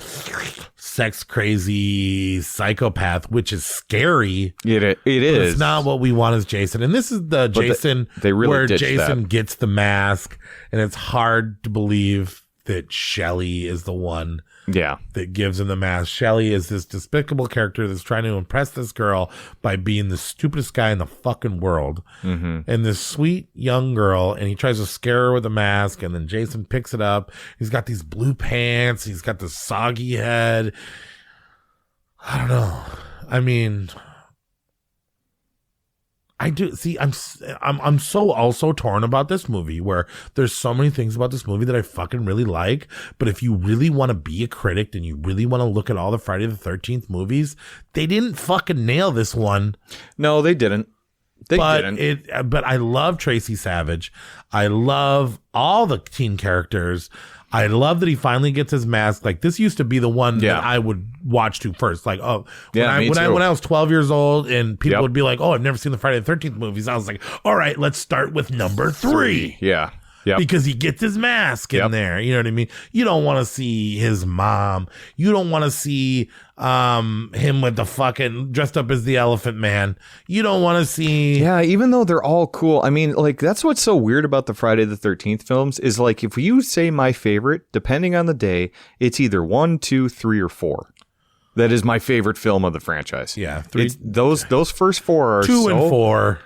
sex crazy psychopath, which is scary. It is. It's not what we want as Jason. And this is the Jason where Jason gets the mask, and it's hard to believe that Shelley is the one that gives him the mask. Shelley is this despicable character that's trying to impress this girl by being the stupidest guy in the fucking world. And this sweet young girl, and he tries to scare her with a mask, and then Jason picks it up. He's got these blue pants. He's got this soggy head. I don't know. I mean, I do see. I'm so also torn about this movie, where there's so many things about this movie that I fucking really like. But if you really want to be a critic and you really want to look at all the Friday the 13th movies, they didn't fucking nail this one. No, they didn't. But I love Tracy Savage. I love all the teen characters. I love that he finally gets his mask. Like, this used to be the one that I would watch to first. Like, when I was 12 years old and people would be like, oh, I've never seen the Friday the 13th movies. I was like, all right, let's start with number 3. Yeah. Because he gets his mask in there. You know what I mean? You don't want to see his mom. You don't want to see him with the fucking dressed up as the Elephant Man. You don't want to see. Yeah, even though they're all cool. I mean, like, that's what's so weird about the Friday the 13th films is, like, if you say my favorite, depending on the day, it's either 1, 2, 3, or 4. That is my favorite film of the franchise. Yeah. 3. Those first 4 are 2 and 4.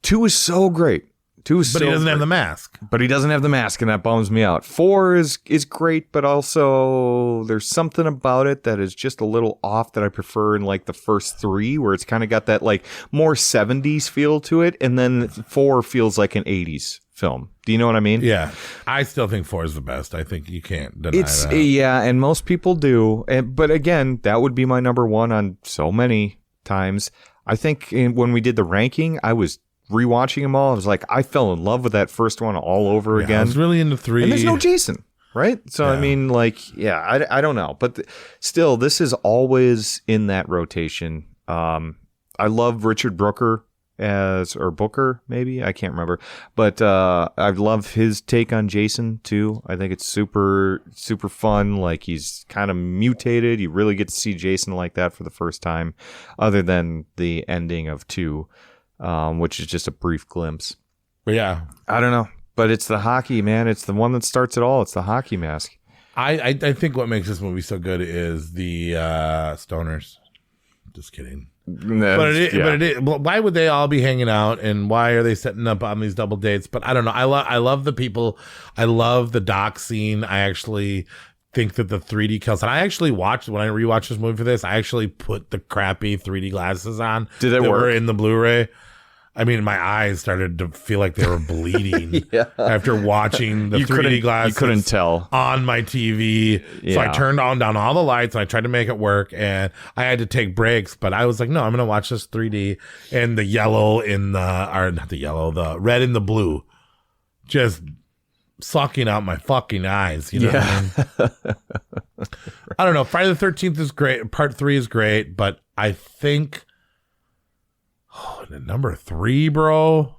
2 is so great. But he doesn't have the mask. But he doesn't have the mask, and that bums me out. 4 is great, but also there's something about it that is just a little off that I prefer in like the first 3, where it's kind of got that like more 70s feel to it, and then 4 feels like an 80s film. Do you know what I mean? Yeah. I still think 4 is the best. I think you can't deny that. Yeah, and most people do. But again, that would be my number 1 on so many times. I think when we did the ranking, I was rewatching them all. I was like, I fell in love with that first one all over again. I was really into 3. And there's no Jason, right? So, I mean, like, I don't know. But still, this is always in that rotation. I love Richard Booker Booker, maybe? I can't remember. But I love his take on Jason, too. I think it's super, super fun. Like, he's kind of mutated. You really get to see Jason like that for the first time, other than the ending of 2. Which is just a brief glimpse. But yeah, I don't know, but it's the hockey, man. It's the one that starts it all. It's the hockey mask. I think what makes this movie so good is the stoners. Just kidding. But why would they all be hanging out, and why are they setting up on these double dates? But I don't know. I love the people. I love the dock scene. I actually think that the 3D kills. And I actually watched, when I rewatched this movie for this, I actually put the crappy 3D glasses on. Did it work? Were in the Blu-ray. I mean, my eyes started to feel like they were bleeding after watching the 3D glasses. You couldn't tell on my TV. Yeah. So I turned down all the lights, and I tried to make it work, and I had to take breaks, but I was like, no, I'm going to watch this 3D, and the yellow in the red and the blue just sucking out my fucking eyes. You know what I mean? I don't know. Friday the 13th is great. Part 3 is great, but I think number 3, bro.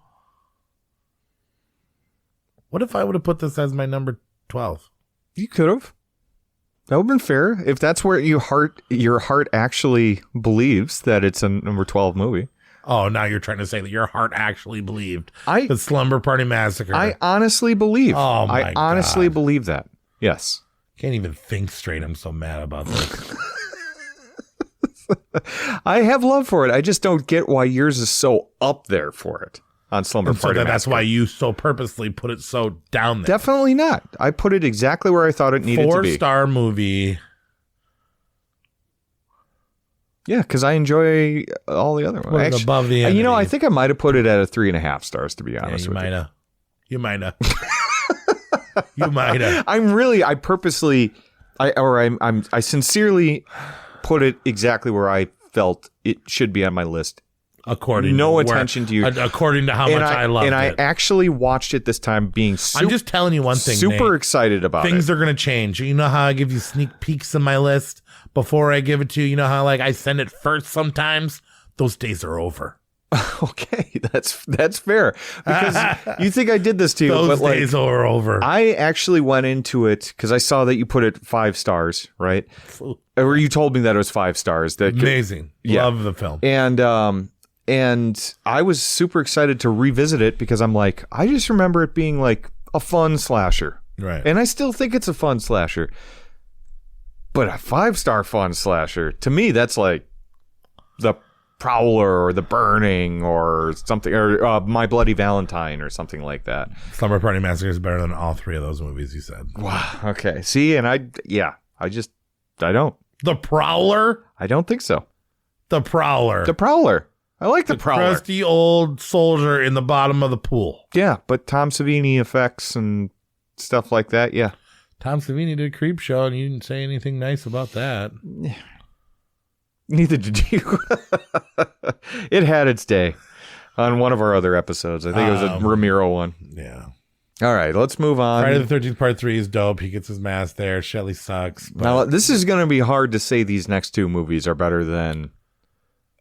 What if I would have put this as my number 12? You could have. That would have been fair if that's where your heart actually believes that it's a number 12 movie. Oh, now you're trying to say that your heart actually believed the Slumber Party Massacre. I honestly believe. Oh, my I honestly God. believe that. Yes. Can't even think straight. I'm so mad about this. I have love for it. I just don't get why yours is so up there for it on Slumber Party Massacre. That's why you so purposely put it so down there. Definitely not. I put it exactly where I thought it needed to be. 4-star movie. Yeah, because I enjoy all the other ones. Actually, above the you know, I think I might have put it at a 3.5 stars, to be honest with you. You might have. You might have. I sincerely put it exactly where I felt it should be on my list. According to how much I loved it. And I actually watched it this time being I'm just telling you one thing, super Nate. Excited about it. Things are going to change. You know how I give you sneak peeks in my list before I give it to you? You know how like I send it first sometimes? Those days are over. Okay, that's fair. Because you think I did this to you. Those days are over. I actually went into it because I saw that you put it 5 stars, right? Or you told me that it was 5 stars. Amazing. Yeah. Love the film. And I was super excited to revisit it because I'm like, I just remember it being like a fun slasher. Right. And I still think it's a fun slasher. But a 5-star fun slasher, to me, that's like the Prowler or The Burning or something, or My Bloody Valentine or something like that. Slumber Party Massacre is better than all 3 of those movies you said. Wow. Okay. See, and I don't. The Prowler? I don't think so. The Prowler. I like the Prowler. Crusty old soldier in the bottom of the pool. Yeah, but Tom Savini effects and stuff like that, yeah. Tom Savini did Creepshow, and you didn't say anything nice about that. Neither did you. It had its day on one of our other episodes. I think it was a Ramiro one. Yeah. All right, let's move on. Friday the 13th Part 3 is dope. He gets his mask there. Shelley sucks. But... Now, this is going to be hard to say these next 2 movies are better than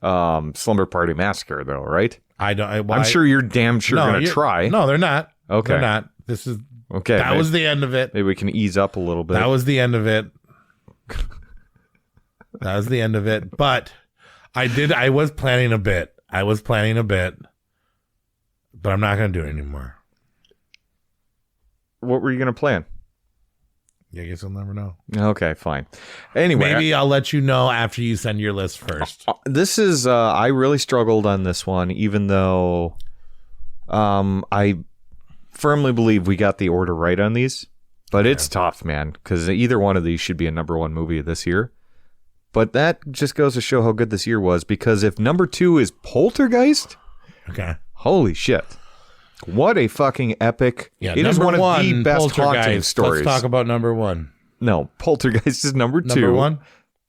Slumber Party Massacre, though, right? I'm sure you're damn sure going to try. No, they're not. Okay. They're not. This is... Okay. That was the end of it. Maybe we can ease up a little bit. That was the end of it. But I was planning a bit. But I'm not going to do it anymore. What were you going to plan? Yeah, I guess I'll never know. Okay, fine. Anyway. Maybe I'll let you know after you send your list first. This is, I really struggled on this one, even though I firmly believe we got the order right on these. But it's tough, man, because either one of these should be a number 1 movie of this year. But that just goes to show how good this year was, because if number 2 is Poltergeist, okay, holy shit. What a fucking epic. Yeah, it is one of the best haunting stories. Let's talk about number 1. No, Poltergeist is number 2. Number 1?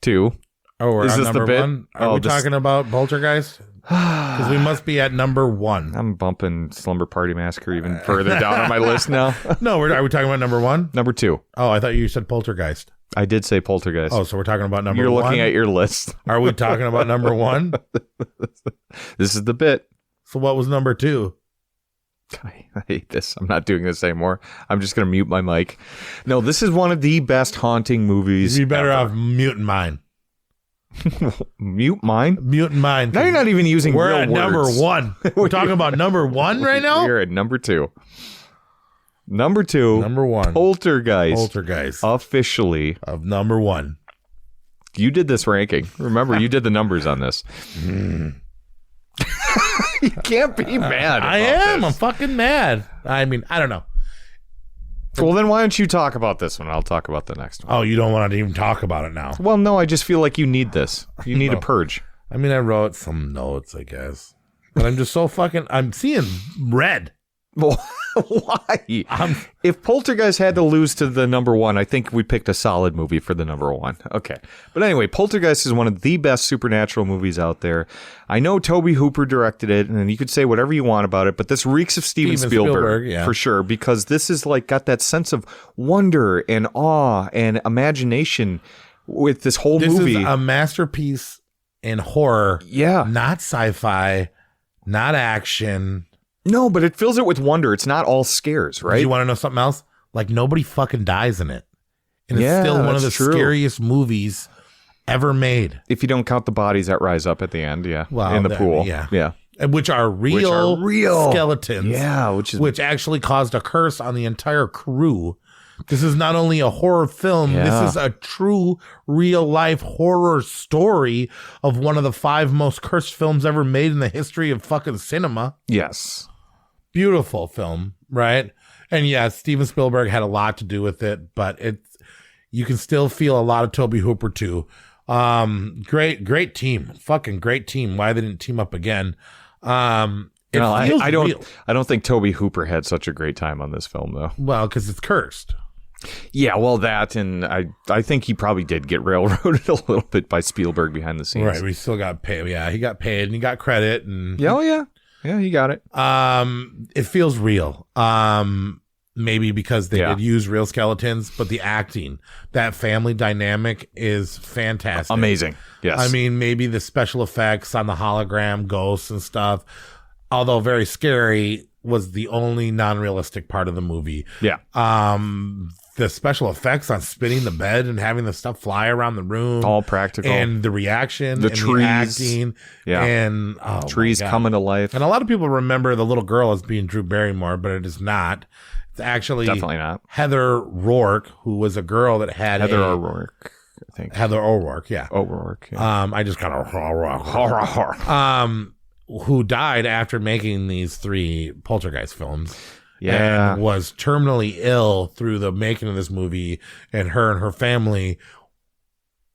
2. Oh, we're is on this number the bit? 1? Are we talking about Poltergeist? Because we must be at number 1. I'm bumping Slumber Party Massacre even further down on my list now. No, are we talking about number 1? Number 2. Oh, I thought you said Poltergeist. I did say Poltergeist. Oh, so we're talking about number 1? You're looking at your list. Are we talking about number 1? This is the bit. So what was number 2? I hate this. I'm not doing this anymore. I'm just going to mute my mic. No, this is one of the best haunting movies. You'd be better off muting mine. Mute mine? Muting mine. Now you're not even using we're real at words. Number 1. We're talking about number 1 right now? We're at number 2. Number 2. Number 1. Poltergeist. Officially. Of number 1. You did this ranking. Remember, you did the numbers on this. You can't be mad. I am. This. I'm fucking mad. I mean, I don't know. Well, then why don't you talk about this one? I'll talk about the next one. Oh, you don't want to even talk about it now? Well, no, I just feel like you need this. You need a purge. I mean, I wrote some notes, I guess. But I'm just so I'm seeing red. Well, why? If Poltergeist had to lose to the number 1, I think we picked a solid movie for the number 1. Okay. But anyway, Poltergeist is one of the best supernatural movies out there. I know Tobe Hooper directed it, and you could say whatever you want about it, but this reeks of Steven Spielberg yeah. for sure, because this is like got that sense of wonder and awe and imagination with this whole movie. This is a masterpiece in horror. Yeah. Not sci-fi, not action. No, but it fills it with wonder. It's not all scares, right? You want to know something else? Like, nobody fucking dies in it. And it's still one of the scariest movies ever made. If you don't count the bodies that rise up at the end, well, in the pool. Yeah. Which are real skeletons. Yeah, which actually caused a curse on the entire crew. This is not only a horror film, this is a true real life horror story of one of the 5 most cursed films ever made in the history of fucking cinema. Yes. Beautiful film, right? And yeah, Steven Spielberg had a lot to do with it, but you can still feel a lot of Tobe Hooper too. Great team. Fucking great team. Why they didn't team up again. I don't think Tobe Hooper had such a great time on this film though. Well, because it's cursed. Yeah, well, that, and I think he probably did get railroaded a little bit by Spielberg behind the scenes. Right, we still got paid. Yeah, he got paid and he got credit. And yeah, he got it. It feels real. Maybe because they did use real skeletons, but the acting, that family dynamic is fantastic. Amazing. Yes. I mean, maybe the special effects on the hologram ghosts and stuff, although very scary, was the only non-realistic part of the movie. Yeah. The special effects on spinning the bed and having the stuff fly around the room, all practical, and the reaction, the and trees, the acting, and trees coming to life. And a lot of people remember the little girl as being Drew Barrymore, but it is not. It's actually definitely not Heather Rourke, who was a girl that had Heather O'Rourke. I think Heather O'Rourke. Yeah, O'Rourke. Yeah. I just got a who died after making these 3 Poltergeist films. Yeah. And was terminally ill through the making of this movie, and her family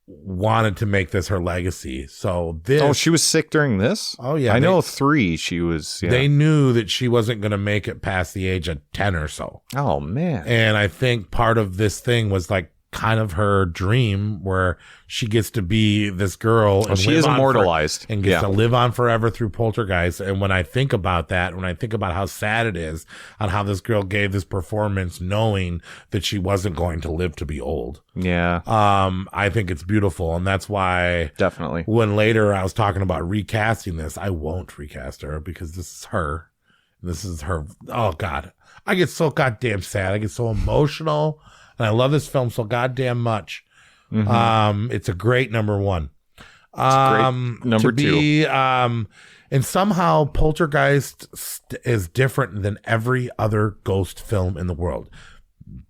wanted to make this her legacy. So she was sick during this? Oh yeah. I know 3 she was. Yeah. They knew that she wasn't going to make it past the age of 10 or so. Oh man. And I think part of this thing was like kind of her dream where she gets to be this girl and she is immortalized and gets to live on forever through Poltergeist. And when I think about that, when I think about how sad it is on how this girl gave this performance knowing that she wasn't going to live to be old. Yeah. I think it's beautiful. And that's why definitely when later I was talking about recasting this, I won't recast her because this is her. This is her. Oh God. I get so goddamn sad. I get so emotional. And I love this film so goddamn much. Mm-hmm. It's a great number 1. Great number 2. And somehow Poltergeist is different than every other ghost film in the world.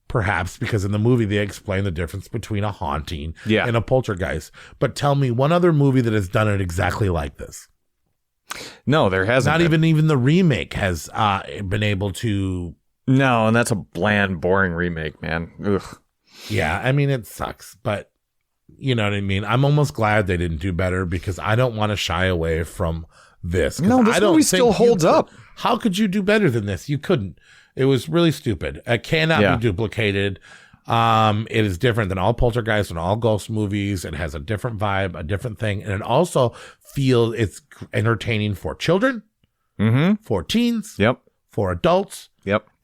Perhaps because in the movie they explain the difference between a haunting and a poltergeist. But tell me one other movie that has done it exactly like this. No, there hasn't. Not even the remake has been able to. No, and that's a bland, boring remake, man. Ugh. Yeah, I mean, it sucks, but you know what I mean? I'm almost glad they didn't do better because I don't want to shy away from this. No, this movie still holds up. How could you do better than this? You couldn't. It was really stupid. It cannot be duplicated. It is different than all Poltergeist and all ghost movies. It has a different vibe, a different thing. And it also feels it's entertaining for children, for teens, for adults,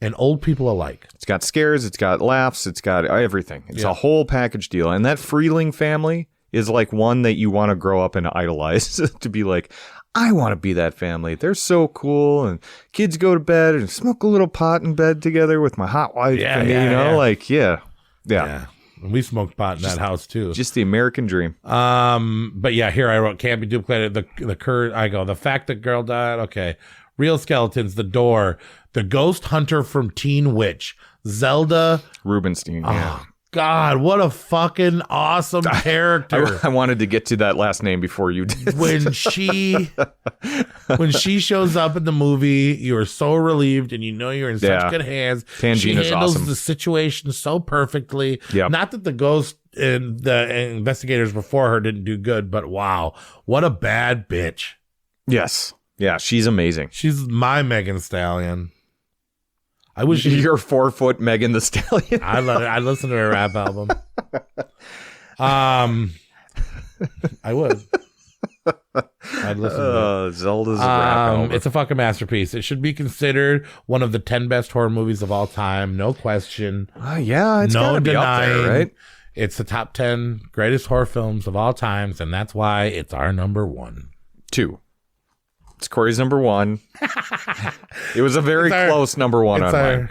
and old people alike. It's got scares, it's got laughs, it's got everything. It's a whole package deal. And that Freeling family is like one that you want to grow up and idolize to be like, I want to be that family. They're so cool. And kids go to bed and smoke a little pot in bed together with my hot wife. Yeah. And we smoked pot in that house too. Just the American dream. But yeah, here I wrote, can't be duplicated. The fact that girl died. Okay. Real skeletons, the door, the ghost hunter from Teen Witch, Zelda Rubinstein. Oh, God, what a fucking awesome character. I wanted to get to that last name before you did. When she shows up in the movie, you are so relieved and you know you're in such good hands. Tangina's she handles awesome. The situation so perfectly. Yep. Not that the ghost and the investigators before her didn't do good, but wow, what a bad bitch. Yes. Yeah, she's amazing. She's my Megan Thee Stallion. I wish you're 4 foot Megan Thee Stallion. I listen to her rap album. I would. I'd listen to it. Zelda's a rap album. It's a fucking masterpiece. It should be considered one of the 10 best horror movies of all time. No question. Yeah, it's gotta be up there, right? It's the top 10 greatest horror films of all times, and that's why it's our number 1. 2. It's Corey's number 1. It was a very close number 1 on mine.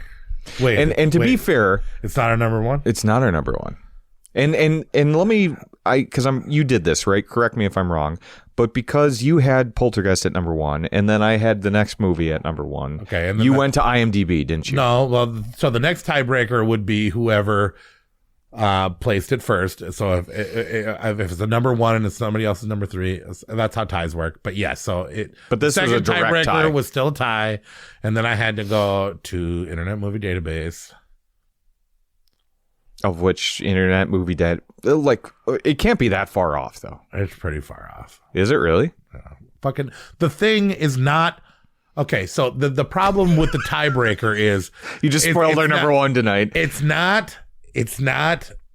Wait, and to be fair, it's not our number 1. It's not our number 1. And let me, because you did this, right? Correct me if I'm wrong. But because you had Poltergeist at number 1, and then I had the next movie at number 1. Okay. And you went to IMDb, didn't you? No. Well, so the next tiebreaker would be whoever placed it first. So if it's a number 1 and it's somebody else's number 3, that's how ties work. But yes, But this was a direct tiebreaker tie. was still a tie, and then I had to go to Internet Movie Database. Of which Internet Movie it can't be that far off though. It's pretty far off. Is it really? Fucking The Thing is not. Okay, so the problem with the tiebreaker is you just spoiled our number 1 tonight. It's not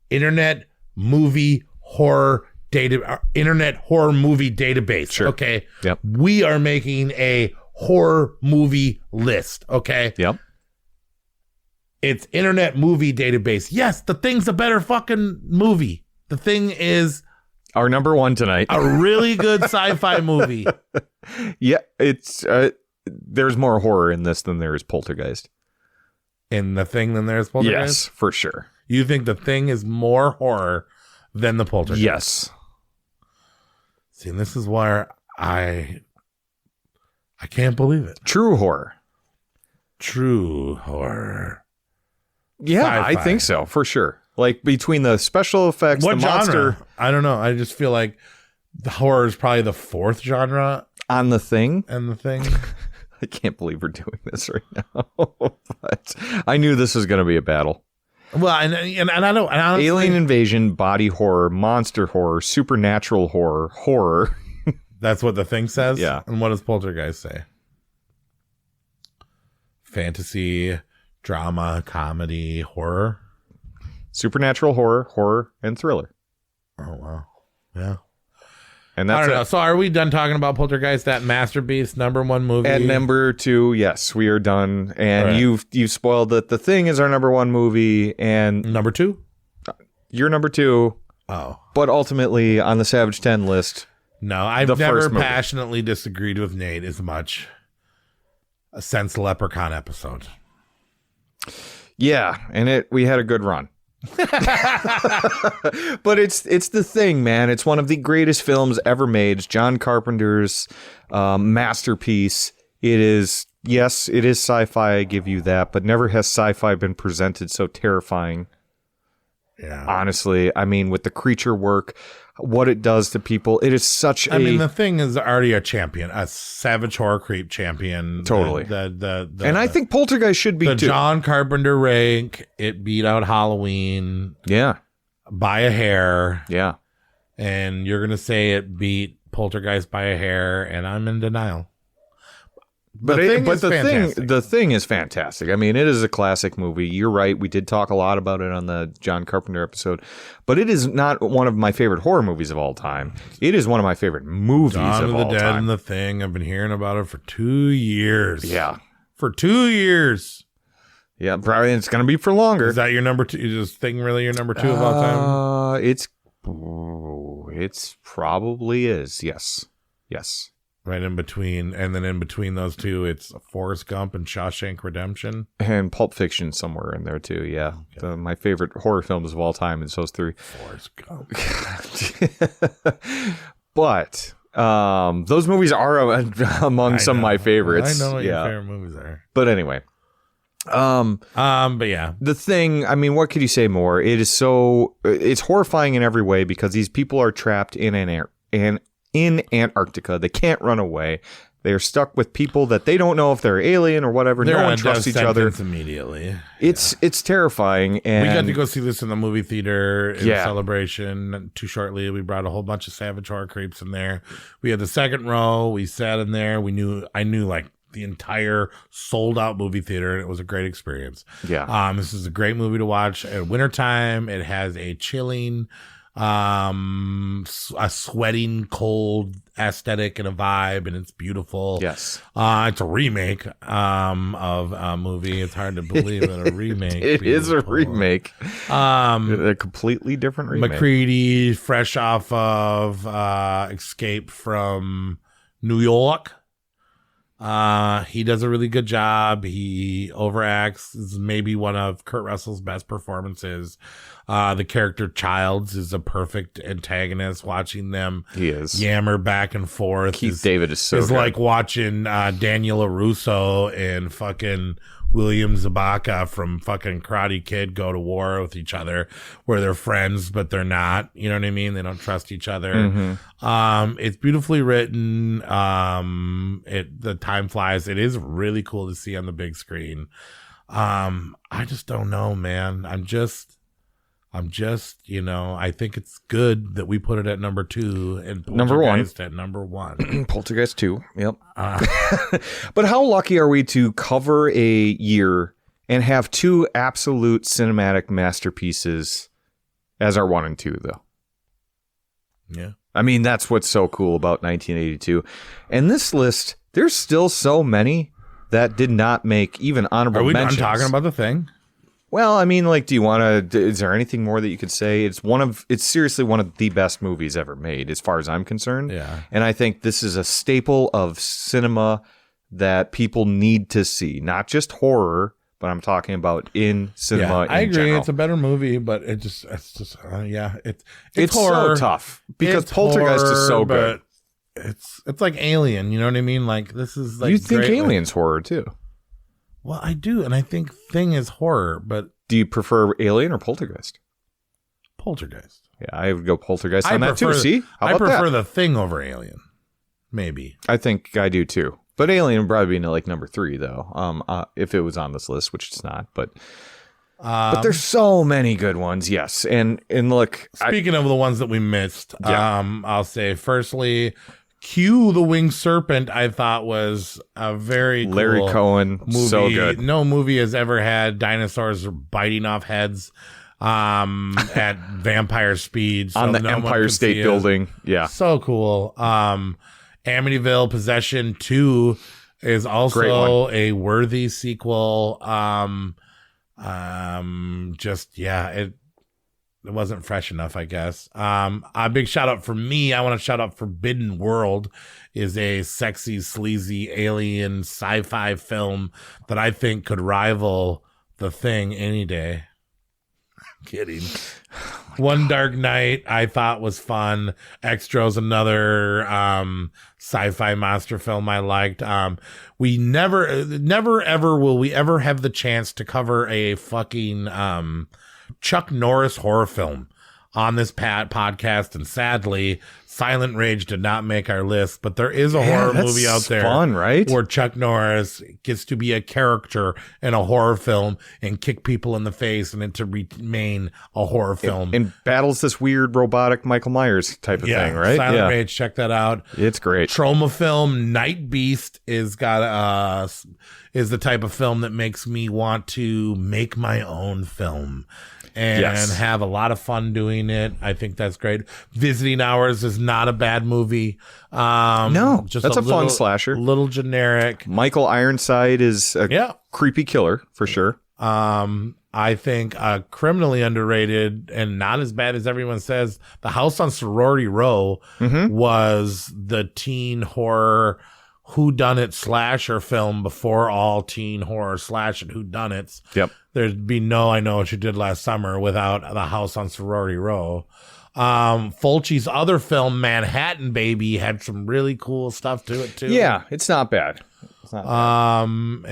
Internet Movie Horror Internet Horror Movie Database. Sure. Okay. Yep. We are making a horror movie list. Okay. Yep. It's Internet Movie Database. Yes, The Thing's a better fucking movie. The Thing is our number 1 tonight. A really good sci-fi movie. Yeah, it's there's more horror in this than there is Poltergeist. In The Thing than there's Poltergeist? Yes, for sure. You think The Thing is more horror than the Poltergeist? Yes. See, and this is why I can't believe it. True horror. True horror. Yeah, Sci-fi. I think so, for sure. Like between the special effects, what the genre? monster. I don't know. I just feel like the horror is probably the 4th genre on The Thing. And The Thing. I can't believe we're doing this right now. But I knew this was going to be a battle. Well, and I don't. And honestly, alien invasion, body horror, monster horror, supernatural horror. That's what The Thing says? Yeah. And what does Poltergeist say? Fantasy, drama, comedy, horror. Supernatural horror, and thriller. Oh, wow. Yeah. And that's I don't know. So are we done talking about Poltergeist, that masterpiece, number 1 movie? At number 2, yes, we are done. And right. you've spoiled that The Thing is our number 1 movie. And number 2? You're number 2. Oh. But ultimately, on the Savage 10 list. No, I've never passionately disagreed with Nate as much since the Leprechaun episode. Yeah, and we had a good run. But it's The Thing, man. It's one of the greatest films ever made. It's John Carpenter's masterpiece. It is, yes, it is sci-fi, I give you that, but never has sci-fi been presented so terrifying. Yeah. Honestly, I mean, with the creature work, what it does to people, it is such I mean, The Thing is already a champion, a savage horror creep champion. Totally. And I think Poltergeist should be the too. John Carpenter rank. It beat out Halloween. Yeah. By a hair. Yeah. And you're going to say it beat Poltergeist by a hair, and I'm in denial. The thing is fantastic. I mean, it is a classic movie. You're right. We did talk a lot about it on the John Carpenter episode, but it is not one of my favorite horror movies of all time. It is one of my favorite movies Dawn of of the all Dead time. and The Thing. I've been hearing about it for 2 years. Yeah. For 2 years. Yeah, probably it's going to be for longer. Is that your number 2? Is this Thing really your number 2 of all time? It's probably is. Yes. Yes. Right in between, and then in between those two, it's Forrest Gump and Shawshank Redemption. And Pulp Fiction somewhere in there too, yeah. Okay. My favorite horror films of all time is those 3. Forrest Gump. But those movies are among some of my favorites. I know what your favorite movies are. But anyway. But yeah. The Thing, I mean, what could you say more? It is it's horrifying in every way because these people are trapped in in Antarctica. They can't run away. They are stuck with people that they don't know if they're alien or whatever. No one trusts each other. Immediately. It's terrifying. And we got to go see this in the movie theater in celebration. Too shortly, we brought a whole bunch of savage horror creeps in there. We had the second row. We sat in there. I knew like the entire sold out movie theater, and it was a great experience. Yeah. This is a great movie to watch at wintertime. It has a chilling, a sweating cold aesthetic and a vibe, and it's beautiful. Yes. It's a remake of a movie. It's hard to believe that a remake. It is a remake. A completely different remake. McCready, fresh off of Escape from New York. He does a really good job. He overacts. This is maybe one of Kurt Russell's best performances. The character Childs is a perfect antagonist. Watching them yammer back and forth. Keith David is so good. Like watching Daniel LaRusso and fucking William Zabaka from fucking Karate Kid go to war with each other, where they're friends but they're not. You know what I mean? They don't trust each other. Mm-hmm. It's beautifully written. The time flies. It is really cool to see on the big screen. I just don't know, man. I'm just, I think it's good that we put it at number 2 and Poltergeist at number 1. Poltergeist 2. Yep. But how lucky are we to cover a year and have 2 absolute cinematic masterpieces as our 1 and 2, though? Yeah. I mean, that's what's so cool about 1982. And this list, there's still so many that did not make even honorable mentions. Are we done talking about The Thing? Well, I mean, like, do you want to? Is there anything more that you could say? It's seriously one of the best movies ever made, as far as I'm concerned. Yeah. And I think this is a staple of cinema that people need to see, not just horror, but I'm talking about in cinema. I agree. General. It's a better movie, but it's horror. So tough because Poltergeist is so good. It's like Alien. You know what I mean? Like, this is like, you think Alien's horror too? Well, I do, and I think Thing is horror, but... Do you prefer Alien or Poltergeist? Poltergeist. Yeah, I would go Poltergeist on that too. See? I prefer The Thing over Alien. Maybe. I think I do too. But Alien would probably be like number 3, though, if it was on this list, which it's not. But there's so many good ones, yes. And look... Speaking of the ones that we missed, I'll say, firstly... Q the Winged Serpent, I thought was a very cool Larry Cohen movie. So good. No movie has ever had dinosaurs biting off heads at vampire speed. So on the Empire State Building. Yeah. So cool. Amityville Possession 2 is also a worthy sequel. It wasn't fresh enough, I guess. A big shout out for me. I want to shout out Forbidden World is a sexy, sleazy alien sci-fi film that I think could rival The Thing any day. I'm kidding. One Dark Night I thought was fun. Extra's another sci-fi monster film I liked. We never ever will we ever have the chance to cover a fucking Chuck Norris horror film on this podcast, and sadly Silent Rage did not make our list, but there is a horror movie out there, fun, right? Where Chuck Norris gets to be a character in a horror film and kick people in the face and it to remain a horror film. And battles this weird robotic Michael Myers type of thing, right? Silent Rage, check that out. It's great. Trauma film Night Beast is the type of film that makes me want to make my own film and have a lot of fun doing it. I think that's great. Visiting Hours is not a bad movie. No, that's a fun slasher. Little generic. Michael Ironside is a creepy killer for sure. I think criminally underrated and not as bad as everyone says. The House on Sorority Row was the teen horror whodunit slasher film before all teen horror slash and whodunits. Yep. There'd be no I Know What You Did Last Summer without The House on Sorority Row. Fulci's other film, Manhattan Baby, had some really cool stuff to it too. Yeah, it's not bad. And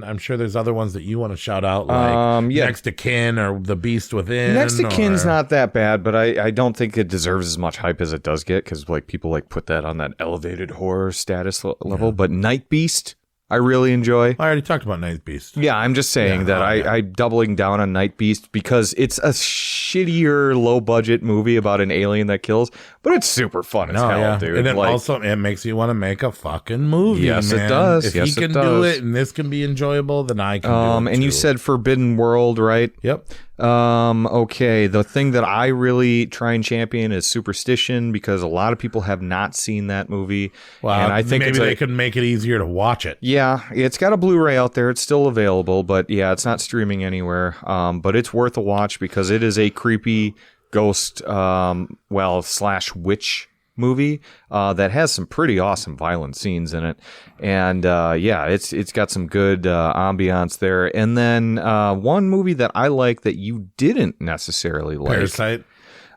I'm sure there's other ones that you want to shout out, like Next to Kin or The Beast Within. Next to Kin's not that bad, but I don't think it deserves as much hype as it does get, because like people like put that on that elevated horror status level. But Night Beast, I really enjoy. I already talked about Night Beast. Yeah, I'm just saying that I'm doubling down on Night Beast because it's a shittier, low-budget movie about an alien that kills, but it's super fun as hell, dude. And then also, it makes you want to make a fucking movie, Yes, man. it does. If he can do it and this can be enjoyable, then I can do it, and too. you said Forbidden World, right? Yep. Okay, the thing that I really try and champion is Superstition, because a lot of people have not seen that movie. Well, and I think maybe they could make it easier to watch it. Yeah, it's got a Blu-ray out there. It's still available, but yeah, it's not streaming anywhere. But it's worth a watch because it is a creepy ghost, slash witch movie that has some pretty awesome violent scenes in it. And it's got some good ambiance there. And then one movie that I like that you didn't necessarily like. Parasite?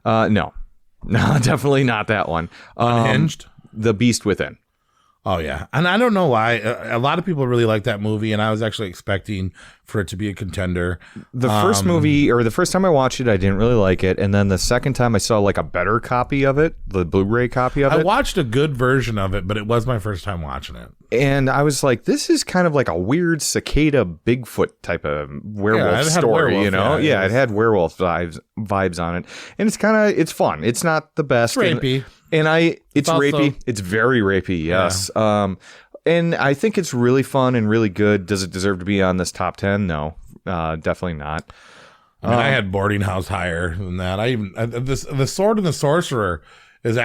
No, definitely not that one. Unhinged? The Beast Within. Oh, yeah. And I don't know why. A lot of people really like that movie, and I was actually expecting for it to be a contender. The first movie, or the first time I watched it, I didn't really like it. And then the second time I saw like a better copy of it, the Blu-ray copy of it. I watched a good version of it, but it was my first time watching it. And I was like, this is kind of like a weird cicada Bigfoot type of werewolf story, werewolf, you know? Yeah, it it had werewolf vibes on it. And it's fun. It's not the best. It's rapey. It's rapey. It's very rapey, yes. Yeah. And I think it's really fun and really good. Does it deserve to be on this top 10? No, definitely not. I mean, I had Boarding House higher than that. The Sword and the Sorcerer has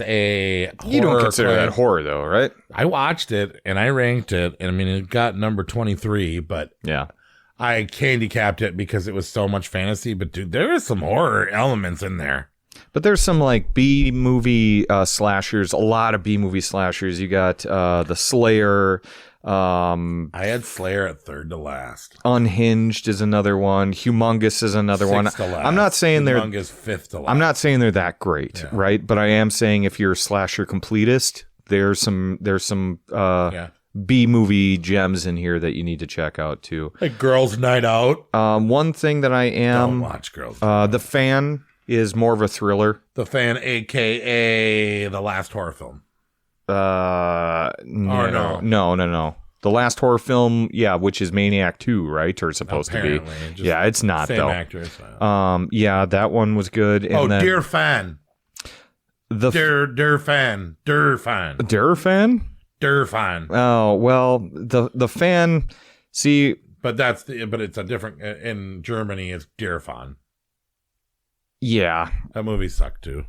a horror. You don't consider that horror though, right? I watched it and I ranked it, and I mean, it got number 23, but yeah, I candy capped it because it was so much fantasy. But dude, there is some horror elements in there. But there's some like B movie slashers, a lot of B movie slashers. You got The Slayer. I had Slayer at third to last. Unhinged is another one. Humongous is another one. I'm not saying Humongous fifth to last. I'm not saying they're that great, right? But I am saying if you're a slasher completist, there's some B movie gems in here that you need to check out too. Like Girls Night Out. One thing that I am don't watch Girls. The Fan is more of a thriller. The Fan, aka the last horror film. No. The last horror film, which is Maniac 2, right? Or supposed to be. Yeah, it's not same though. Actors. That one was good. And then, Dear Fan. Der Fan. Oh, well, the Fan, see. But it's a different, in Germany, it's Dear Fan. Yeah. That movie sucked too.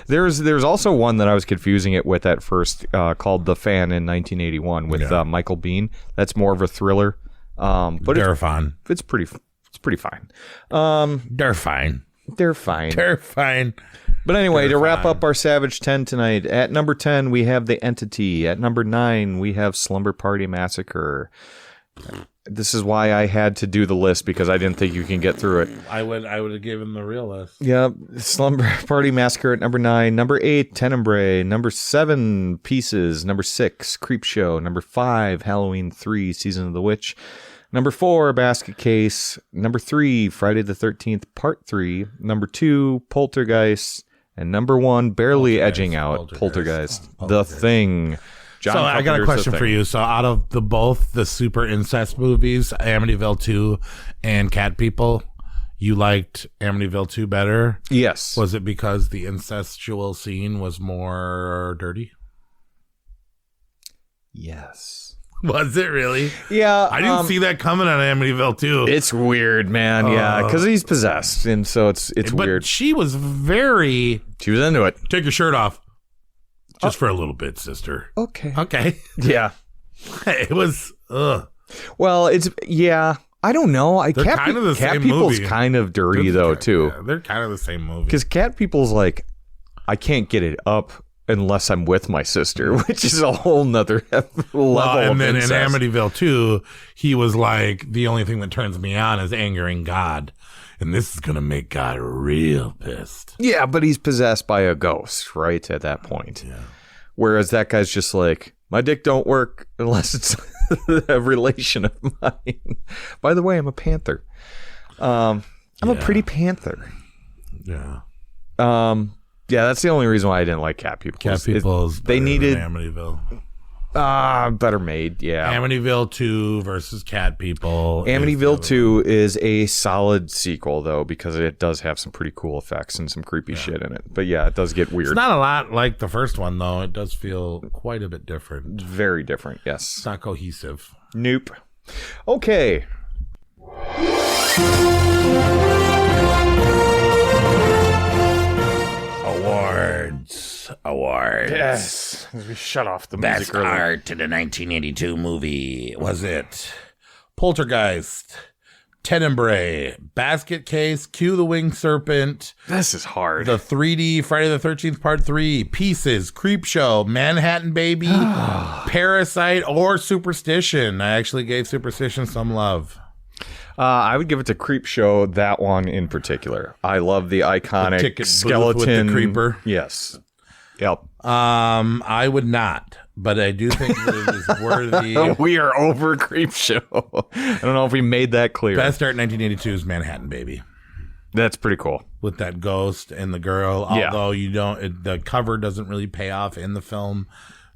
There's also one that I was confusing it with at first, called The Fan in 1981 with Michael Biehn. That's more of a thriller. But it's pretty fine. They're fine. But anyway, to wrap up our Savage 10 tonight, at number 10 we have The Entity. At number 9 we have Slumber Party Massacre. This is why I had to do the list, because I didn't think you can get through it. I would have given the real list. Yeah, Slumber Party Massacre at number 9. Number 8, Tenebrae. Number 7, Pieces. Number 6, Creepshow. Number 5, Halloween 3, Season of the Witch. Number 4, Basket Case. Number 3, Friday the 13th, Part 3. Number 2, Poltergeist. And number 1, barely edging out, Poltergeist. The Thing. John so I got a question for you. So out of both the super incest movies, Amityville 2 and Cat People, you liked Amityville 2 better? Yes. Was it because the incestual scene was more dirty? Yes. Was it really? Yeah. I didn't see that coming on Amityville 2. It's weird, man. Yeah, because he's possessed, and so it's weird. She was into it. Take your shirt off. Just for a little bit, sister. Okay. Yeah. It was, Well, I don't know. They're kind of the Cat same People's movie. kind of dirty, though, too. Yeah, they're kind of the same movie. Because Cat People's like, I can't get it up unless I'm with my sister, which is a whole nother level and then incest. in Amityville 2, he was like, the only thing that turns me on is angering God. And this is going to make God real pissed. Yeah, but he's possessed by a ghost, right, at that point. Yeah. Whereas that guy's just like, my dick don't work unless it's a relation of mine. By the way, I'm a panther. I'm a pretty panther. Yeah. Yeah, that's the only reason why I didn't like Cat People. Cat People's they needed Amityville. Better made, yeah. Amityville 2 versus Cat People. Amityville 2 is a solid sequel, though, because it does have some pretty cool effects and some creepy shit in it. But yeah, it does get weird. It's not a lot like the first one, though. It does feel quite a bit different. Very different, yes. It's not cohesive. Nope. Okay. Awards. Yes. We shut off the Best music earlier. art in a 1982 movie. Was it Poltergeist, Tenebrae, Basket Case, Q the Winged Serpent. This is hard. The 3D Friday the 13th Part 3, Pieces, Creepshow, Manhattan Baby, Parasite, or Superstition. I actually gave Superstition some love. I would give it to Creepshow, that one in particular. I love the iconic the skeleton with the creeper. Yes. Yep. I would not, but I do think that it is worthy. We are over Creepshow. I don't know if we made that clear. Best art 1982 is Manhattan Baby. That's pretty cool. With that ghost and the girl, although the cover doesn't really pay off in the film.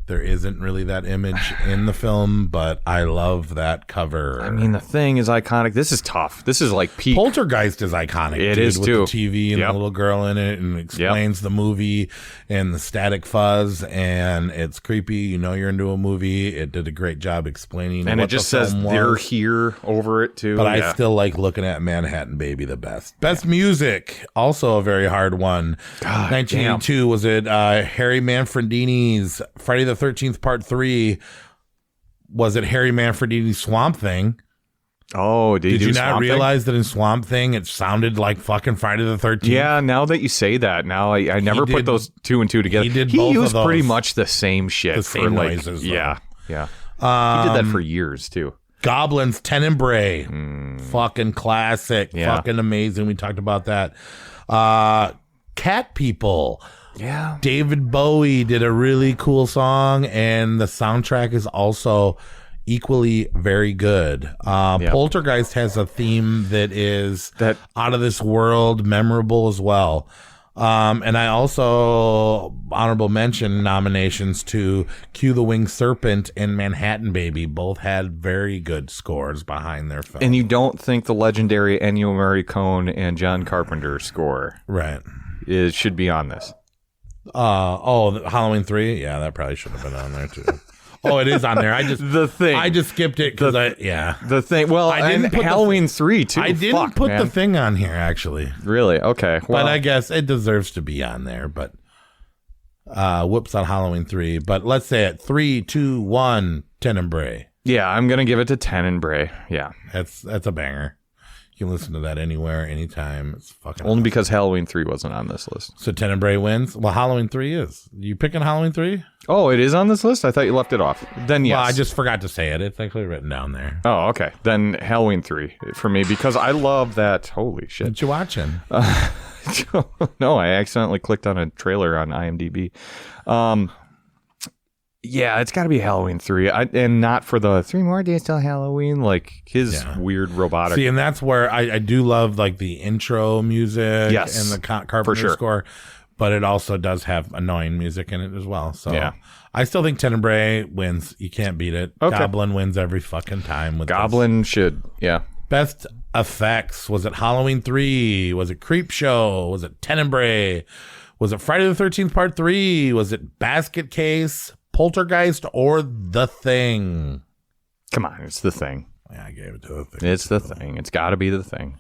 There isn't really that image in the film, but I love that cover. I mean, the thing is iconic. This is tough. This is like peak. Poltergeist is iconic. It is with too. The TV and the little girl in it, and explains the movie and the static fuzz, and it's creepy. You know you're into a movie. It did a great job explaining. And what it just the says film they're was. here over it too. But I still like looking at Manhattan Baby the best. Best music, also a very hard one. God, 1982 was it Harry Manfredini's Friday the 13th Part 3? Was it Harry Manfredini's Swamp Thing? Oh, did you not realize that in Swamp Thing it sounded like fucking Friday the 13th? Yeah, now that you say that, now I never put those two and two together. He used pretty much the same shit. The same noises. Yeah. He did that for years too. Goblins, Tenebrae. Fucking classic. Yeah. Fucking amazing. We talked about that. Cat People. Yeah. David Bowie did a really cool song, and the soundtrack is also equally very good. Poltergeist has a theme that is out of this world, memorable as well. And I also honorable mention nominations to Q the Winged Serpent and Manhattan Baby. Both had very good scores behind their film. And you don't think the legendary Ennio Morricone and John Carpenter score should be on this? Halloween 3? Yeah, that probably should have been on there too. Oh, it is on there. I just skipped it because The Thing. Well, I didn't put Halloween 3 too. I didn't put the thing on here actually. Really? Okay. Well, but I guess it deserves to be on there. But whoops on Halloween 3. But let's say it 3, 2, 1. Tenebrae. Yeah, I'm gonna give it to Tenebrae. Yeah, that's a banger. You can listen to that anywhere, anytime. It's fucking only because Halloween 3 wasn't on this list. So Tenebrae wins? Well, Halloween 3 is. You picking Halloween 3? Oh, it is on this list? I thought you left it off. Then yes. Well, I just forgot to say it. It's actually written down there. Oh, okay. Then Halloween 3 for me because I love that. Holy shit. What you watching? No, I accidentally clicked on a trailer on IMDb. Yeah, it's got to be Halloween 3. And not for the 3 more days till Halloween, like his weird robotic. See, and that's where I do love like the intro music and the Carpenter score, but it also does have annoying music in it as well. So I still think Tenebrae wins. You can't beat it. Okay. Goblin wins every fucking time. With Goblin should, Best effects. Was it Halloween 3? Was it Creepshow? Was it Tenebrae? Was it Friday the 13th Part 3? Was it Basket Case? Poltergeist or The Thing? Come on, it's The Thing. Yeah, I gave it to The Thing. It's The Thing. It's got to be The Thing.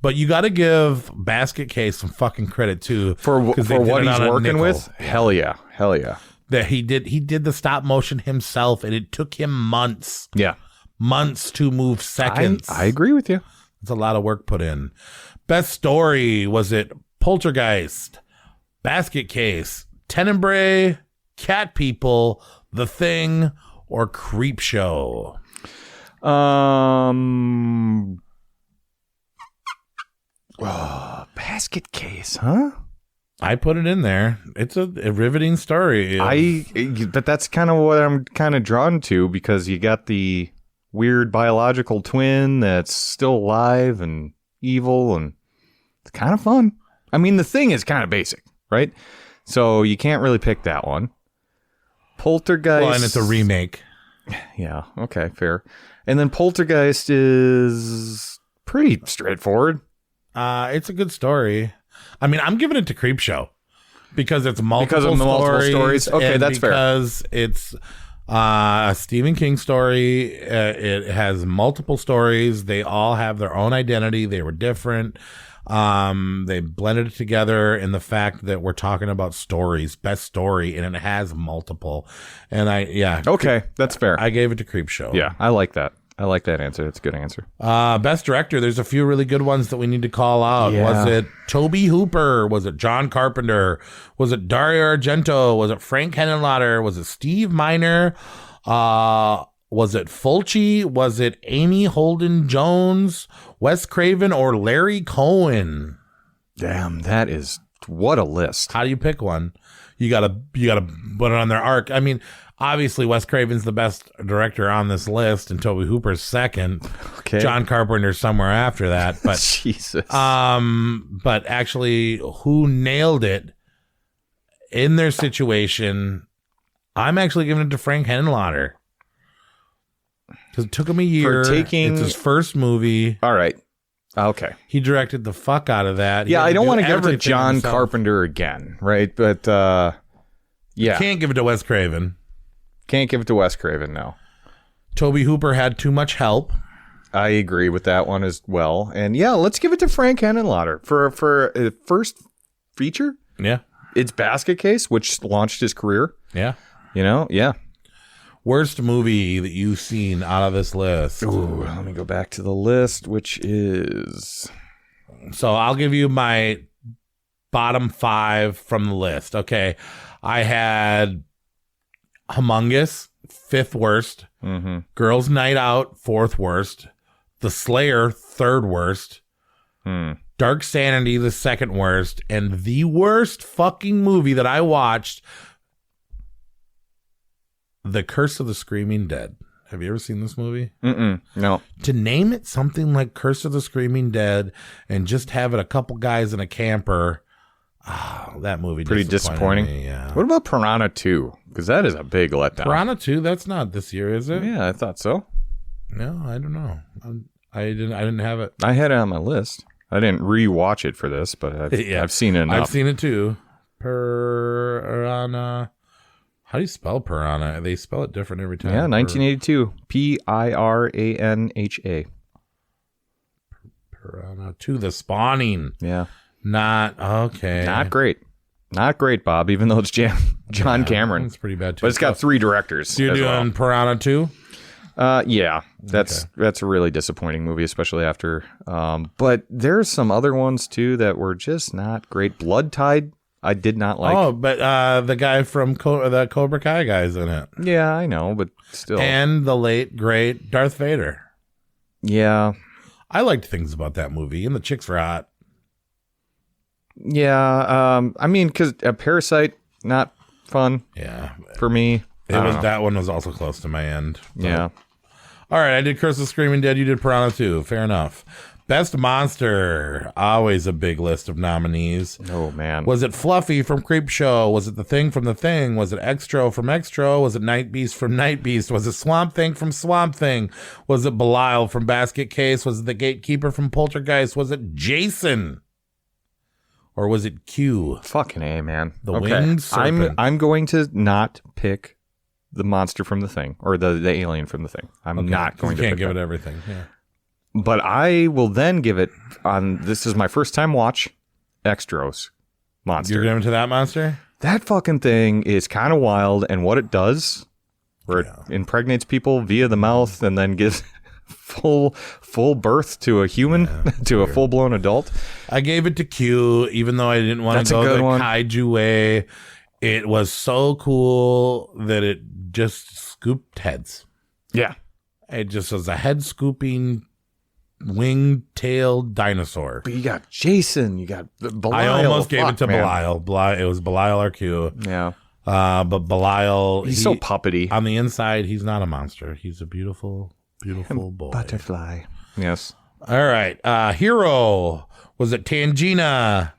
But you got to give Basket Case some fucking credit too for what he's working with. Hell yeah. That he did the stop motion himself, and it took him months. Yeah, months to move seconds. I agree with you. It's a lot of work put in. Best story, was it Poltergeist, Basket Case, Tenebrae, Cat People, The Thing, or Creepshow? Basket Case, huh? I put it in there. It's a riveting story. But that's kind of what I'm kind of drawn to because you got the weird biological twin that's still alive and evil, and it's kind of fun. I mean, The Thing is kind of basic, right? So you can't really pick that one. Poltergeist. Well, and it's a remake. Yeah, okay, fair. And then Poltergeist is pretty straightforward. It's a good story. I mean, I'm giving it to Creepshow because it's multiple stories. Okay, that's fair. Because it's a Stephen King story. It has multiple stories. They all have their own identity. They were different. They blended it together in the fact that we're talking about stories, best story, and it has multiple. And okay, that's fair. I gave it to Creepshow. Yeah, I like that. I like that answer. That's a good answer. Best director. There's a few really good ones that we need to call out. Yeah. Was it Tobe Hooper? Was it John Carpenter? Was it Dario Argento? Was it Frank Henenlotter? Was it Steve Miner? Was it Fulci? Was it Amy Holden Jones, Wes Craven, or Larry Cohen? Damn, that is what a list. How do you pick one? You gotta put it on their arc. I mean, obviously Wes Craven's the best director on this list, and Tobe Hooper's second. Okay. John Carpenter's somewhere after that. But Jesus. But actually, who nailed it in their situation? I'm actually giving it to Frank Henenlotter. Because it took him a year. It's his first movie. All right. Okay. He directed the fuck out of that. I don't want to give it to John Carpenter again, right? But yeah. You can't give it to Wes Craven. Can't give it to Wes Craven, no. Tobe Hooper had too much help. I agree with that one as well. And yeah, let's give it to Frank Henenlotter for a first feature. Yeah. It's Basket Case, which launched his career. Yeah. Yeah. Worst movie that you've seen out of this list? Ooh, let me go back to the list, which is... So I'll give you my bottom 5 from the list. Okay. I had Humongous, 5th worst. Mm-hmm. Girls' Night Out, 4th worst. The Slayer, 3rd worst. Dark Sanity, the 2nd worst. And the worst fucking movie that I watched, The Curse of the Screaming Dead. Have you ever seen this movie? No. To name it something like Curse of the Screaming Dead and just have it a couple guys in a camper, that movie pretty disappointing. Me, yeah. What about Piranha 2? Because that is a big letdown. Piranha 2, that's not this year, is it? Yeah, I thought so. No, I don't know. I didn't have it. I had it on my list. I didn't rewatch it for this, but I've seen it enough. I've seen it too. Piranha. How do you spell piranha? They spell it different every time. Yeah, 1982. Piranha. Piranha 2, The Spawning. Yeah. Not okay. Not great. Not great, Bob, even though it's John Cameron. It's pretty bad too. But it's got 3 directors. So you're doing Piranha 2? Yeah. That's a really disappointing movie, especially after. But there's some other ones too that were just not great. Blood Tide, I did not like. Oh, but the guy from the Cobra Kai guy's in it. Yeah, I know, but still. And the late, great Darth Vader. Yeah. I liked things about that movie, and the chicks were hot. Yeah, I mean, because Parasite, not fun. Yeah. For me. That one was also close to my end. Yeah. All right, I did Curse of the Screaming Dead. You did Piranha 2. Fair enough. Best Monster. Always a big list of nominees. Oh, man. Was it Fluffy from Creepshow? Was it The Thing from The Thing? Was it Extro from Extro? Was it Night Beast from Night Beast? Was it Swamp Thing from Swamp Thing? Was it Belial from Basket Case? Was it The Gatekeeper from Poltergeist? Was it Jason? Or was it Q? Fucking A, man. The Winged Serpent. I'm going to not pick the monster from The Thing or the alien from The Thing. I'm not going to pick You can't give it everything. Yeah. But I will then give it on, this is my first time watch, Extros Monster. You're giving it to that monster? That fucking thing is kind of wild, and what it does, where it impregnates people via the mouth and then gives full birth to a human, to a full-blown adult. I gave it to Q, even though I didn't want to go the kaiju way. It was so cool that it just scooped heads. Yeah. It just was a head-scooping, wing-tailed dinosaur. But you got Jason, you got Belial. I almost gave it to Belial. It was Belial or Q. Yeah. But Belial... He's so puppety. On the inside, he's not a monster. He's a beautiful... Beautiful boy. Butterfly. Yes. All right. Hero. Was it Tangina?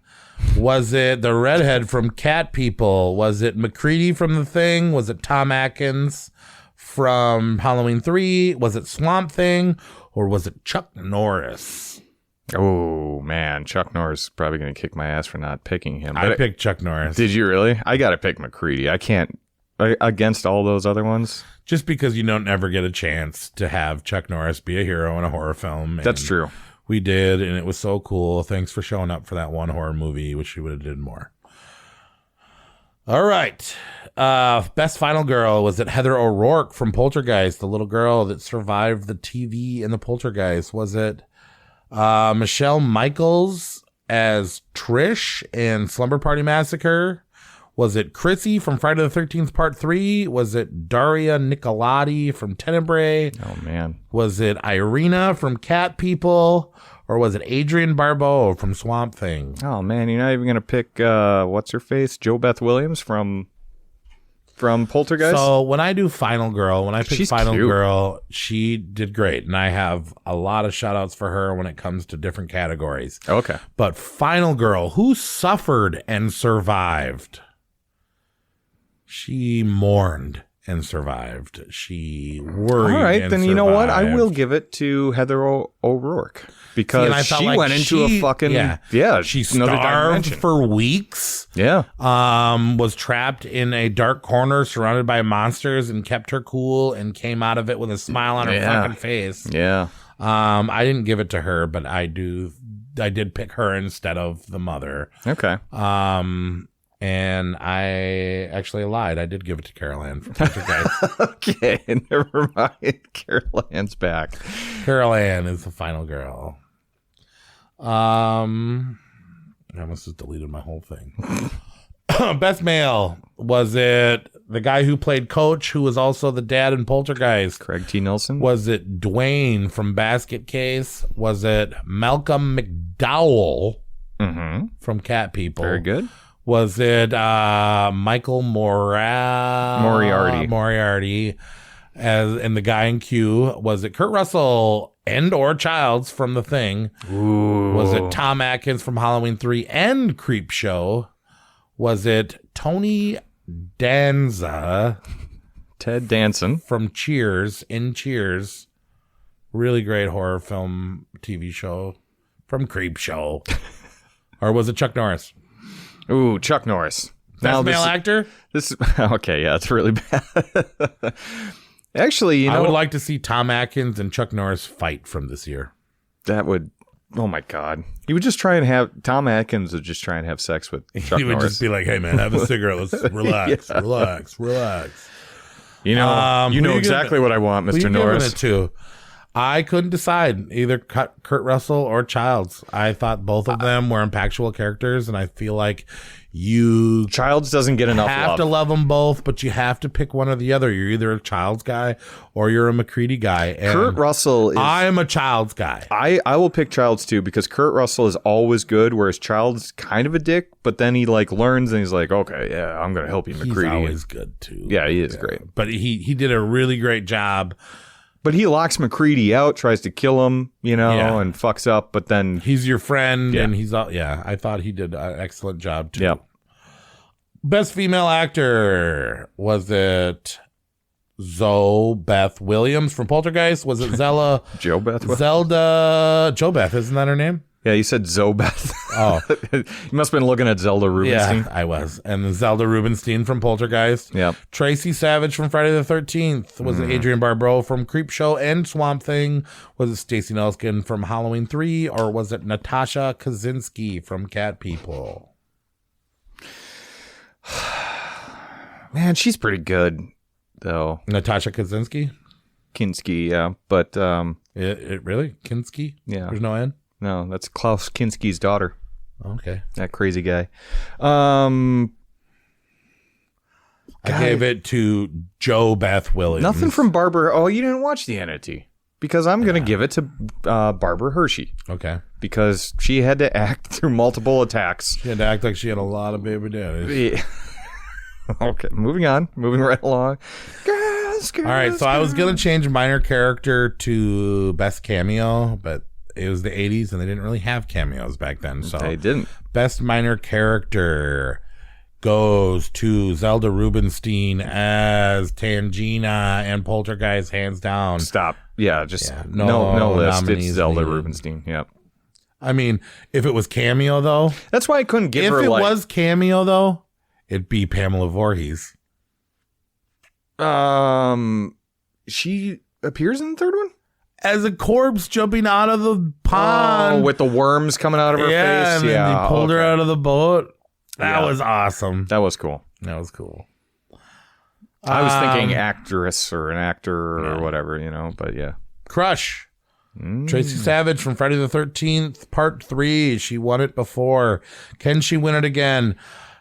Was it the redhead from Cat People? Was it McCready from The Thing? Was it Tom Atkins from Halloween 3? Was it Swamp Thing? Or was it Chuck Norris? Oh, man. Chuck Norris is probably going to kick my ass for not picking him. I picked Chuck Norris. Did you really? I got to pick McCready. I can't. Against all those other ones? Just because you don't ever get a chance to have Chuck Norris be a hero in a horror film. That's true. We did, and it was so cool. Thanks for showing up for that one horror movie. Wish you would have did more. All right. Best final girl was it Heather O'Rourke from Poltergeist, the little girl that survived the TV in the Poltergeist? Was it Michelle Michaels as Trish in Slumber Party Massacre? Was it Chrissy from Friday the 13th Part 3? Was it Daria Nicolati from Tenebrae? Oh, man. Was it Irina from Cat People? Or was it Adrienne Barbeau from Swamp Thing? Oh, man, you're not even going to pick, what's her face? Jo Beth Williams from Poltergeist? So when I do Final Girl, when I pick She's Final cute. Girl, she did great. And I have a lot of shout outs for her when it comes to different categories. Okay. But Final Girl, who suffered and survived? She mourned and survived. She worried. All right, and then you know what? I survived. will give it to Heather O'Rourke because I felt she like went into a fucking She another starved dimension. for weeks. Yeah. Was trapped in a dark corner surrounded by monsters and kept her cool and came out of it with a smile on her fucking face. Yeah. I didn't give it to her, but I did pick her instead of the mother. Okay. And I actually lied. I did give it to Carol Ann from Poltergeist. Okay, never mind. Carol Ann's back. Carol Ann is the final girl. I must have deleted my whole thing. Best male. Was it the guy who played Coach, who was also the dad in Poltergeist? Craig T. Nelson. Was it Dwayne from Basket Case? Was it Malcolm McDowell from Cat People? Very good. Was it Michael Moriarty as and the guy in Q? Was it Kurt Russell and or Childs from The Thing? Ooh. Was it Tom Atkins from Halloween 3 and Creepshow? Was it Tony Danza? Ted Danson from Cheers in Cheers. Really great horror film TV show from Creepshow. Or was it Chuck Norris? Ooh, Chuck Norris. Best male actor? This okay, yeah, it's really bad. Actually, you know, I would like to see Tom Atkins and Chuck Norris fight from this year. That would, oh my God. He would just try and have, Tom Atkins would just try and have sex with Chuck He would Norris. just be like, hey man, have a cigarette. Let's relax, relax. You know, you know exactly what I want, Mr. Norris. It to? I couldn't decide either Kurt Russell or Childs. I thought both of them were impactful characters, and I feel like Childs doesn't get enough have love. to love them both, but you have to pick one or the other. You're either a Childs guy or you're a McCready guy. And Kurt Russell is... I am a Childs guy. I will pick Childs too, because Kurt Russell is always good, whereas Childs kind of a dick, but then he like learns and he's like, okay, yeah, I'm going to help you, McCready. He's always good too. Yeah, he is great. But he did a really great job. But he locks McCready out, tries to kill him, you know, and fucks up, but then... He's your friend, and he's... I thought he did an excellent job, too. Yep. Best female actor. Was it Zoe Beth Williams from Poltergeist? Was it Zella... Jo Beth Williams? Zelda... Jo Beth, isn't that her name? Yeah, you said Zobeth. Oh. You must have been looking at Zelda Rubinstein. Yeah, I was. And Zelda Rubinstein from Poltergeist. Yep. Tracy Savage from Friday the 13th. Was it Adrienne Barbeau from Creepshow and Swamp Thing? Was it Stacey Nelson from Halloween 3? Or was it Natasha Kaczynski from Cat People? Man, she's pretty good, though. Natasha Kaczynski? Kinski, yeah. But... It really? Kinski? Yeah. There's no N? No, that's Klaus Kinski's daughter. Okay. That crazy guy. I gave it to Jo Beth Williams. Nothing from Barbara. Oh, you didn't watch the entity. Because I'm going to give it to Barbara Hershey. Okay. Because she had to act through multiple attacks. She had to act like she had a lot of baby daddies. Yeah. Okay, moving on. Moving right along. Girls, all right, so I was going to change minor character to best cameo, but it was the 80s and they didn't really have cameos back then. So they didn't. Best minor character goes to Zelda Rubinstein as Tangina and Poltergeist, hands down. Stop. Yeah, just no list. It's Zelda Rubinstein. Yep. I mean, if it was cameo though, that's why I couldn't give her. If it was cameo though, it'd be Pamela Voorhees. She appears in the third one as a corpse jumping out of the pond with the worms coming out of her face. And then they pulled her out of the boat. That was awesome. That was cool. That was cool. I was thinking actress or an actor or whatever, but yeah. Crush. Tracy Savage from Friday the 13th, Part 3. She won it before. Can she win it again?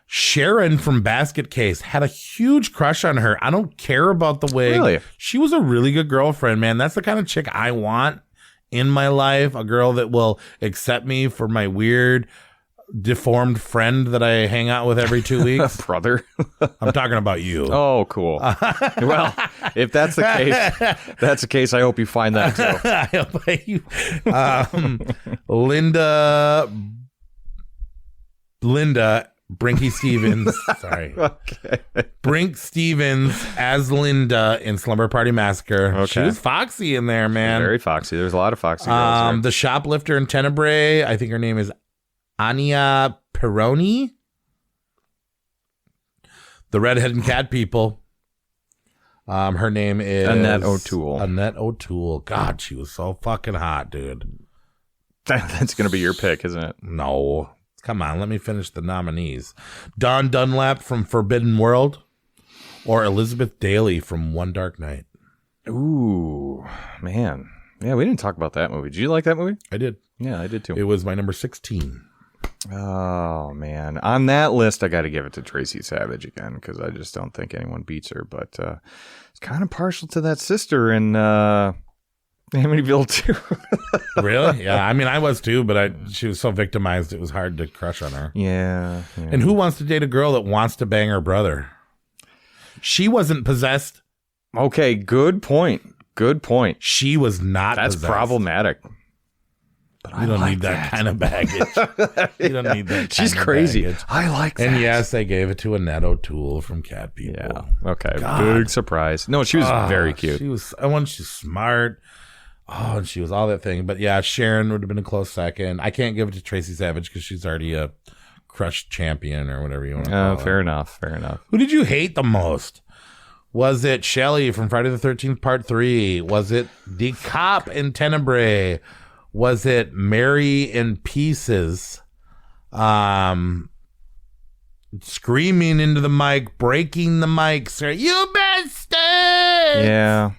Sharon from Basket Case had a huge crush on her. I don't care about the wig. Really? She was a really good girlfriend, man. That's the kind of chick I want in my life. A girl that will accept me for my weird, deformed friend that I hang out with every 2 weeks. Brother. I'm talking about you. Oh, cool. Well, if that's the case, I hope you find that too. I hope you. Linda Brinky Stevens. Sorry. Okay. Brink Stevens as Linda in Slumber Party Massacre. Okay. She was foxy in there, man. Very foxy. There's a lot of foxy girls there. The shoplifter in Tenebrae. I think her name is Anya Peroni. The redhead and cat people. Her name is Annette O'Toole. Annette O'Toole. God, she was so fucking hot, dude. That's going to be your pick, isn't it? No. Come on, let me finish the nominees. Dawn Dunlap from Forbidden World or Elizabeth Daly from One Dark Night. Ooh, man. Yeah, we didn't talk about that movie. Did you like that movie? I did. Yeah, I did too. It was my number 16. Oh, man. On that list, I got to give it to Tracy Savage again because I just don't think anyone beats her. But it's kind of partial to that sister in Amityville too. Really? Yeah. I mean, I was too, but she was so victimized it was hard to crush on her. Yeah. And who wants to date a girl that wants to bang her brother? She wasn't possessed. Okay, good point. Good point. She was not That's possessed. Problematic. But you don't need that kind of baggage. You don't need that. She's kind of crazy. Baggage. I like that. And yes, they gave it to Annette O'Toole from Cat People. Yeah. Okay. God. Big surprise. No, she was very cute. She's smart. Oh, and she was all that thing. But yeah, Sharon would have been a close second. I can't give it to Tracy Savage because she's already a crushed champion or whatever you want to call it. Fair enough. Fair enough. Who did you hate the most? Was it Shelley from Friday the 13th Part 3? Was it the cop in Tenebrae? Was it Mary in Pieces? Screaming into the mic, breaking the mic, sir. You bastard! Yeah.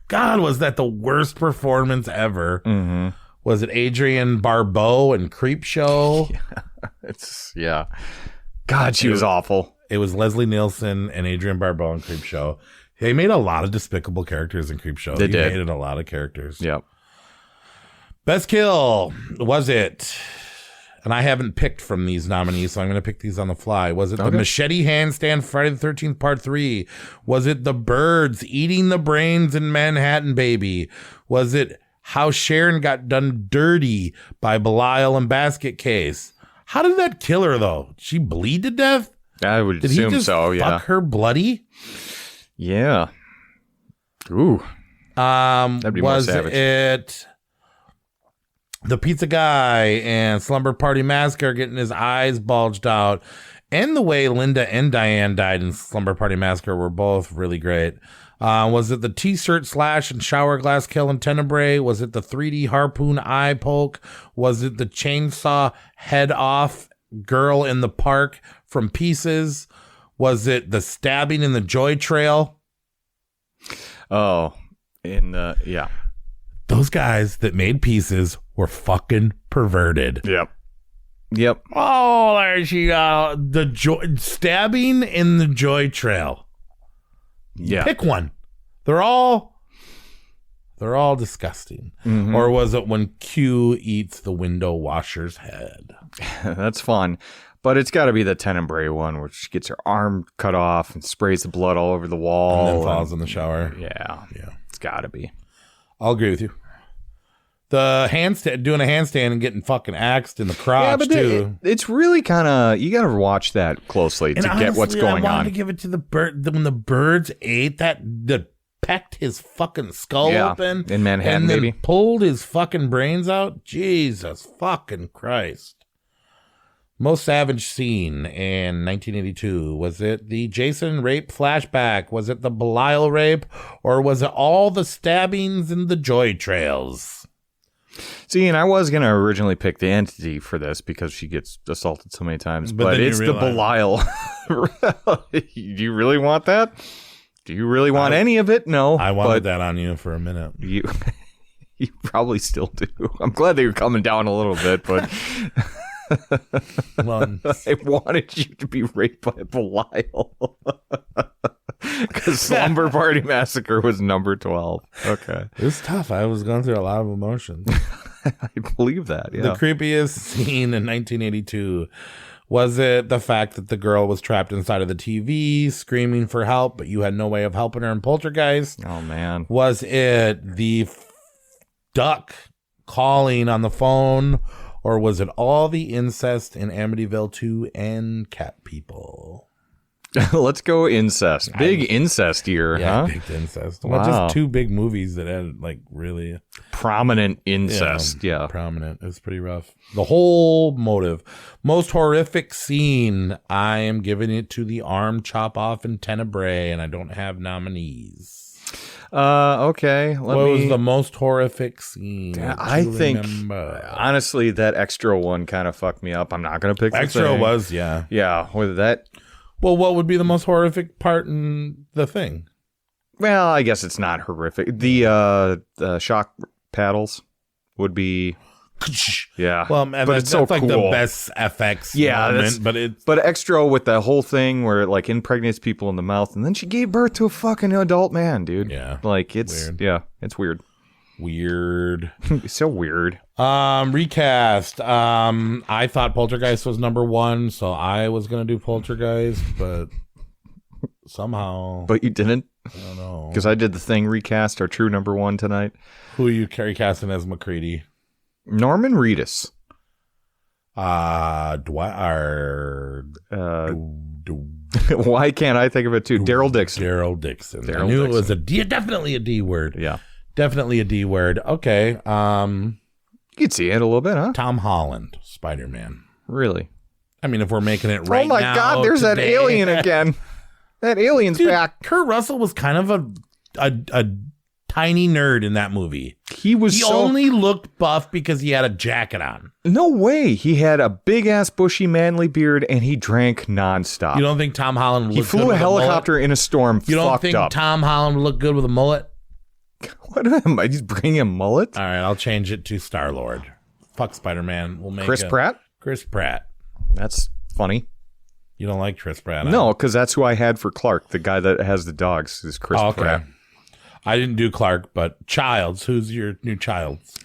God, was that the worst performance ever? Mm-hmm. Was it Adrienne Barbeau in Creepshow? Yeah. God, she was awful. It was Leslie Nielsen and Adrienne Barbeau in Creepshow. They made a lot of despicable characters in Creepshow. They did. Hated a lot of characters. Yep. Best kill, was it? And I haven't picked from these nominees, so I'm going to pick these on the fly. Was it the machete handstand Friday the 13th Part 3? Was it the birds eating the brains in Manhattan Baby? Was it how Sharon got done dirty by Belial and Basket Case? How did that kill her, though? Did she bleed to death? I would Did assume he just so, yeah. fuck her bloody? Yeah. Ooh. That'd be more savage. It the pizza guy and Slumber Party Massacre getting his eyes bulged out, and the way Linda and Diane died in Slumber Party Massacre were both really great. Was it the t-shirt slash and shower glass kill in Tenebrae? Was it the 3D harpoon eye poke? Was it the chainsaw head off girl in the park from Pieces? Was it the stabbing in the Joy Trail? Oh, yeah. Those guys that made Pieces were fucking perverted. Yep. Oh, there she go. The stabbing in the Joy Trail. Yeah. Pick one. They're all disgusting. Mm-hmm. Or was it when Q eats the window washer's head? That's fun. But it's got to be the Tenebrae one where she gets her arm cut off and sprays the blood all over the wall. And then falls in the shower. Yeah. It's got to be. I'll agree with you. The handstand, doing a handstand and getting fucking axed in the crotch, too. It's really kind of, you got to watch that closely to get what's going on. I wanted to give it to the bird. When the birds ate that pecked his fucking skull open. In Manhattan, and then maybe. Pulled his fucking brains out. Jesus fucking Christ. Most savage scene in 1982. Was it the Jason rape flashback? Was it the Belial rape? Or was it all the stabbings and the Joy Trails? See, and I was going to originally pick the entity for this because she gets assaulted so many times, but it's the Belial Do you really want that? Do you really want any of it? No. I wanted that on you for a minute. You probably still do. I'm glad that you're coming down a little bit, but well, I wanted you to be raped by Belial. Because Slumber Party Massacre was number 12. Okay. It was tough. I was going through a lot of emotions. I believe that, yeah. The creepiest scene in 1982, was it the fact that the girl was trapped inside of the TV, screaming for help, but you had no way of helping her in Poltergeist? Oh, man. Was it the duck calling on the phone? Or was it all the incest in Amityville 2 and cat people? Let's go incest. Big incest year, yeah, huh? Big incest. Wow. Well, just 2 big movies that had like really prominent incest. Yeah. Prominent. It was pretty rough. The whole motive. Most horrific scene. I am giving it to the arm chop off in Tenebrae, and I don't have nominees. Okay. What was the most horrific scene? I think, honestly, that extra one kind of fucked me up. I'm not going to pick the extra thing. was, yeah. Yeah, with that. Well, what would be the most horrific part in the thing? Well, I guess it's not horrific. The shock paddles would be, yeah. Well, but it's so like cool. The best FX moment, but extra with the whole thing where it like impregnates people in the mouth, and then she gave birth to a fucking adult man, dude. Yeah, like it's weird. Yeah, it's weird. Weird. So weird. Recast. I thought Poltergeist was number 1, so I was gonna do Poltergeist, but somehow. But you didn't? I don't know. Because I did the Thing recast, our true number 1 tonight. Who are you recasting as McCready? Norman Reedus. Why can't I think of it too? Daryl Dixon. Daryl Dixon. I knew it was definitely a D word. Yeah. Definitely a D word. Okay. You could see it a little bit, huh? Tom Holland, Spider-Man. Really? I mean, if we're making it right now. Oh my God, there's that alien again. That alien's back. Kurt Russell was kind of a tiny nerd in that movie. He only looked buff because he had a jacket on. No way. He had a big ass bushy manly beard and he drank nonstop. You don't think Tom Holland He flew a helicopter in a storm. You don't think Tom Holland would look good with a mullet? What am I just bringing a mullet? All right, I'll change it to Star-Lord. Fuck Spider-Man. We'll make Chris Pratt? Chris Pratt. That's funny. You don't like Chris Pratt? No, because that's who I had for Clark. The guy that has the dogs is Chris Pratt. I didn't do Clark, but Childs. Who's your new Childs?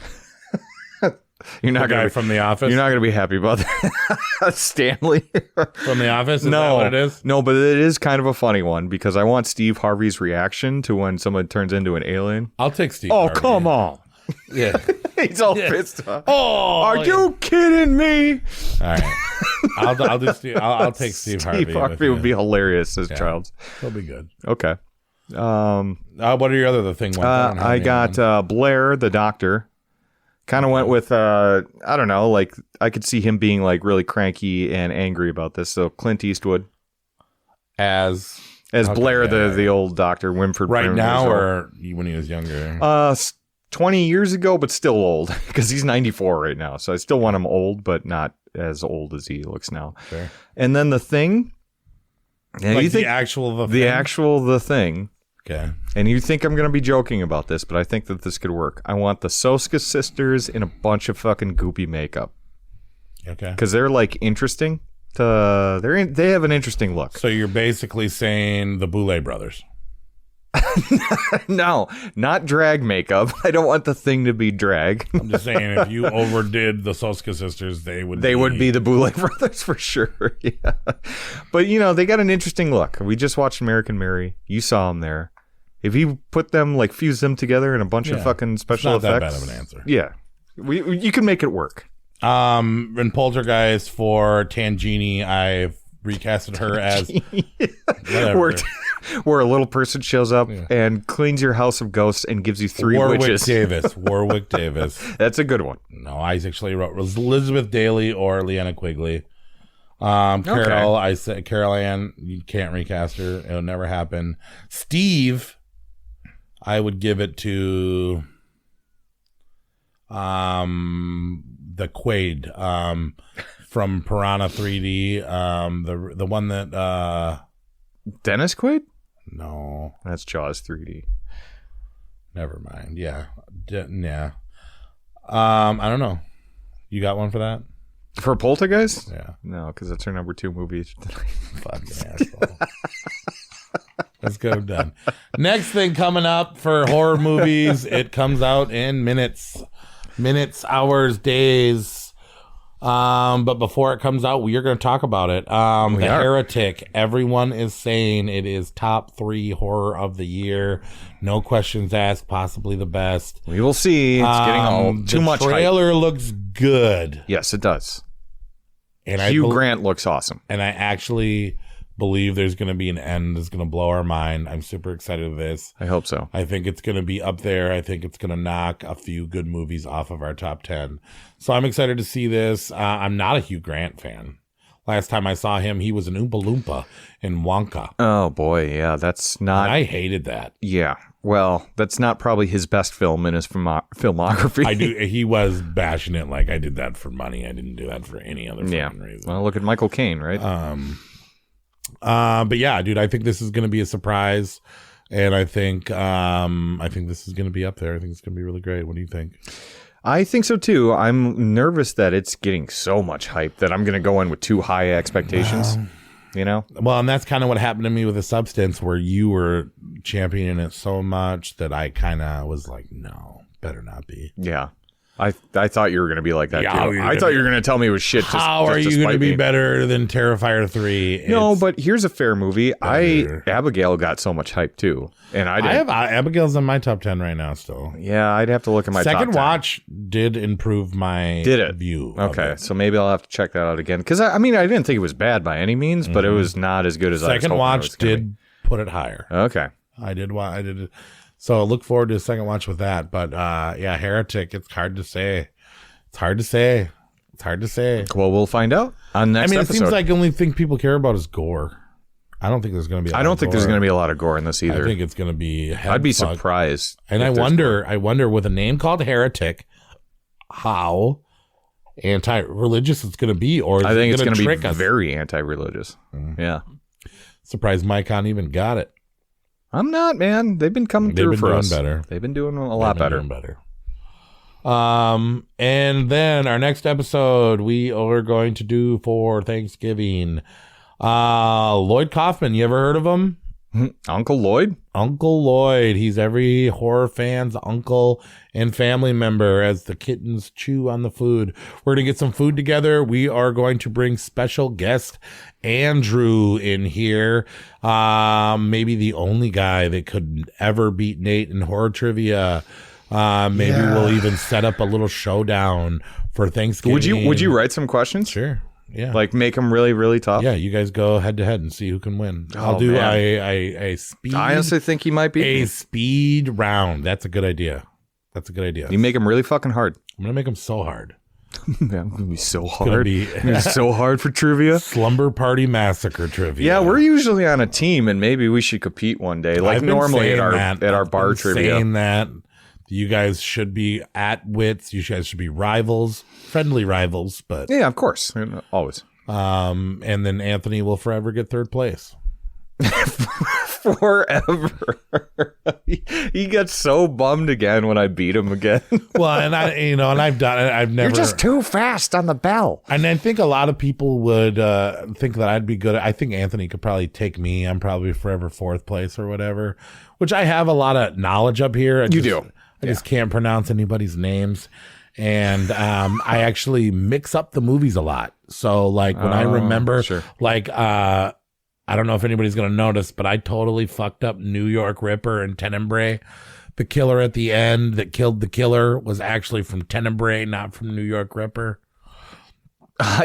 You're not the guy from The Office? You're not going to be happy about that. Stanley. From The Office? Is that what it is? No, but it is kind of a funny one because I want Steve Harvey's reaction to when someone turns into an alien. I'll take Steve Harvey. Come on. Yeah. He's all pissed off. Oh, are you kidding me? All right. I'll do Steve. I'll take Steve Harvey. Steve Harvey would be hilarious as Childs. He'll be good. Okay. What are your other thing ones? I got Blair, the doctor. Kind of went with, I don't know, like I could see him being like really cranky and angry about this. So Clint Eastwood as Blair, the old doctor, Wimford. Right now, or when he was younger? 20 years ago, but still old because he's 94 right now. So I still want him old, but not as old as he looks now. Fair. And then the Thing. Yeah, like the actual The Thing. Okay. And you think I'm going to be joking about this, but I think that this could work. I want the Soska sisters in a bunch of fucking goopy makeup. Okay. Because they're like interesting. They have an interesting look. So you're basically saying the Boulay brothers. No, not drag makeup. I don't want the Thing to be drag. I'm just saying if you overdid the Soska sisters, they would be the Boulay brothers for sure. Yeah. But you know, they got an interesting look. We just watched American Mary. You saw them there. If you put them, like fuse them together in a bunch of fucking special effects. Not that bad of an answer. Yeah. You can make it work. In Poltergeist for Tangini, I've recasted her as where a little person shows up and cleans your house of ghosts and gives you 3 witches. Warwick Davis. That's a good one. No, I actually wrote Elizabeth Daly or Leanna Quigley. Carol, I said Carol Ann, you can't recast her. It'll never happen. Steve, I would give it to the Quaid. from Piranha 3D. The one that Dennis Quaid? No, that's Jaws 3D. Never mind. Yeah, yeah. I don't know. You got one for that? For Poltergeist? Yeah. No, because that's our number 2 movie. Fucking asshole. Let's go. Done. Next thing coming up for horror movies. It comes out in minutes, hours, days. But before it comes out, we are going to talk about it. The Heretic. Everyone is saying it is top 3 horror of the year. No questions asked. Possibly the best. We will see. It's getting too much hype. The trailer looks good. Yes, it does. And Hugh Grant looks awesome. And I actually believe there's going to be an end that's going to blow our mind. I'm super excited for this. I hope so. I think it's going to be up there. I think it's going to knock a few good movies off of our top 10. So I'm excited to see this. I'm not a Hugh Grant fan. Last time I saw him, he was an Oompa Loompa in Wonka. Oh, boy. Yeah, that's not... And I hated that. Yeah. Well, that's not probably his best film in his filmography. He was bashing it like I did that for money. I didn't do that for any other reason. Well, look at Michael Caine, right? But yeah, dude, I think this is going to be a surprise, and I think this is going to be up there. I think it's going to be really great. What do you think? I think so too. I'm nervous that it's getting so much hype that I'm going to go in with too high expectations. You know? Well, and that's kind of what happened to me with The Substance, where you were championing it so much that I kind of was like, no, better not be. Yeah. I thought you were going to be like that, too. I thought you were going to tell me it was shit. How are you going to be better than Terrifier 3? No, but here's a fair movie. Abigail got so much hype, too. And I have Abigail's in my top 10 right now still. Yeah, I'd have to look at my top 10. Second watch did improve my view. Okay, so maybe I'll have to check that out again. Because, I mean, I didn't think it was bad by any means, but it was not as good as I was hoping. Second watch did put it higher. Okay. I did. So I look forward to a second watch with that. But yeah, Heretic, it's hard to say. Well, we'll find out on next episode. It seems like the only thing people care about is gore. I don't think there's going to be there's going to be a lot of gore in this either. I think it's going to be I'd be surprised. And I wonder with a name called Heretic, how anti-religious it's going to be, or I think it's going to be us? Very anti-religious. Yeah. Surprised Micon even got it. I'm not, man. They've been coming through for us. Better. They've been doing a lot better. And then our next episode we are going to do for Thanksgiving. Lloyd Kaufman, you ever heard of him? Uncle Lloyd? Uncle Lloyd. He's every horror fan's uncle and family member as the kittens chew on the food. We're going to get some food together. We are going to bring special guest Andrew in here. Maybe the only guy that could ever beat Nate in horror trivia. Maybe we'll even set up a little showdown for Thanksgiving. Would you write some questions? Sure. Yeah. Like make them really, really tough. Yeah, you guys go head to head and see who can win. I'll do a speed. I honestly think he might be a speed round. That's a good idea. You make them really fucking hard. I'm gonna make them so hard. That would be so hard. It's gonna be so hard for trivia. Slumber Party Massacre trivia. Yeah, we're usually on a team, and maybe we should compete one day, like normally at our bar trivia. Saying that. You guys should be at wits. You guys should be rivals, friendly rivals, but yeah, of course, always. And then Anthony will forever get third place. Forever. He gets so bummed again when I beat him again. Well, and I've done it. I've never. You're just too fast on the bell. And I think a lot of people would think that I'd be good. I think Anthony could probably take me. I'm probably forever fourth place or whatever, which I have a lot of knowledge up here. I just can't pronounce anybody's names. And I actually mix up the movies a lot. So like when I remember, I don't know if anybody's going to notice, but I totally fucked up New York Ripper and Tenebrae. The killer at the end that killed the killer was actually from Tenebrae, not from New York Ripper.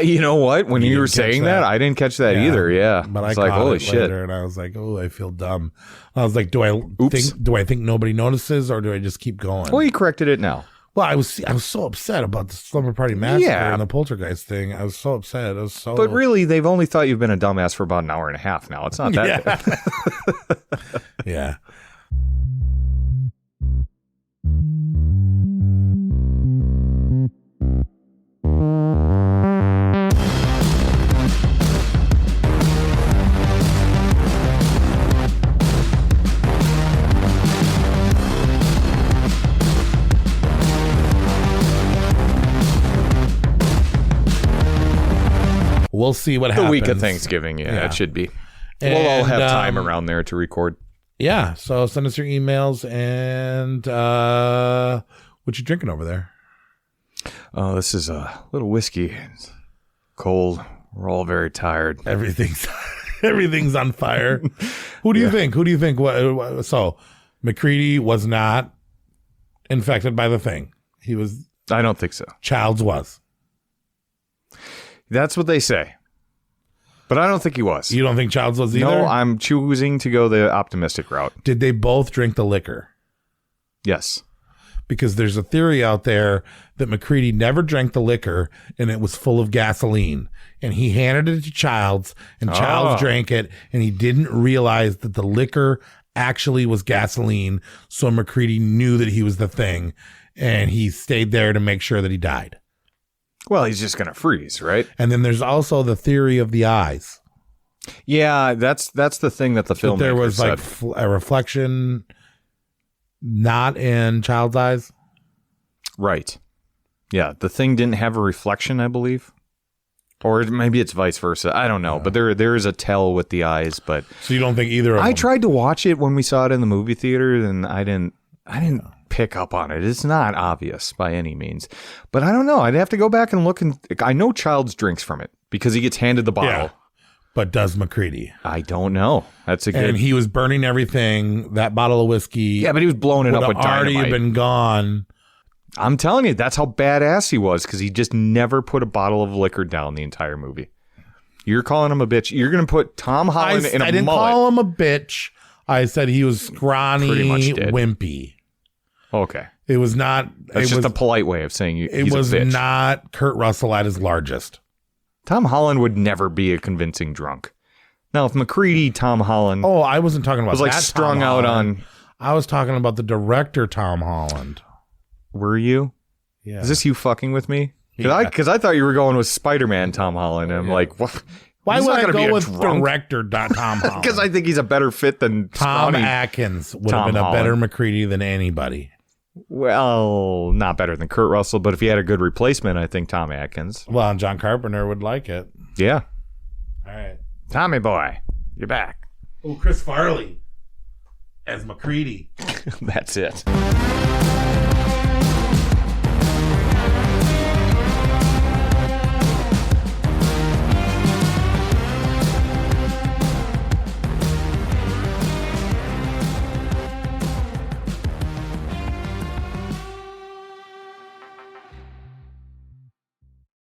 You know what? When you were saying that, I didn't catch that either. Yeah, but I caught holy shit, later, and I was like, oh, I feel dumb. I was like, do I think nobody notices, or do I just keep going? Well, you corrected it now. Well, I was so upset about the Slumber Party Massacre and the Poltergeist thing. I was so upset. But really, they've only thought you've been a dumbass for about an hour and a half now. It's not that bad. Yeah. we'll see what happens. The week of Thanksgiving, yeah. It should be. We'll all have time around there to record. Yeah, so send us your emails and what you drinking over there? Oh, this is a little whiskey. It's cold. We're all very tired. Everything's on fire. Who do you think? So McCready was not infected by the thing. He was. I don't think so. Childs was. That's what they say. But I don't think he was. You don't think Childs was either? No, I'm choosing to go the optimistic route. Did they both drink the liquor? Yes. Because there's a theory out there that McCready never drank the liquor and it was full of gasoline. And he handed it to Childs and Childs drank it and he didn't realize that the liquor actually was gasoline. So McCready knew that he was the thing and he stayed there to make sure that he died. Well, he's just going to freeze, right? And then there's also the theory of the eyes. Yeah, that's the thing that the filmmaker there was said. Like a reflection not in Child's eyes. Right. Yeah, the thing didn't have a reflection, I believe. Or maybe it's vice versa. I don't know. But there is a tell with the eyes. But so you don't think either of them? I tried to watch it when we saw it in the movie theater, and I didn't pick up on it. It's not obvious by any means. But I don't know. I'd have to go back and look. I know Childs drinks from it because he gets handed the bottle. Yeah. But does McCready? I don't know. That's a good. And he was burning everything. That bottle of whiskey. Yeah, but he was blowing it up with dynamite. Already been gone. I'm telling you, that's how badass he was because he just never put a bottle of liquor down the entire movie. You're calling him a bitch. You're going to put Tom Holland in a mullet. I didn't call him a bitch. I said he was scrawny, wimpy. Okay. It was not. That's just a polite way of saying he's a bitch. It was not Kurt Russell at his largest. Tom Holland would never be a convincing drunk. Now, if McCready, Tom Holland. Oh, I wasn't talking about was like that strung out on. I was talking about the director, Tom Holland. Were you? Yeah. Is this you fucking with me? Because I thought you were going with Spider-Man Tom Holland. And I'm like, what? Why would I go with director Tom Holland? Because I think he's a better fit than Tom Atkins would have been a better McCready than anybody. Well, not better than Kurt Russell, but if he had a good replacement, I think Tom Atkins. Well, and John Carpenter would like it. Yeah. All right. Tommy boy, you're back. Oh, Chris Farley as McCready. That's it.